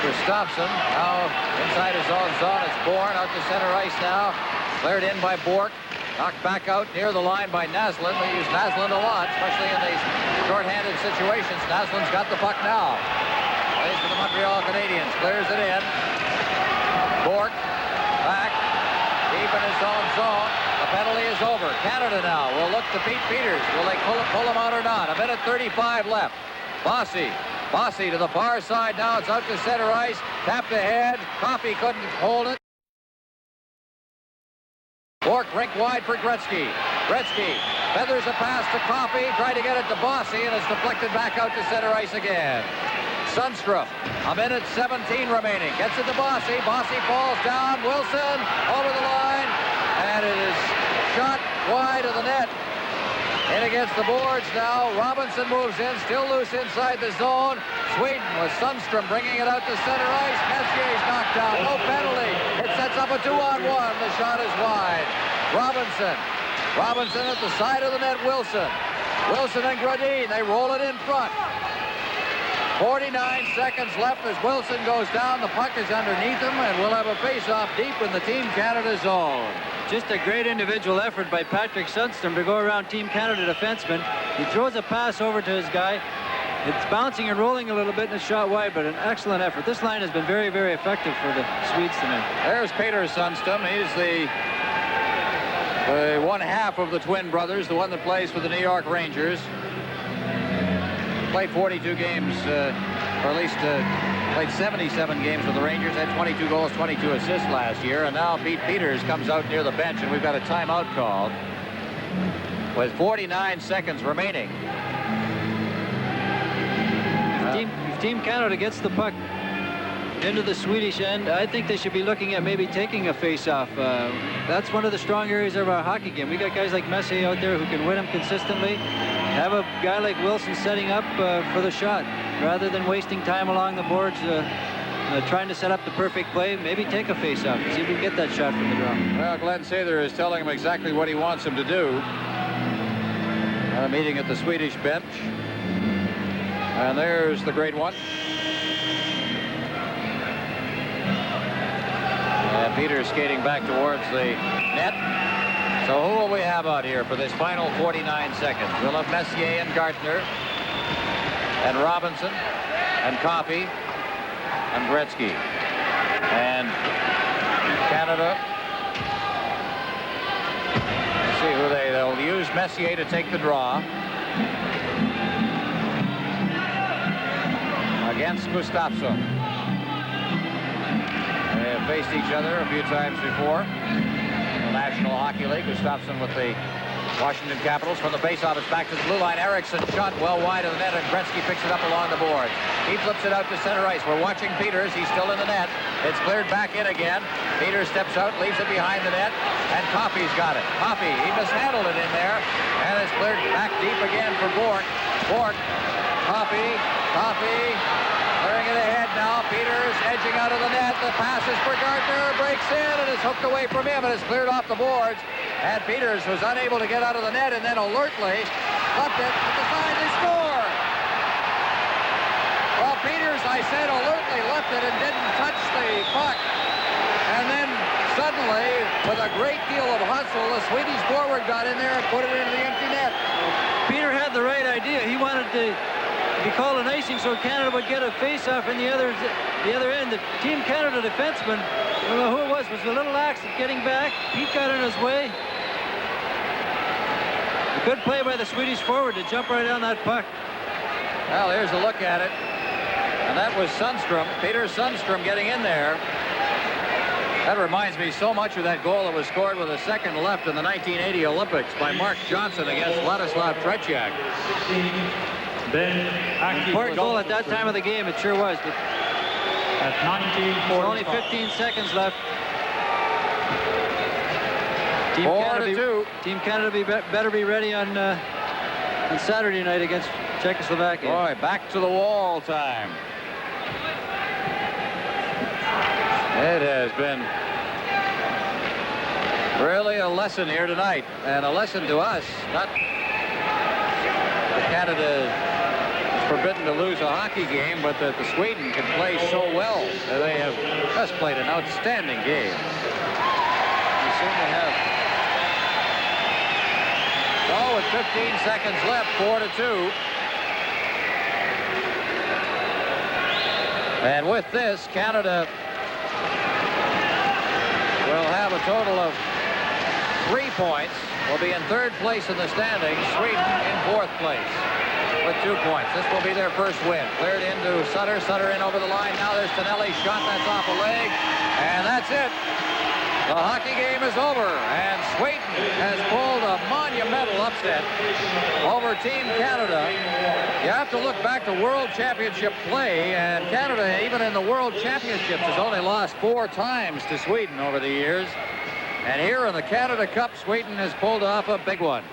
Gustafsson. Now inside his own zone. It's Bourne out to center ice now. Cleared in by Bork. Knocked back out near the line by Naslund. They use Naslund a lot, especially in these short-handed situations. Naslund's got the puck now. Plays for the Montreal Canadiens. Clears it in. Bork back deep in his own zone. The penalty is over. Canada now will look to beat Peters. Will they pull him out or not? A minute 35 left. Bossy to the far side now. It's out to center ice. Tapped ahead. Coffey couldn't hold it. Bork rink wide for Gretzky. Gretzky feathers a pass to Coffey. Tried to get it to Bossy, and it's deflected back out to center ice again. Sundstrom, a minute 17 remaining. Gets it to Bossy. Bossy falls down. Wilson over the line. And it is shot wide of the net. In against the boards now. Robinson moves in. Still loose inside the zone. Sweden with Sundstrom bringing it out to center ice. Messier's knocked down. No penalty. It sets up a 2-on-1. The shot is wide. Robinson at the side of the net. Wilson and Gradin. They roll it in front. 49 seconds left as Wilson goes down. The puck is underneath him, and we'll have a face-off deep in the Team Canada zone. Just a great individual effort by P.Sundstrem to go around Team Canada defenseman. He throws a pass over to his guy. It's bouncing and rolling a little bit, and it's shot wide, but an excellent effort. This line has been very, very effective for the Swedes tonight. There's P.Sundstrem. He's the one half of the twin brothers, the one that plays for the New York Rangers. Played 42 games, or at least played 77 games with the Rangers, had 22 goals, 22 assists last year, and now Pete Peters comes out near the bench, and we've got a timeout called with 49 seconds remaining. If Team Canada gets the puck into the Swedish end, I think they should be looking at maybe taking a face-off. That's one of the strong areas of our hockey game. We got guys like Messier out there who can win them consistently. Have a guy like Wilson setting up for the shot rather than wasting time along the boards trying to set up the perfect play. Maybe take a face-off, see if we can get that shot from the draw. Well, Glenn Sather is telling him exactly what he wants him to do. A meeting at the Swedish bench. And there's the great one. And Peters skating back towards the net. So who will we have out here for this final 49 seconds? We'll have Messier and Gartner and Robinson and Coffey and Gretzky. And Canada. Let's see who they'll use Messier to take the draw against Gustafsson. They have faced each other a few times before. National Hockey League. Gustafsson with the Washington Capitals. From the faceoff, it's back to the blue line. Eriksson shot well wide of the net, and Gretzky picks it up along the boards. He flips it out to center ice. We're watching Peters. He's still in the net. It's cleared back in again. Peters steps out, leaves it behind the net, and Coffey's got it. Coffey, he mishandled it in there, and it's cleared back deep again for Bork. Coffey, clearing it ahead now. Peters edging out of the net. The pass is for Gartner. Breaks in and is hooked away from him, and is cleared off the boards. And Peters was unable to get out of the net, and then alertly left it at the side. They score! Well, Peters, I said, alertly left it and didn't touch the puck. And then suddenly with a great deal of hustle. The Swedish forward got in there and put it into the empty net. Peter had the right idea. He wanted to be called an icing so Canada would get a face-off in the other end. The Team Canada defenseman, I don't know who it was a little lax at getting back. Pete got in his way. A good play by the Swedish forward to jump right on that puck. Well, here's a look at it. And that was Sundstrom, Pet.Suндстрем getting in there. That reminds me so much of that goal that was scored with a second left in the 1980 Olympics by Mark Johnson against Vladislav Tretiak. Important goal at that time of the game, it sure was. But at 19:45. only 15 seconds left. Team Canada better be ready on Saturday night against Czechoslovakia. Boy, back to the wall time. It has been really a lesson here tonight, and a lesson to us. Not that Canada is forbidden to lose a hockey game, but that the Sweden can play so well. They have just played an outstanding game. They certainly have. So with 15 seconds left, 4-2. And with this, Canada will have a total of 3 points. Will be in 3rd place in the standings. Sweden in 4th place with 2 points. This will be their first win. Cleared into Sutter. Sutter in over the line. Now there's Tonelli's shot. That's off a leg. And that's it. The hockey game is over. And Sweden has pulled a monumental upset over Team Canada. You have to look back to World Championship play, and Canada, even in the World Championships, has only lost 4 times to Sweden over the years. And here in the Canada Cup, Sweden has pulled off a big one.